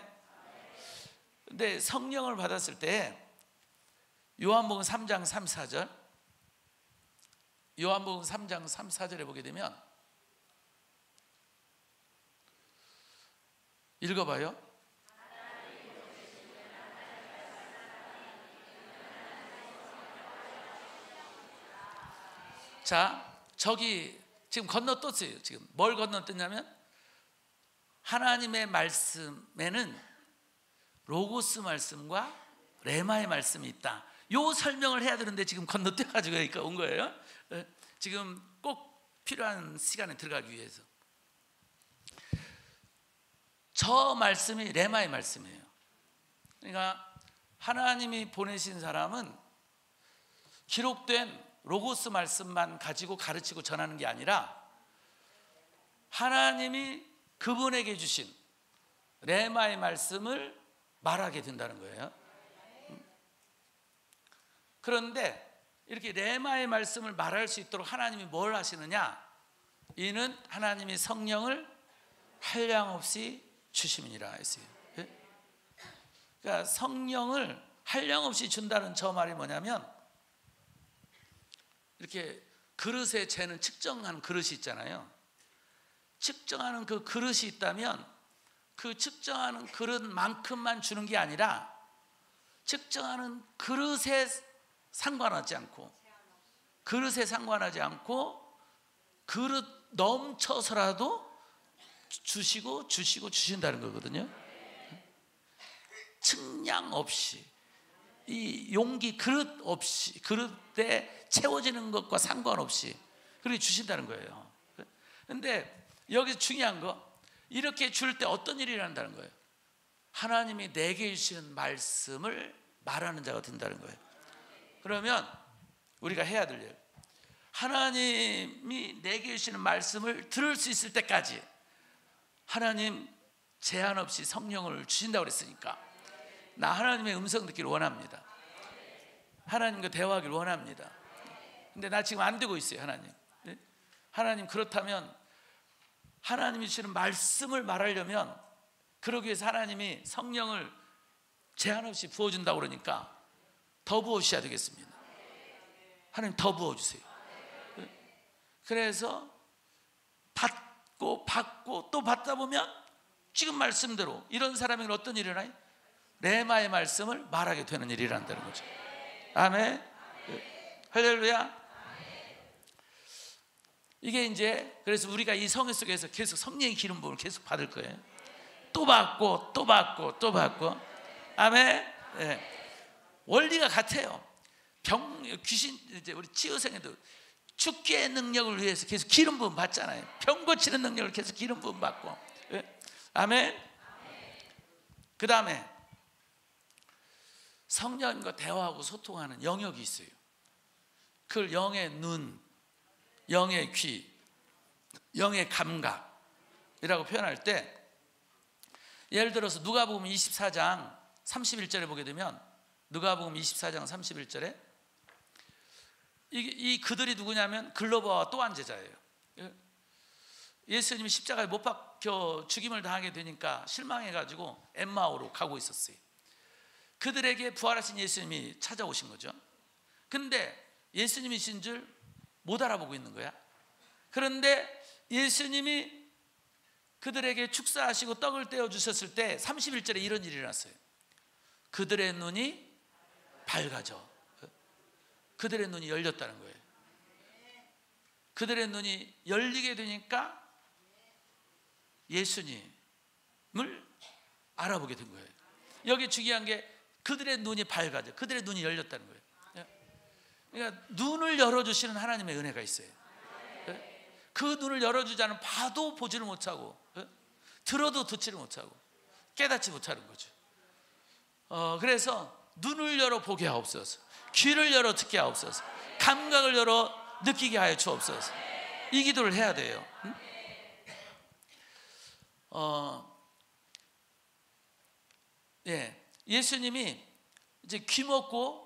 근데 성령을 받았을 때 요한복음 3장 3, 4절, 요한복음 3장 3, 4절에 보게 되면, 읽어봐요. 자, 저기 지금 건너떴어요. 지금 뭘 건너떴냐면, 하나님의 말씀에는 로고스 말씀과 레마의 말씀이 있다. 요 설명을 해야 되는데 지금 건너뛰어가지고 여기까지 온 거예요. 지금 꼭 필요한 시간에 들어가기 위해서. 저 말씀이 레마의 말씀이에요. 그러니까 하나님이 보내신 사람은 기록된 로고스 말씀만 가지고 가르치고 전하는 게 아니라, 하나님이 그분에게 주신 레마의 말씀을 말하게 된다는 거예요. 그런데 이렇게 레마의 말씀을 말할 수 있도록 하나님이 뭘 하시느냐? 이는 하나님이 성령을 한량없이 주심이니라 했어요. 그러니까 성령을 한량없이 준다는 저 말이 뭐냐면, 이렇게 그릇에 재는 측정하는 그릇이 있잖아요. 측정하는 그 그릇이 있다면 그 측정하는 그릇만큼만 주는 게 아니라, 측정하는 그릇에 상관하지 않고 그릇 넘쳐서라도 주신다는 거거든요. 측량 없이, 이 용기 그릇 없이, 그릇에 채워지는 것과 상관없이 그렇게 주신다는 거예요. 그런데 여기서 중요한 거, 이렇게 줄 때 어떤 일이 일어난다는 거예요. 하나님이 내게 주시는 말씀을 말하는 자가 된다는 거예요. 그러면 우리가 해야 될 일, 하나님이 내게 주시는 말씀을 들을 수 있을 때까지 하나님 제한 없이 성령을 주신다고 그랬으니까, 나 하나님의 음성 듣기를 원합니다. 하나님과 대화하기를 원합니다. 근데 나 지금 안 되고 있어요. 하나님 그렇다면 하나님이 주시는 말씀을 말하려면, 그러기 위해서 하나님이 성령을 제한 없이 부어준다고 그러니까 더 부어주셔야 되겠습니다. 하나님 더 부어주세요. 그래서 받고 또 받다 보면 지금 말씀대로 이런 사람에게는 어떤 일이 일어나요? 레마의 말씀을 말하게 되는 일이 일어난다는 거죠. 아멘. 할렐루야. 이게 이제, 그래서 우리가 이 성회 속에서 계속 성령의 기름 부음을 계속 받을 거예요. 또 받고 또 받고 또 받고. 아멘. 원리가 같아요. 귀신, 이제 우리 치유생에도 죽기의 능력을 위해서 계속 기름 부음 받잖아요. 병 고치는 능력을 계속 기름 부음 받고. 아멘. 그 다음에 성령과 대화하고 소통하는 영역이 있어요. 그걸 영의 눈, 영의 귀, 영의 감각이라고 표현할 때, 예를 들어서 누가복음 24장 31절에 보게 되면, 누가복음 24장 31절에 이 그들이 누구냐면 글로바와 또한 제자예요. 예수님이 십자가에 못 박혀 죽임을 당하게 되니까 실망해가지고 엠마오로 가고 있었어요. 그들에게 부활하신 예수님이 찾아오신 거죠. 근데 예수님이신 줄 못 알아보고 있는 거야. 그런데 예수님이 그들에게 축사하시고 떡을 떼어 주셨을 때 31절에 이런 일이 일어났어요. 그들의 눈이 밝아져. 그들의 눈이 열렸다는 거예요. 그들의 눈이 열리게 되니까 예수님을 알아보게 된 거예요. 여기 중요한 게 그들의 눈이 밝아져. 그들의 눈이 열렸다는 거예요. 그러니까 눈을 열어주시는 하나님의 은혜가 있어요. 그 눈을 열어주지 않으면 봐도 보지를 못하고, 들어도 듣지를 못하고, 깨닫지 못하는 거죠. 그래서 눈을 열어 보게 하옵소서, 귀를 열어 듣게 하옵소서, 감각을 열어 느끼게 하여 주옵소서. 이 기도를 해야 돼요. 예수님이 이제 귀 먹고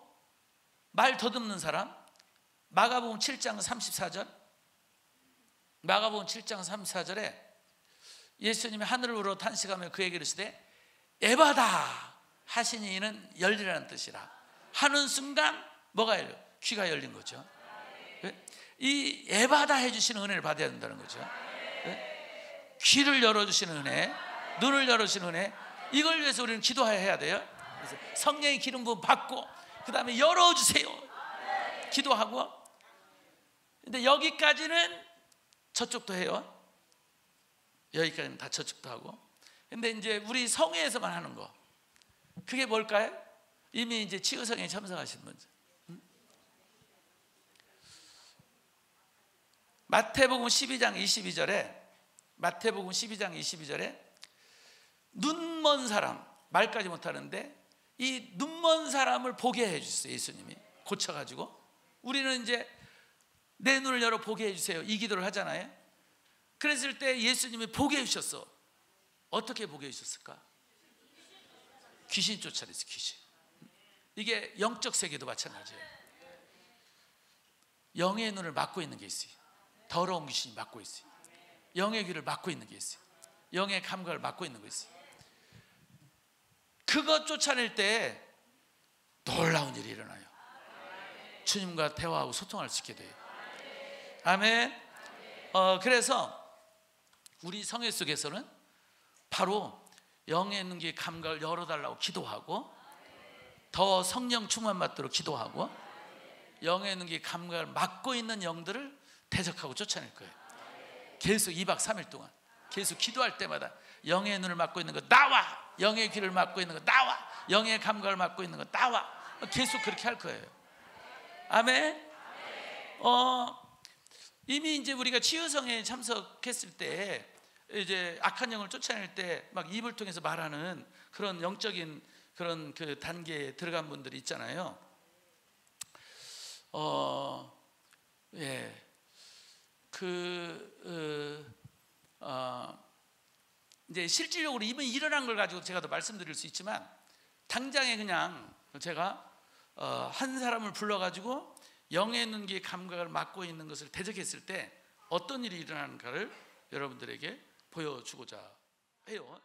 말 더듬는 사람, 마가복음 7장 34절, 마가복음 7장 34절에 예수님이 하늘을 우러 탄식하며 그에게 이르시되 에바다 하시니 이는 열리라는 뜻이라. 하는 순간 뭐가 열려? 귀가 열린 거죠. 이 에바다 해주시는 은혜를 받아야 된다는 거죠. 귀를 열어주시는 은혜, 눈을 열어주시는 은혜, 이걸 위해서 우리는 기도해야 돼요. 성령의 기름 부음 받고 그 다음에 열어주세요 기도하고. 근데 여기까지는 저쪽도 해요. 여기까지는 다 저쪽도 하고. 근데 이제 우리 성회에서만 하는 거, 그게 뭘까요? 이미 이제 치유성에 참석하신 분들, 마태복음 12장 22절에, 마태복음 12장 22절에 눈먼 사람, 말까지 못하는데 이 눈먼 사람을 보게 해주셨어요. 예수님이 고쳐가지고. 우리는 이제 내 눈을 열어 보게 해주세요 이 기도를 하잖아요. 그랬을 때 예수님이 보게 해주셨어. 어떻게 보게 해주셨을까? 귀신 쫓아냈어요. 귀신. 이게 영적 세계도 마찬가지예요. 영의 눈을 막고 있는 게 있어요. 더러운 귀신이 막고 있어요. 영의 귀를 막고 있는 게 있어요. 영의 감각을 막고 있는 거 있어요. 그거 쫓아낼 때 놀라운 일이 일어나요. 주님과 대화하고 소통할 수 있게 돼요. 아멘. 그래서 우리 성회 속에서는 바로 영의 눈의 감각을 열어달라고 기도하고, 더 성령 충만 받도록 기도하고, 영의 눈의 감각을 막고 있는 영들을 대적하고 쫓아낼 거예요. 계속 2박 3일 동안 계속 기도할 때마다 영의 눈을 막고 있는 거 나와, 영의 귀를 막고 있는 거 나와, 영의 감각을 막고 있는 거 나와. 계속 그렇게 할 거예요. 아멘. 이미 이제 우리가 치유성에 참석했을 때 이제 악한 영을 쫓아낼 때 막 입을 통해서 말하는 그런 영적인 그런 그 단계에 들어간 분들이 있잖아요. 이제 실질적으로 이미 일어난 걸 가지고 제가 더 말씀드릴 수 있지만, 당장에 그냥 제가 한 사람을 불러가지고 영의 눈의 감각을 막고 있는 것을 대적했을 때 어떤 일이 일어나는가를 여러분들에게 보여주고자 해요.